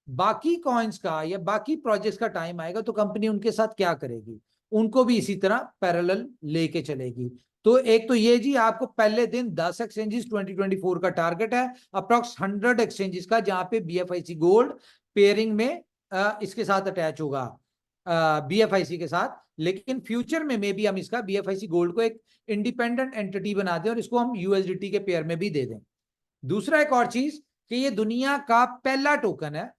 बाकी कॉइन्स का या बाकी प्रोजेक्ट्स का टाइम आएगा तो कंपनी उनके साथ क्या करेगी? उनको भी इसी तरह पैरेलल लेके चलेगी। तो एक तो ये जी, आपको पहले दिन 10 एक्सचेंजेस 2024 का टारगेट है, अप्रॉक्स 100 एक्सचेंजेस का, जहां पे बीएफआईसी गोल्ड पेयरिंग में इसके साथ अटैच होगा बीएफआईसी के साथ। लेकिन फ्यूचर में मे बी हम इसका बीएफआईसी गोल्ड को एक इंडिपेंडेंट एंटिटी बना दें और इसको हम यूएसडीटी के पेयर में भी दे दें। दूसरा एक और चीज कि ये दुनिया का पहला टोकन है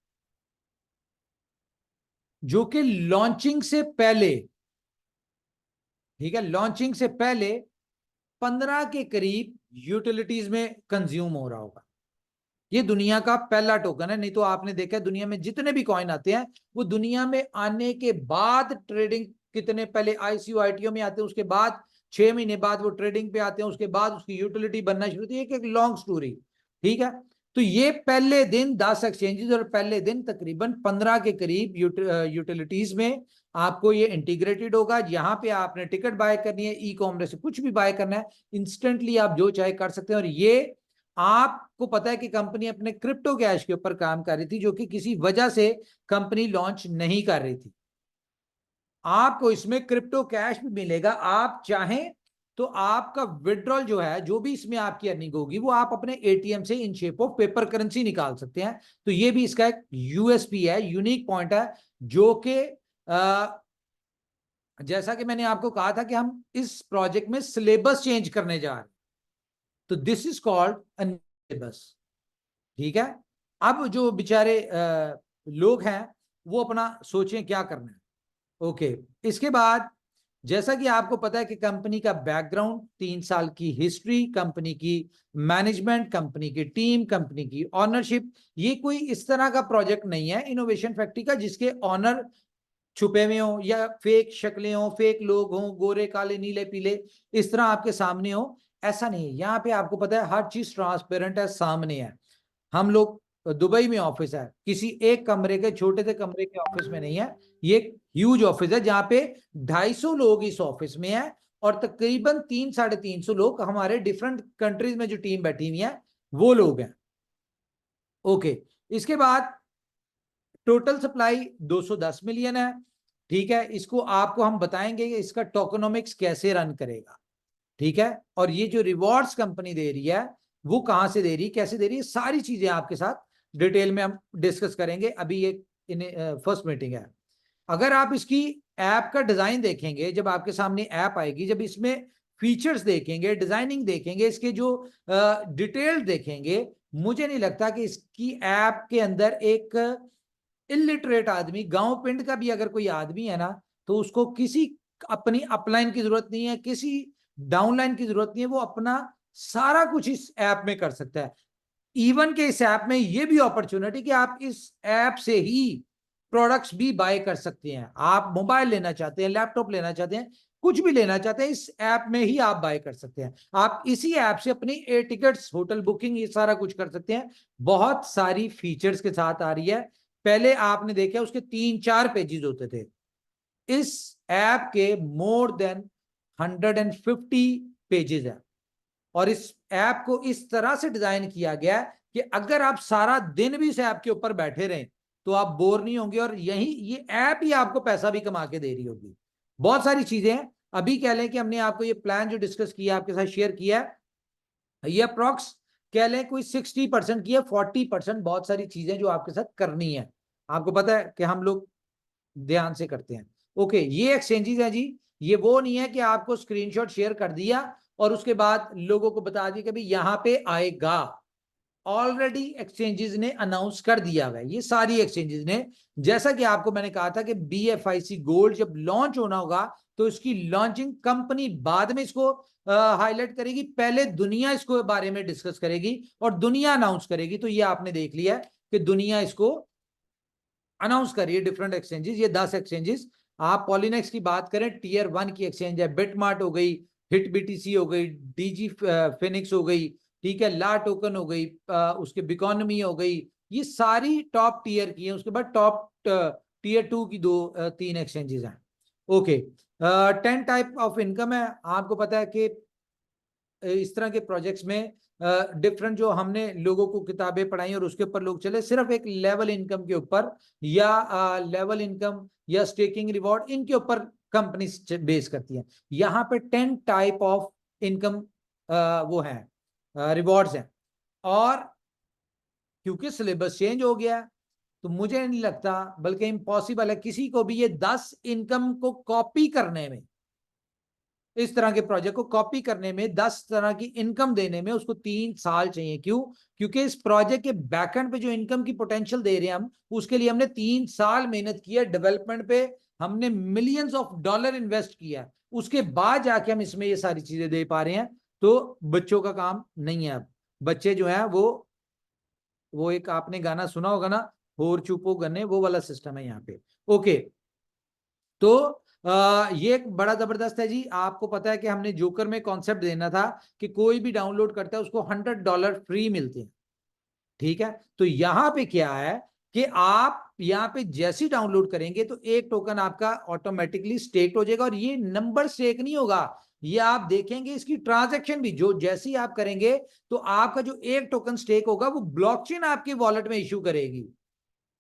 जो कि लॉन्चिंग से पहले, ठीक है, लॉन्चिंग से पहले 15 के करीब यूटिलिटीज में कंज्यूम हो रहा होगा। ये दुनिया का पहला टोकन है। नहीं तो आपने देखा दुनिया में जितने भी कॉइन आते हैं वो दुनिया में आने के बाद ट्रेडिंग, कितने पहले आईसीओ आईटीओ में आते हैं, उसके बाद 6 महीने बाद वो ट्रेडिंग पे आते हैं, उसके बाद उसकी यूटिलिटी बनना शुरू होती है। एक लॉन्ग स्टोरी, ठीक है। तो ये पहले दिन 10 एक्सचेंजेस और पहले दिन तकरीबन 15 के करीब यूटिलिटीज में आपको ये इंटीग्रेटेड होगा। यहाँ पे आपने टिकट बाय करनी है, ई कॉमर्स से कुछ भी बाय करना है, इंस्टेंटली आप जो चाहे कर सकते हैं। और ये आपको पता है कि कंपनी अपने क्रिप्टो कैश के ऊपर काम कर रही थी, जो कि किसी वजह से कंपनी लॉन्च नहीं कर रही थी। आपको इसमें क्रिप्टो कैश भी मिलेगा। आप चाहें तो आपका विड्रॉल जो है, जो भी इसमें आपकी अर्निंग होगी, वो आप अपने एटीएम से in shape of paper currency निकाल सकते हैं। तो ये भी इसका एक यूएसपी है, यूनिक पॉइंट है, जो कि जैसा कि मैंने आपको कहा था कि हम इस प्रोजेक्ट में सिलेबस चेंज करने जा रहे हैं, तो दिस इज कॉल्ड सिलेबस, ठीक है। अब जो बेचारे लोग हैं वो अपना सोचें क्या करना है। ओके, इसके बाद जैसा कि आपको पता है कि कंपनी का बैकग्राउंड, 3 साल की हिस्ट्री, कंपनी की मैनेजमेंट, कंपनी की टीम, कंपनी की ऑनरशिप, ये कोई इस तरह का प्रोजेक्ट नहीं है इनोवेशन फैक्ट्री का जिसके ऑनर छुपे हुए हो या फेक शक्लें हो, फेक लोग हो, गोरे काले नीले पीले इस तरह आपके सामने हो, ऐसा नहीं है। यहाँ पे आपको पता है हर चीज ट्रांसपेरेंट है, सामने है। हम लोग दुबई में ऑफिस है, किसी एक कमरे के छोटे से कमरे के ऑफिस में नहीं है, ये एक ह्यूज ऑफिस है जहां पे 250 लोग इस ऑफिस में है और तकरीबन 300-350 लोग हमारे डिफरेंट कंट्रीज में जो टीम बैठी हुई है वो लोग हैं। ओके, इसके बाद टोटल सप्लाई 210 मिलियन है, ठीक है। इसको आपको हम बताएंगे कि इसका टोकनोमिक्स कैसे रन करेगा, ठीक है। और ये जो रिवॉर्ड्स कंपनी दे रही है वो कहां से दे रही है, कैसे दे रही है, सारी चीजें आपके साथ डिटेल में हम डिस्कस करेंगे। अभी ये फर्स्ट मीटिंग है। अगर आप इसकी ऐप का डिजाइन देखेंगे, जब आपके सामने ऐप आएगी, जब इसमें फीचर्स देखेंगे, डिजाइनिंग देखेंगे, इसके जो डिटेल देखेंगे, मुझे नहीं लगता कि इसकी ऐप के अंदर एक इलिटरेट आदमी, गांव पिंड का भी अगर कोई आदमी है ना, तो उसको किसी अपनी अपलाइन की जरूरत नहीं है, किसी डाउनलाइन की जरूरत नहीं है, वो अपना सारा कुछ इस ऐप में कर सकता है। इवन के इस ऐप में ये भी अपॉर्चुनिटी कि आप इस ऐप से ही प्रोडक्ट्स भी बाय कर सकते हैं। आप मोबाइल लेना चाहते हैं, लैपटॉप लेना चाहते हैं, कुछ भी लेना चाहते हैं, इस ऐप में ही आप बाय कर सकते हैं। आप इसी ऐप से अपनी एयर टिकट्स, होटल बुकिंग, ये सारा कुछ कर सकते हैं। बहुत सारी फीचर्स के साथ आ रही है। पहले आपने देखा उसके 3-4 पेजेस होते थे, इस ऐप के मोर देन 150 पेजेस है और इस ऐप को इस तरह से डिजाइन किया गया है कि अगर आप सारा दिन भी इस ऐप के ऊपर बैठे रहें तो आप बोर नहीं होंगे, और यही ये ऐप ही आपको पैसा भी कमा के दे रही होगी। बहुत सारी चीजें हैं। अभी कह लें कि हमने आपको ये प्लान जो डिस्कस किया आपके साथ शेयर किया है, ये अप्रॉक्स कह लें कोई 60% की है, 40% बहुत सारी चीजें जो आपके साथ करनी है। आपको पता है कि हम लोग ध्यान से करते हैं। ओके, ये एक्सचेंजेस है जी। ये वो नहीं है कि आपको स्क्रीनशॉट शेयर कर दिया और उसके बाद लोगों को बता दिया कि भाई यहां पे आएगा। ऑलरेडी एक्सचेंजेस ने अनाउंस कर दिया है, ये सारी एक्सचेंजेस ने। जैसा कि आपको मैंने कहा था कि BFIC गोल्ड जब लॉन्च होना होगा तो इसकी लॉन्चिंग कंपनी बाद में इसको हाईलाइट करेगी, पहले दुनिया इसको बारे में डिस्कस करेगी और दुनिया अनाउंस करेगी। तो ये आपने देख लिया है कि दुनिया इसको अनाउंस करिए, डिफरेंट एक्सचेंजेस, ये 10 एक्सचेंजेस। आप पॉलिनेक्स की बात करें, टियर 1 की एक्सचेंज है, बिटमार्ट हो गई, हिट BTC हो गई, DG फिनिक्स हो गई, ठीक है, ला टोकन हो गई, उसके बिकॉनमी हो गई, ये सारी टॉप टीयर की है। उसके बाद टॉप टियर 2 की 2-3 एक्सचेंजेस हैं। ओके, 10 टाइप ऑफ इनकम है। आपको पता है कि इस तरह के प्रोजेक्ट्स में डिफरेंट जो हमने लोगों को किताबें पढ़ाई और उसके ऊपर लोग चले, सिर्फ एक लेवल इनकम के ऊपर या लेवल इनकम या स्टेकिंग रिवॉर्ड, इनके ऊपर कंपनी बेस करती है। यहाँ पे 10 टाइप ऑफ इनकम वो है, रिवॉर्ड्स हैं। और क्योंकि सिलेबस चेंज हो गया है तो मुझे नहीं लगता, बल्कि इम्पॉसिबल है किसी को भी ये 10 इनकम को कॉपी करने में, इस तरह के प्रोजेक्ट को कॉपी करने में, 10 तरह की इनकम देने में उसको 3 साल चाहिए। क्यों? क्योंकि इस प्रोजेक्ट के बैकएंड पे जो इनकम की पोटेंशियल दे रहे हैं हम, उसके लिए हमने 3 साल मेहनत की है, डेवलपमेंट पे हमने मिलियंस ऑफ डॉलर इन्वेस्ट किया, उसके बाद जाके हम इसमें ये सारी चीजें दे पा रहे हैं। तो बच्चों का काम नहीं है। अब बच्चे जो है वो एक आपने गाना सुना होगा ना, होर चुपो गन्ने, वो वाला सिस्टम है यहाँ पे। ओके, तो ये एक बड़ा जबरदस्त है जी। आपको पता है कि हमने जोकर में कॉन्सेप्ट देना था कि कोई भी डाउनलोड करता है उसको $100 फ्री मिलते हैं, ठीक है। तो यहां पे क्या है कि आप यहाँ पे जैसे डाउनलोड करेंगे तो एक टोकन आपका ऑटोमेटिकली स्टेक हो जाएगा, और ये नंबर स्टेक नहीं होगा, ये आप देखेंगे इसकी ट्रांजैक्शन भी जो जैसे ही आप करेंगे तो आपका जो एक टोकन स्टेक होगा वो ब्लॉकचेन आपके वॉलेट में इशू करेगी।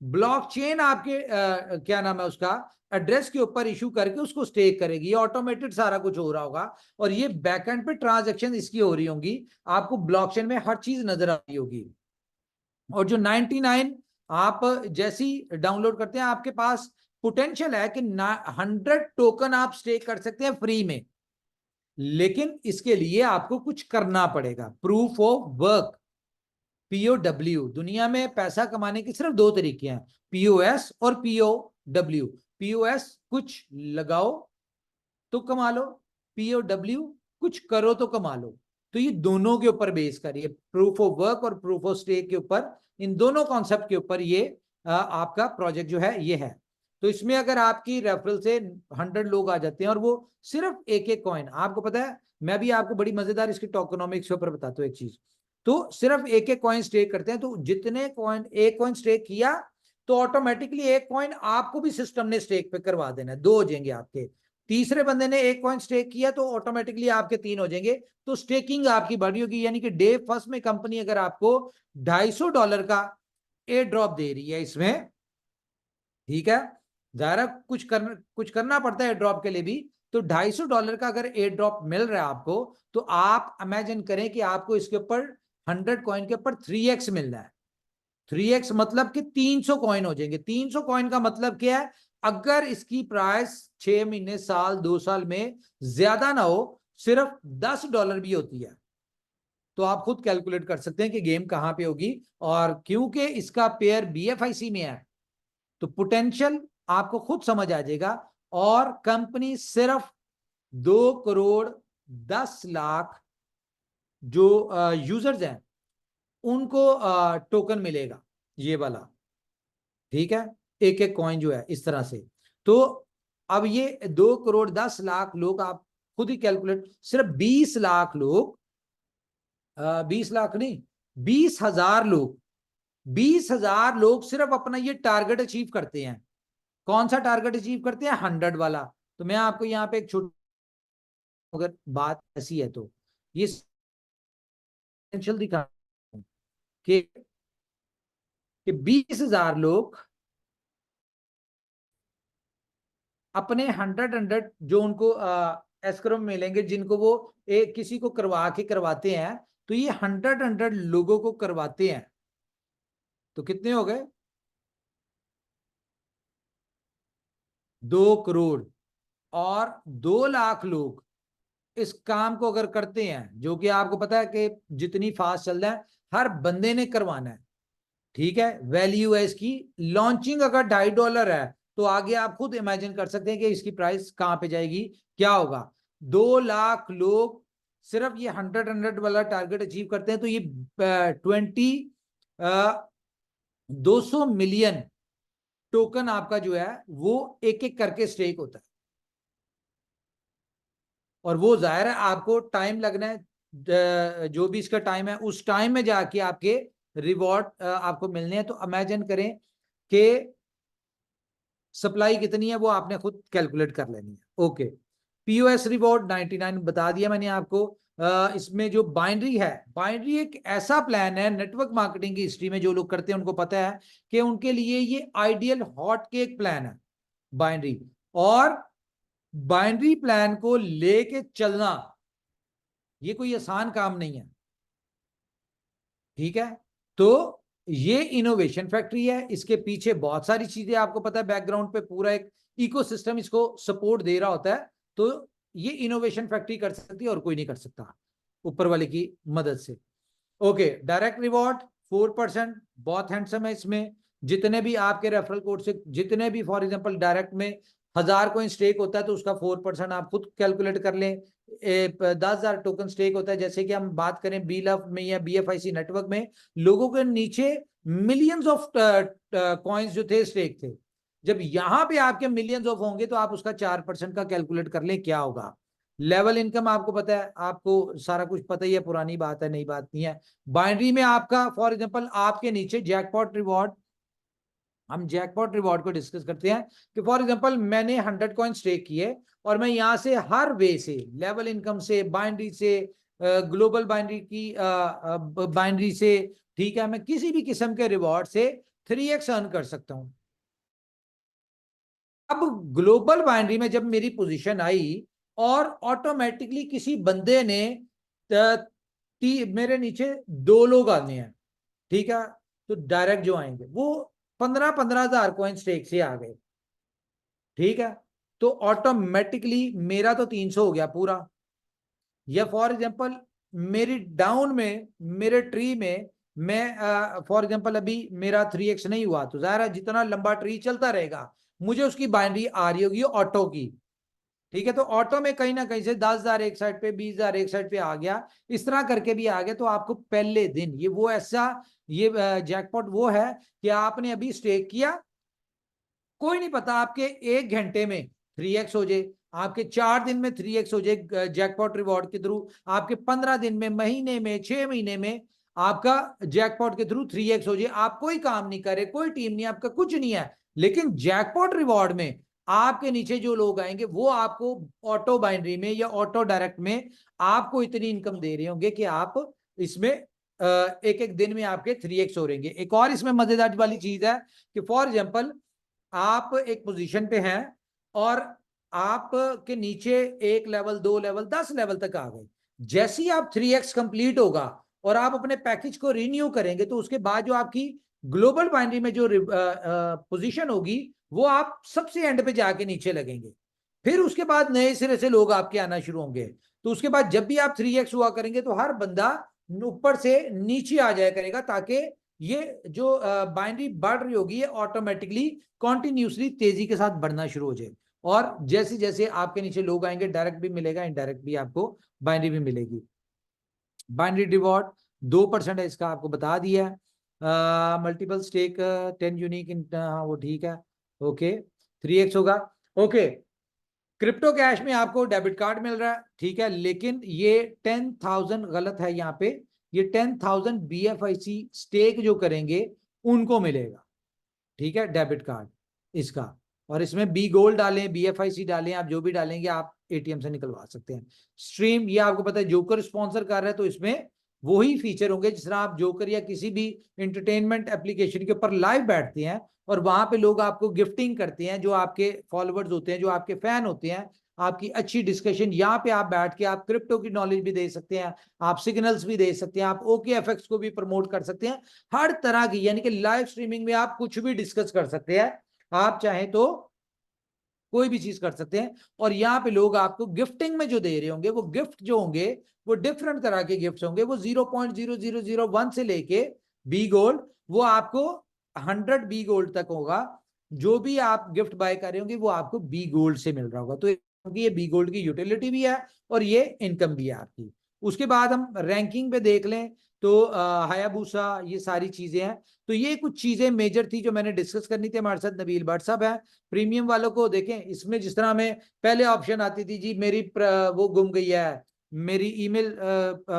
ब्लॉकचेन आपके क्या नाम है उसका एड्रेस के ऊपर इशू करके उसको स्टेक करेगी। ये ऑटोमेटेड सारा कुछ हो रहा होगा और ये बैकएंड पे ट्रांजैक्शन इसकी हो रही होंगी, आपको ब्लॉकचेन में हर चीज नजर आ रही होगी। और जो 99 आप जैसी डाउनलोड करते हैं, आपके पास पोटेंशियल है कि 100 टोकन आप स्टेक कर सकते हैं फ्री में, लेकिन इसके लिए आपको कुछ करना पड़ेगा, प्रूफ ऑफ वर्क, POW। दुनिया में पैसा कमाने के सिर्फ 2 तरीके हैं, POS और POW। POS कुछ लगाओ तो कमा लो, POW कुछ करो तो कमा लो। तो ये दोनों के ऊपर बेस करिए, प्रूफ ऑफ वर्क और प्रूफ ऑफ स्टेक के ऊपर, इन दोनों कॉन्सेप्ट के ऊपर ये आपका प्रोजेक्ट जो है ये है। तो इसमें अगर आपकी रेफरल से 100 लोग आ जाते हैं और वो सिर्फ एक कॉइन, आपको पता है मैं भी आपको बड़ी मजेदार इसकी टोकनोमिक्स के ऊपर बताता हूँ एक चीज, तो सिर्फ एक कॉइन स्टेक करते हैं, तो जितने कॉइन एक कॉइन स्टेक किया तो ऑटोमेटिकली एक कॉइन आपको भी सिस्टम ने स्टेक पे करवा देना है, 2 हो जाएंगे आपके। तीसरे बंदे ने एक कॉइन स्टेक किया तो ऑटोमेटिकली आपके 3 हो जाएंगे। तो स्टेकिंग आपकी बढ़ी होगी, यानी कि डे फर्स्ट में कंपनी अगर आपको $250 का एयर ड्रॉप दे रही है इसमें, ठीक है, जाहिर कुछ करना पड़ता है एयर ड्रॉप के लिए भी, तो $250 का अगर एयर ड्रॉप मिल रहा है आपको, तो आप इमेजिन करें कि आपको इसके ऊपर 100 कॉइन के ऊपर 3x मिल रहा है। 3x मतलब कि 300 कॉइन हो जाएंगे। 300 कॉइन का मतलब क्या है, अगर इसकी प्राइस 6 महीने, साल, 2 साल में ज्यादा ना हो, सिर्फ $10 भी होती है, तो आप खुद कैलकुलेट कर सकते हैं कि गेम कहां पे होगी। और क्योंकि इसका पेयर BFIC में है तो पोटेंशियल आपको खुद समझ आ जाएगा। और कंपनी सिर्फ 2,10,00,000 जो यूजर्स हैं उनको टोकन मिलेगा ये वाला, ठीक है, एक कॉइन जो है इस तरह से। तो अब ये 2,10,00,000 लोग, आप खुद ही कैलकुलेट, सिर्फ 20 लाख लोग, 20 लाख नहीं, 20,000 लोग, 20,000 लोग सिर्फ अपना ये टारगेट अचीव करते हैं। कौन सा टारगेट अचीव करते हैं? 100 वाला। तो मैं आपको यहाँ पे एक छोटी, अगर बात ऐसी है तो ये पोटेंशियल दिखा कि 20,000 लोग अपने 100 जो उनको एस्क्रो में मिलेंगे, जिनको वो एक किसी को करवाते हैं, तो ये 100 लोगों को करवाते हैं, तो कितने हो गए? 2 करोड़। और 2 लाख लोग इस काम को अगर करते हैं, जो कि आपको पता है कि जितनी फास्ट चल रहा है, हर बंदे ने करवाना है, ठीक है। वैल्यू है इसकी, लॉन्चिंग अगर $2.5 है, तो आगे आप खुद इमेजिन कर सकते हैं कि इसकी प्राइस कहां पे जाएगी, क्या होगा। 2 लाख लोग सिर्फ ये 100 वाला टारगेट अचीव करते हैं, तो ये 200 मिलियन टोकन आपका जो है वो एक एक करके स्टेक होता है। और वो जाहिर है आपको टाइम लगना है, जो भी इसका टाइम है, उस टाइम में जाके आपके रिवॉर्ड आपको मिलने हैं। तो इमेजिन करें कि सप्लाई कितनी है, वो आपने खुद कैलकुलेट कर लेनी है। ओके, पीओएस रिवॉर्ड 99 बता दिया मैंने आपको। इसमें जो बाइनरी है, बाइनरी एक ऐसा प्लान है, नेटवर्क मार्केटिंग की हिस्ट्री में जो लोग करते हैं उनको पता है कि उनके लिए ये आइडियल हॉट केक प्लान है बाइनरी। और बाइनरी प्लान को लेके चलना ये कोई आसान काम नहीं है, ठीक है। तो ये इनोवेशन फैक्ट्री है, इसके पीछे बहुत सारी चीजें आपको पता है, बैकग्राउंड पे पूरा एक इकोसिस्टम इसको सपोर्ट दे रहा होता है। तो ये इनोवेशन फैक्ट्री कर सकती है और कोई नहीं कर सकता ऊपर वाले की मदद से। ओके, डायरेक्ट रिवॉर्ड 4%, बहुत हैंडसम है। इसमें जितने भी आपके रेफरल कोड से, जितने भी फॉर एग्जांपल डायरेक्ट में 1000 कोइन स्टेक होता है, तो उसका 4% आप खुद कैलकुलेट कर लें। 10,000 टोकन स्टेक होता है, जैसे कि हम बात करें बीलफ में या BFIC नेटवर्क में, लोगों के नीचे मिलियंस ऑफ कॉइन्स जो थे स्टेक थे। जब यहां पे आपके मिलियंस ऑफ होंगे, तो आप उसका 4% का कैलकुलेट कर लें क्या होगा। लेवल इनकम आपको पता है, आपको सारा कुछ पता ही है, पुरानी बात है, नई बात नहीं है। बाइनरी में आपका फॉर एग्जांपल आपके नीचे जैकपॉट रिवॉर्ड, हम जैकपॉट रिवॉर्ड को डिस्कस करते हैं कि फॉर एग्जांपल मैंने 100 कॉइन स्टेक किए और मैं यहां से हर वे से, लेवल इनकम से, बाइनरी से, ग्लोबल बाइनरी की बाइनरी से, ठीक है, मैं किसी भी किस्म के रिवॉर्ड से 3x अर्न कर सकता हूं। अब ग्लोबल बाइनरी में जब मेरी पोजीशन आई और ऑटोमेटिकली किसी बंदे ने मेरे नीचे 2 लोग आने हैं, ठीक है, तो डायरेक्ट जो आएंगे वो 15,000 कॉइन स्टेक से आ गए, ठीक है। तो ऑटोमेटिकली मेरा तो 300 हो गया पूरा। या फॉर एग्जांपल मेरी डाउन में, मेरे ट्री में मैं फॉर एग्जांपल अभी मेरा 3x नहीं हुआ, तो जाहिर है जितना लंबा ट्री चलता रहेगा मुझे उसकी बाइनरी आ रही होगी ऑटो की, ठीक है। तो ऑटो में कहीं ना कहीं से 10,000 एक साइड पे, 20,000 एक साइड पे आ गया, इस तरह करके भी आ गया। तो आपको पहले दिन ये वो ऐसा, ये जैकपॉट वो है कि आपने अभी स्टेक किया, कोई नहीं पता आपके 1 घंटे में 3x हो जाए, आपके 4 दिन में 3x हो जाए जैकपॉट रिवॉर्ड के थ्रू, आपके 15 दिन में, महीने में, 6 महीने में आपका जैकपॉट के थ्रू 3x हो जाए। आप कोई काम नहीं करे, कोई टीम नहीं, आपका कुछ नहीं है, लेकिन जैकपॉट रिवॉर्ड में आपके नीचे जो लोग आएंगे वो आपको ऑटो बाइनरी में या ऑटो डायरेक्ट में आपको इतनी इनकम दे रहे होंगे कि आप इसमें एक एक दिन में आपके 3x हो रहेंगे। एक और इसमें मजेदार वाली चीज है कि फॉर एग्जांपल आप एक पोजीशन पे हैं और आप के नीचे 1 लेवल, 2 लेवल, 10 लेवल तक आ गए। जैसे ही आप 3x कंप्लीट होगा और आप अपने पैकेज को रिन्यू करेंगे, तो उसके बाद जो आपकी ग्लोबल बाइनरी में जो पोजीशन होगी वो आप सबसे एंड पे जाके नीचे लगेंगे। फिर उसके बाद नए सिरे से लोग आपके आना शुरू होंगे। तो उसके बाद जब भी आप 3x हुआ करेंगे, तो हर बंदा ऊपर से नीचे आ जाया करेगा, ताकि ये जो बाइनरी बढ़ रही होगी ये ऑटोमेटिकली कॉन्टिन्यूसली तेजी के साथ बढ़ना शुरू हो जाए। और जैसे जैसे आपके नीचे लोग आएंगे, डायरेक्ट भी मिलेगा, इनडायरेक्ट भी आपको बाइनरी भी मिलेगी। बाइनरी रिवॉर्ड 2% है, इसका आपको बता दिया है। मल्टीपल स्टेक 10 यूनिक, हाँ वो ठीक है, ओके 3x होगा। ओके, क्रिप्टो कैश में आपको डेबिट कार्ड मिल रहा है, ठीक है, लेकिन ये 10,000 गलत है यहाँ पे, ये 10,000 BFIC स्टेक जो करेंगे उनको मिलेगा, ठीक है, डेबिट कार्ड इसका। और इसमें बी गोल्ड डालें, BFIC डालें, आप जो भी डालेंगे आप ATM से निकलवा सकते हैं। स्ट्रीम, ये आपको पता है जोकर स्पॉन्सर कर रहा है, तो इसमें वही फीचर होंगे जिस तरह आप जोकर या किसी भी एंटरटेनमेंट एप्लीकेशन के ऊपर लाइव बैठते हैं और वहां पे लोग आपको गिफ्टिंग करते हैं, जो आपके फॉलोअर्स होते हैं, जो आपके फैन होते हैं, आपकी अच्छी डिस्कशन, यहाँ पे आप बैठ के आप क्रिप्टो की नॉलेज भी दे सकते हैं, आप सिग्नल्स भी दे सकते हैं, आप OKFX को भी प्रमोट कर सकते हैं, हर तरह की, यानी कि लाइव स्ट्रीमिंग में आप कुछ भी डिस्कस कर सकते हैं, आप चाहें तो कोई भी चीज कर सकते हैं। और यहाँ पे लोग आपको गिफ्टिंग में जो दे रहे होंगे, वो गिफ्ट जो होंगे वो डिफरेंट तरह के गिफ्ट होंगे, वो 0.0001 से लेके बी गोल्ड, वो आपको 100 बी गोल्ड तक होगा। जो भी आप गिफ्ट बाय कर रहे होंगे वो आपको बी गोल्ड से मिल रहा होगा। तो क्योंकि ये बी गोल्ड की यूटिलिटी भी है और ये इनकम भी है आपकी। उसके बाद हम रैंकिंग पे देख लें तो हायाबूसा, ये सारी चीजें हैं। तो ये कुछ चीजें मेजर थी जो मैंने डिस्कस करनी थी। हमारे साथ नबील भट्ट साहब है। प्रीमियम वालों को देखें, इसमें जिस तरह हमें पहले ऑप्शन आती थी जी मेरी वो गुम गई है, मेरी ईमेल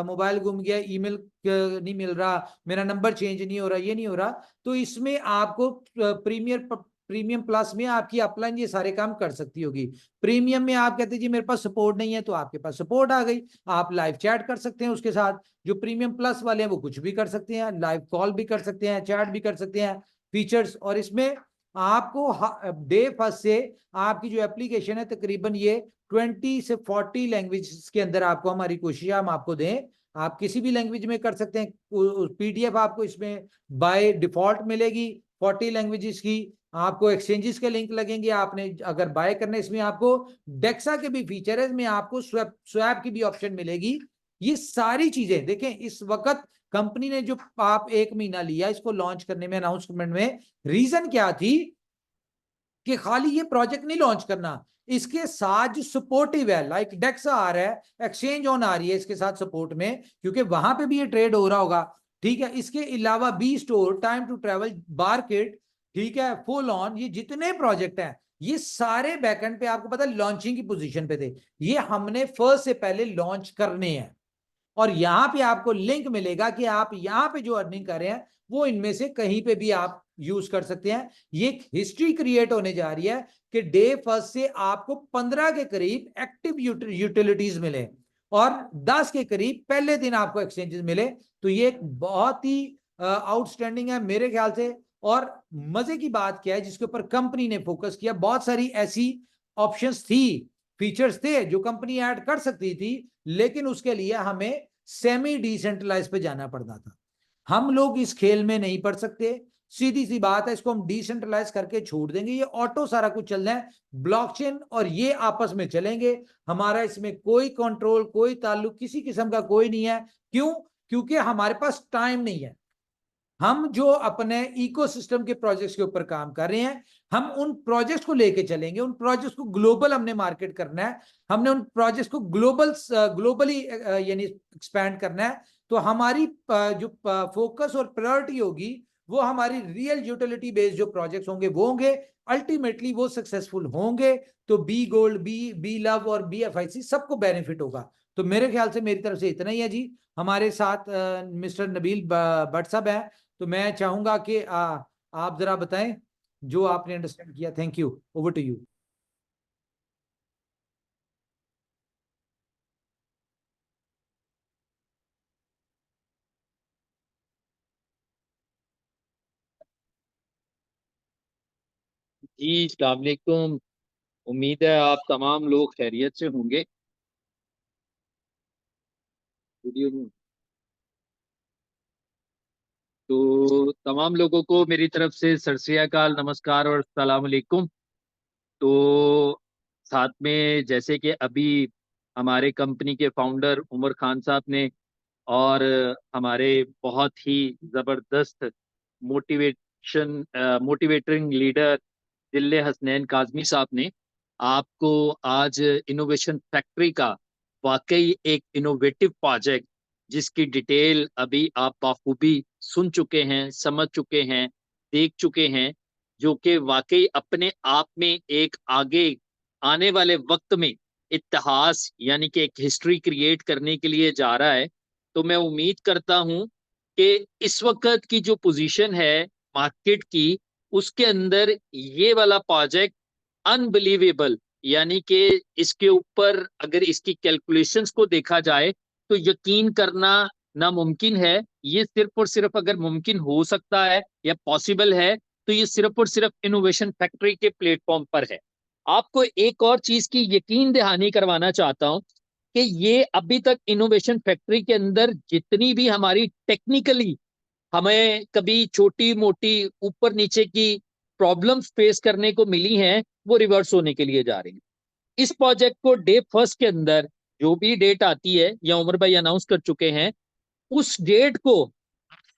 मोबाइल गुम गया, ईमेल नहीं मिल रहा, मेरा नंबर चेंज नहीं हो रहा, ये नहीं हो रहा, तो इसमें आपको प्रीमियम प्लस में आपकी अपलाइन ये सारे काम कर सकती होगी। प्रीमियम में आप कहते जी मेरे पास सपोर्ट नहीं है, तो आपके पास सपोर्ट आ गई, आप लाइव चैट कर सकते हैं उसके साथ। जो प्रीमियम प्लस वाले हैं वो कुछ भी कर सकते हैं, लाइव कॉल भी कर सकते हैं, चैट भी कर सकते हैं, फीचर्स। और इसमें आपको डे फर्स्ट से आपकी जो एप्लीकेशन है तकरीबन ये 20 से 40 लैंग्वेज के अंदर आपको, हमारी कोशिश है हम आपको दें, आप किसी भी लैंग्वेज में कर सकते हैं। PDF आपको इसमें बाय डिफॉल्ट मिलेगी 40 लैंग्वेजेस की। आपको एक्सचेंजेस के लिंक लगेंगे, आपने अगर बाय करना, इसमें आपको डेक्सा के भी फीचर है, इसमें आपको स्वैप की भी ऑप्शन मिलेगी। ये सारी चीजें देखें, इस वक्त कंपनी ने जो आप 1 महीना लिया इसको लॉन्च करने में, अनाउंसमेंट में, रीजन क्या थी कि खाली ये प्रोजेक्ट नहीं लॉन्च करना, इसके साथ जो सपोर्टिव है, लाइक डेक्सा आ रहा है, एक्सचेंज ऑन आ रही है इसके साथ सपोर्ट में, क्योंकि वहां पे भी ये ट्रेड हो रहा होगा, ठीक है। इसके अलावा B store, time to travel, बारकिट, ठीक है, फुल ऑन, ये जितने प्रोजेक्ट हैं ये सारे बैकएंड पे आपको पता है लॉन्चिंग की पोजीशन पे थे, ये हमने फर्स्ट से पहले लॉन्च करने हैं। और यहां पे आपको लिंक मिलेगा कि आप यहां पे जो अर्निंग कर रहे हैं वो इनमें से कहीं पे भी आप यूज कर सकते हैं। ये एक हिस्ट्री क्रिएट होने जा रही है कि डे फर्स्ट से आपको 15 के करीब एक्टिव यूटिलिटीज मिले और 10 के करीब पहले दिन आपको एक्सचेंजेस मिले। तो ये एक बहुत ही आउटस्टैंडिंग है मेरे ख्याल से। और मजे की बात क्या है जिसके ऊपर कंपनी ने फोकस किया, बहुत सारी ऐसी ऑप्शंस थी, फीचर्स थे जो कंपनी ऐड कर सकती थी, लेकिन उसके लिए हमें सेमी डिसेंट्रलाइज पे जाना पड़ता था। हम लोग इस खेल में नहीं पड़ सकते, सीधी सी बात है, इसको हम डिसेंट्रलाइज करके छोड़ देंगे, ये ऑटो सारा कुछ चल रहा है, ब्लॉकचेन और ये आपस में चलेंगे, हमारा इसमें कोई कंट्रोल, कोई ताल्लुक किसी किस्म का कोई नहीं है। क्यों? क्योंकि हमारे पास टाइम नहीं है। हम जो अपने इकोसिस्टम के प्रोजेक्ट्स के ऊपर काम कर रहे हैं, हम उन प्रोजेक्ट्स को लेके चलेंगे, उन प्रोजेक्ट्स को ग्लोबल हमने मार्केट करना है, हमने उन प्रोजेक्ट्स को ग्लोबली यानी एक्सपैंड करना है। तो हमारी जो फोकस और प्रायोरिटी होगी वो हमारी रियल यूटिलिटी बेस्ड जो प्रोजेक्ट्स होंगे वो होंगे, अल्टीमेटली वो सक्सेसफुल होंगे। तो बी गोल्ड, बी लव और BFIC सबको बेनिफिट होगा। तो मेरे ख्याल से मेरी तरफ से इतना ही है जी। हमारे साथ मिस्टर नबील भट्ट साहब है, तो मैं चाहूंगा कि आप जरा बताएं जो आपने अंडरस्टैंड किया। Thank you, over to you. जी अस्सलाम वालेकुम। उम्मीद है आप तमाम लोग खैरियत से होंगे। वीडियो में तो तमाम लोगों को मेरी तरफ से सत श्री अकाल, नमस्कार और अस्सलाम वालेकुम। तो साथ में जैसे कि अभी हमारे कंपनी के फाउंडर उमर खान साहब ने और हमारे बहुत ही ज़बरदस्त मोटिवेटिंग लीडर दिल्ले हसनैन काज़मी साहब ने आपको आज इनोवेशन फैक्ट्री का वाकई एक इनोवेटिव प्रोजेक्ट जिसकी डिटेल अभी आप बाखूबी सुन चुके हैं, समझ चुके हैं, देख चुके हैं, जो कि वाकई अपने आप में एक आगे आने वाले वक्त में इतिहास यानी कि एक हिस्ट्री क्रिएट करने के लिए जा रहा है। तो मैं उम्मीद करता हूं कि इस वक्त की जो पोजीशन है मार्केट की, उसके अंदर ये वाला प्रोजेक्ट अनबिलीवेबल, यानी कि इसके ऊपर अगर इसकी कैलकुलेशंस को देखा जाए तो यकीन करना नामुमकिन है। ये सिर्फ और सिर्फ अगर मुमकिन हो सकता है या पॉसिबल है तो ये सिर्फ और सिर्फ इनोवेशन फैक्ट्री के प्लेटफॉर्म पर है। आपको एक और चीज की यकीन दहानी करवाना चाहता हूं कि ये अभी तक इनोवेशन फैक्ट्री के अंदर जितनी भी हमारी टेक्निकली हमें कभी छोटी मोटी ऊपर नीचे की प्रॉब्लम्स फेस करने को मिली हैं, वो रिवर्स होने के लिए जा रही है। इस प्रोजेक्ट को डे फर्स्ट के अंदर जो भी डेट आती है या उमर भाई अनाउंस कर चुके हैं, उस डेट को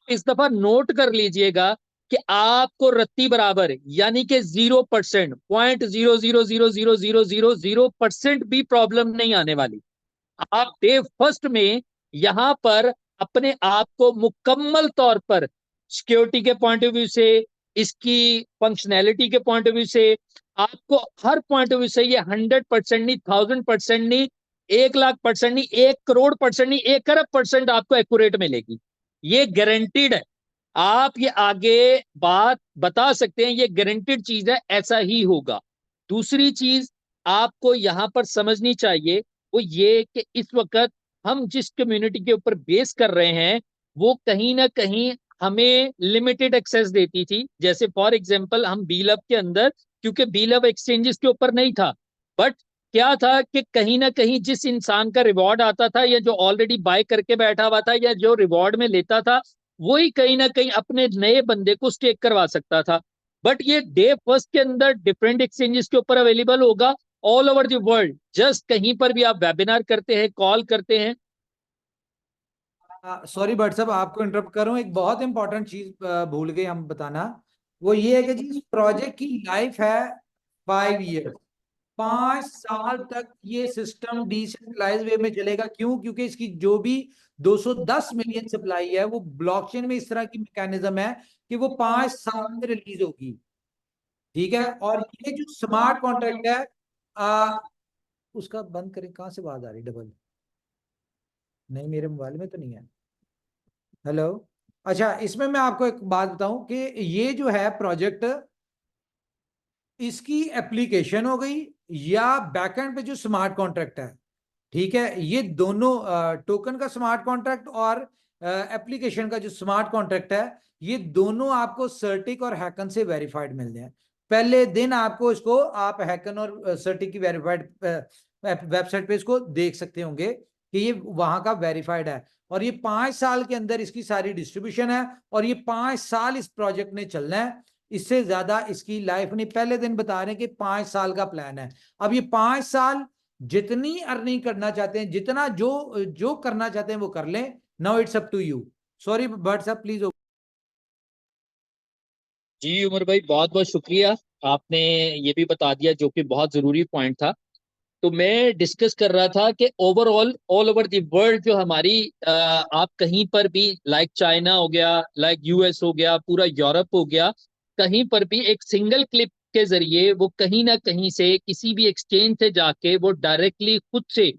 इस दफा नोट कर लीजिएगा कि आपको रत्ती बराबर यानी कि 0%, 0.0000000% भी प्रॉब्लम नहीं आने वाली। आप डे फर्स्ट में यहां पर अपने आप को मुकम्मल तौर पर सिक्योरिटी के पॉइंट ऑफ व्यू से, इसकी फंक्शनैलिटी के पॉइंट ऑफ व्यू से, आपको हर पॉइंट ऑफ व्यू से ये 100% नहीं, 1000% नहीं, 1,00,000% नहीं, 1 करोड़% नहीं, 1 अरब% आपको एक्यूरेट मिलेगी। ये गारंटीड है। आप ये आगे बात बता सकते हैं, ये गारंटीड चीज है, ऐसा ही होगा। दूसरी चीज आपको यहां पर समझनी चाहिए वो ये कि इस वक्त हम जिस कम्युनिटी के ऊपर बेस कर रहे हैं वो कहीं ना कहीं हमें लिमिटेड एक्सेस देती थी। जैसे फॉर एग्जांपल हम बीलब के अंदर, क्योंकि बीलब एक्सचेंजेस के ऊपर नहीं था, बट क्या था कि कहीं ना कहीं जिस इंसान का रिवॉर्ड आता था या जो ऑलरेडी बाय करके बैठा हुआ था या जो रिवॉर्ड में लेता था, वही कहीं ना कहीं अपने नए बंदे को स्टेक करवा सकता था। बट ये डे फर्स्ट के अंदर डिफरेंट एक्सचेंजेस के ऊपर अवेलेबल होगा all over the world. Just कहीं पर भी आप वेबिनार करते हैं, कॉल करते हैं। सॉरी बट साहब, आपको इंटरप्ट कर रहा हूँ, एक बहुत इंपॉर्टेंट चीज भूल गए हम बताना। वो ये है कि जी इस प्रोजेक्ट की लाइफ है 5 ईयर, 5 साल तक ये सिस्टम डिसेंट्रलाइज वे में चलेगा। क्यों? क्योंकि इसकी जो भी 210 मिलियन सप्लाई है वो ब्लॉकचेन में इस तरह की मैकेनिज्म है कि वो 5 साल में रिलीज होगी। ठीक है। और ये जो स्मार्ट कॉन्ट्रैक्ट है, उसका बंद करें, कहां से आवाज आ रही डबल? नहीं, मेरे मोबाइल में तो नहीं है। हेलो। अच्छा, इसमें मैं आपको एक बात बताऊं कि ये जो है प्रोजेक्ट, इसकी एप्लीकेशन हो गई या बैकएंड पे जो स्मार्ट कॉन्ट्रैक्ट है, ठीक है, ये दोनों टोकन का स्मार्ट कॉन्ट्रैक्ट और एप्लीकेशन का जो स्मार्ट कॉन्ट्रैक्ट है, ये दोनों आपको सर्टिक और हैकन से वेरीफाइड मिलते हैं। पहले दिन आपको इसको, आप हैकन और सर्टिक की वेरीफाइड वेबसाइट पे इसको देख सकते होंगे कि ये वहां का वेरीफाइड है। और ये 5 साल के अंदर इसकी सारी डिस्ट्रीब्यूशन है और ये 5 साल इस प्रोजेक्ट ने चलना है, इससे ज्यादा इसकी लाइफ नहीं। पहले दिन बता रहे हैं कि 5 साल का प्लान है। अब ये 5 साल जितनी अर्निंग करना चाहते हैं, जितना जो जो करना चाहते हैं वो कर लें। Now it's up to you. Sorry but साहब प्लीज। जी उमर भाई, बहुत बहुत शुक्रिया, आपने ये भी बता दिया जो कि बहुत जरूरी पॉइंट था। तो मैं डिस्कस कर रहा था कि overall all over the world जो हमारी आप कहीं पर भी लाइक चाइना हो गया, लाइक यूएस हो गया, पूरा यूरोप हो गया, कहीं पर भी एक सिंगल क्लिक के जरिए वो कहीं ना कहीं से किसी भी एक्सचेंज से जाके वो डायरेक्टली खुद से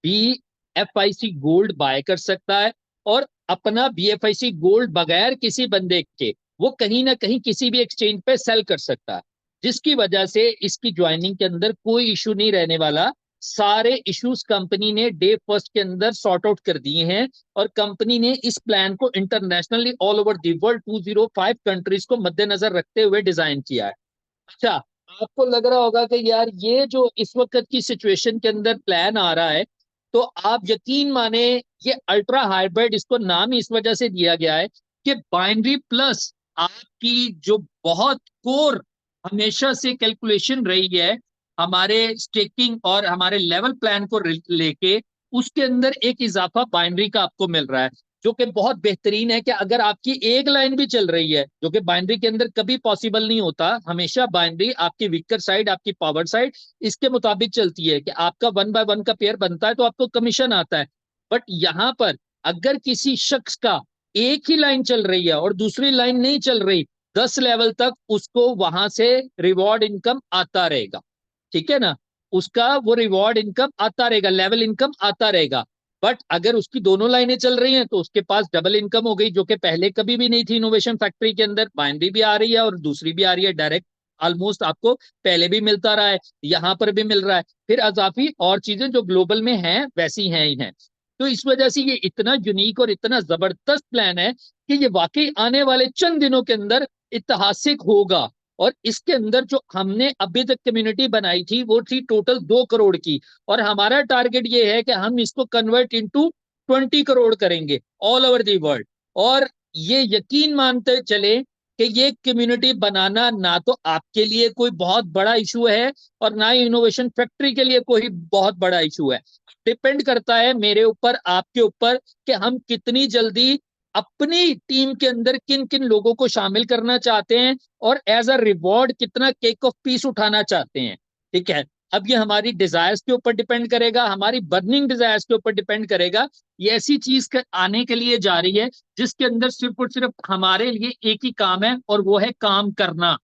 BFIC गोल्ड बाय कर सकता है और अपना BFIC गोल्ड बगैर किसी बंदे के वो कहीं ना कहीं किसी भी एक्सचेंज पे सेल कर सकता है, जिसकी वजह से इसकी ज्वाइनिंग के अंदर कोई इशू नहीं रहने वाला। सारे इश्यूज कंपनी ने डे फर्स्ट के अंदर सॉर्ट आउट कर दिए हैं और कंपनी ने इस प्लान को internationally all over the world 205 countries को मद्देनजर रखते हुए डिजाइन किया है। अच्छा, आपको लग रहा होगा कि यार ये जो इस वक्त की सिचुएशन के अंदर प्लान आ रहा है, तो आप यकीन माने ये अल्ट्रा हाइब्रिड इसको नाम इस वजह से दिया गया है कि बाइनरी प्लस आपकी जो बहुत कोर हमेशा से कैलकुलेशन रही है हमारे स्टेकिंग और हमारे लेवल प्लान को लेके, उसके अंदर एक इजाफा बाइनरी का आपको मिल रहा है जो कि बहुत बेहतरीन है। कि अगर आपकी एक लाइन भी चल रही है, जो कि बाइनरी के अंदर कभी पॉसिबल नहीं होता, हमेशा बाइनरी आपकी वीकर साइड, आपकी पावर साइड इसके मुताबिक चलती है कि आपका 1 बाय 1 का पेयर बनता है तो आपको कमीशन आता है। बट यहां पर अगर किसी शख्स का एक ही लाइन चल रही है और दूसरी लाइन नहीं चल रही, 10 लेवल तक उसको वहां से रिवॉर्ड इनकम आता रहेगा। ठीक है ना, उसका वो रिवॉर्ड इनकम आता रहेगा, लेवल इनकम आता रहेगा। बट अगर उसकी दोनों लाइनें चल रही हैं तो उसके पास डबल इनकम हो गई, जो कि पहले कभी भी नहीं थी इनोवेशन फैक्ट्री के अंदर। बाइनरी भी आ रही है और दूसरी भी आ रही है डायरेक्ट, ऑलमोस्ट आपको पहले भी मिलता रहा है, यहां पर भी मिल रहा है। फिर अजाफी और चीजें जो ग्लोबल में हैं वैसी हैं ही हैं। तो इस वजह से ये इतना यूनिक और इतना जबरदस्त प्लान है कि ये वाकई आने वाले चंद दिनों के अंदर ऐतिहासिक होगा। और इसके अंदर जो हमने अभी तक कम्युनिटी बनाई थी वो थी टोटल 2 करोड़ की, और हमारा टारगेट ये है कि हम इसको कन्वर्ट इनटू 20 करोड़ करेंगे ऑल ओवर दी वर्ल्ड। और ये यकीन मानते चले कि ये कम्युनिटी बनाना ना तो आपके लिए कोई बहुत बड़ा इशू है और ना ही इनोवेशन फैक्ट्री के लिए कोई बहुत बड़ा इशू है। डिपेंड करता है मेरे ऊपर, आपके ऊपर, कि हम कितनी जल्दी अपनी टीम के अंदर किन किन लोगों को शामिल करना चाहते हैं और एज अ रिवॉर्ड कितना केक ऑफ पीस उठाना चाहते हैं। ठीक है, अब ये हमारी डिजायर्स के ऊपर डिपेंड करेगा, हमारी बर्निंग डिजायर्स के ऊपर डिपेंड करेगा। ये ऐसी चीज आने के लिए जा रही है जिसके अंदर सिर्फ और सिर्फ हमारे लिए एक ही काम है, और वो है काम करना।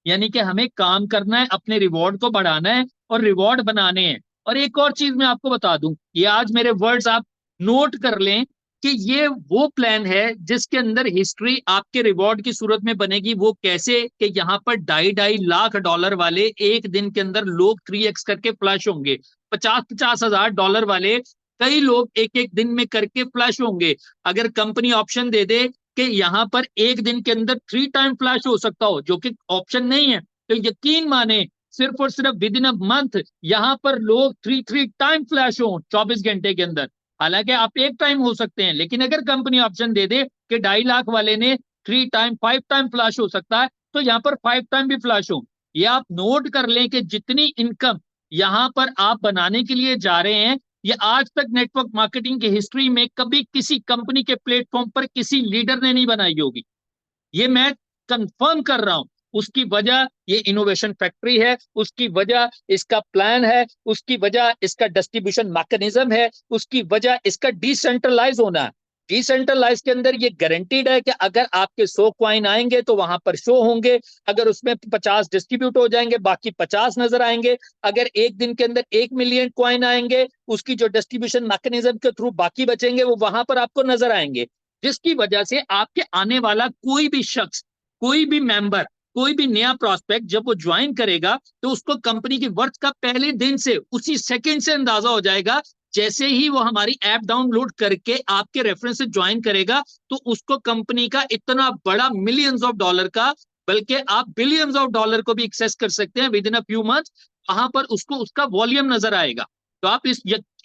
यानी कि हमें काम करना है, अपने रिवॉर्ड को बढ़ाना है और रिवॉर्ड बनाने हैं। और एक और चीज मैं आपको बता दूं, ये आज मेरे वर्ड्स आप नोट कर लें कि ये वो प्लान है जिसके अंदर हिस्ट्री आपके रिवॉर्ड की सूरत में बनेगी। वो कैसे? कि यहाँ पर $2.5 लाख वाले एक दिन के अंदर लोग 3x करके फ्लश होंगे, 50-50 हजार डॉलर वाले कई लोग एक एक दिन में करके फ्लश होंगे। अगर कंपनी ऑप्शन दे दे कि यहाँ पर एक दिन के अंदर 3 टाइम फ्लैश हो सकता हो, जो कि ऑप्शन नहीं है, तो यकीन माने सिर्फ और सिर्फ विद इन अ मंथ यहाँ पर लोग 3 टाइम फ्लैश हो 24 घंटे के अंदर। हालांकि आप एक टाइम हो सकते हैं, लेकिन अगर कंपनी ऑप्शन दे दे कि 2.5 लाख वाले ने 3 टाइम 5 टाइम फ्लैश हो सकता है, तो यहाँ पर 5 टाइम भी फ्लैश हो। ये आप नोट कर लें कि जितनी इनकम यहाँ पर आप बनाने के लिए जा रहे हैं, ये आज तक नेटवर्क मार्केटिंग की हिस्ट्री में कभी किसी कंपनी के प्लेटफॉर्म पर किसी लीडर ने नहीं बनाई होगी। ये मैं कंफर्म कर रहा हूं। उसकी वजह ये इनोवेशन फैक्ट्री है, उसकी वजह इसका प्लान है, उसकी वजह इसका डिस्ट्रीब्यूशन मैकेनिज्म है, उसकी वजह इसका डिसेंट्रलाइज होना है। डिसेंट्रलाइज के अंदर ये गारंटीड है कि अगर आपके 100 कॉइन आएंगे तो वहां पर शो होंगे, अगर उसमें 50 डिस्ट्रीब्यूट हो जाएंगे बाकी 50 नजर आएंगे, अगर एक दिन के अंदर 1 मिलियन कॉइन आएंगे उसकी जो डिस्ट्रीब्यूशन मैकेनिज्म के थ्रू बाकी बचेंगे वो वहां पर आपको नजर आएंगे। जिसकी वजह से आपके आने वाला कोई भी शख्स, कोई भी मेंबर, कोई भी नया प्रोस्पेक्ट जब वो ज्वाइन करेगा तो उसको कंपनी की वर्थ का पहले दिन से, उसी सेकंड से अंदाजा हो जाएगा। जैसे ही वो हमारी ऐप डाउनलोड करके आपके रेफरेंस से ज्वाइन करेगा तो उसको कंपनी का इतना बड़ा मिलियंस ऑफ डॉलर का, बल्कि आप बिलियंस ऑफ डॉलर को भी एक्सेस कर सकते हैं with in a few months. वहां पर उसको उसका वॉल्यूम नजर आएगा। तो आप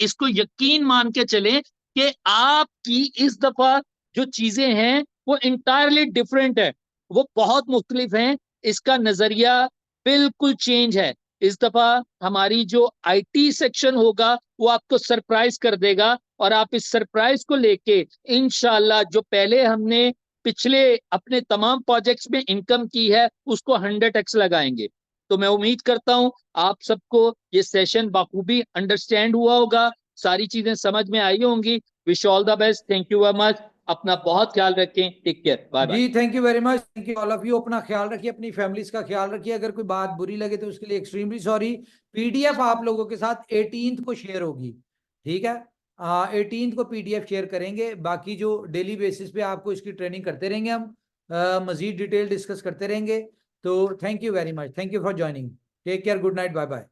इसको यकीन मान के चलें कि आपकी इस दफा जो चीजें हैं वो इंटायरली डिफरेंट है, वो बहुत मुख्तलिफ हैं। इसका नजरिया बिल्कुल चेंज है। इस दफा हमारी जो आईटी सेक्शन होगा वो आपको सरप्राइज कर देगा, और आप इस सरप्राइज को लेके इंशाल्लाह जो पहले हमने पिछले अपने तमाम प्रोजेक्ट्स में इनकम की है उसको 100x लगाएंगे। तो मैं उम्मीद करता हूं आप सबको ये सेशन बाखूबी अंडरस्टैंड हुआ होगा, सारी चीजें समझ में आई होंगी। Wish all the best, thank you very much, अपना बहुत ख्याल रखें, टेक केयर, बाय बाय। जी thank you very much, thank you all of you. अपना ख्याल रखिए, अपनी फैमिलीज का ख्याल रखिए। अगर कोई बात बुरी लगे तो उसके लिए एक्सट्रीमली सॉरी। पीडीएफ आप लोगों के साथ 18th को शेयर होगी, ठीक है? 18th को पीडीएफ शेयर करेंगे। बाकी जो डेली बेसिस पे आपको इसकी ट्रेनिंग करते रहेंगे हम, मजीद डिटेल डिस्कस करते रहेंगे। तो thank you very much, thank you for joining, take care, good night, bye bye.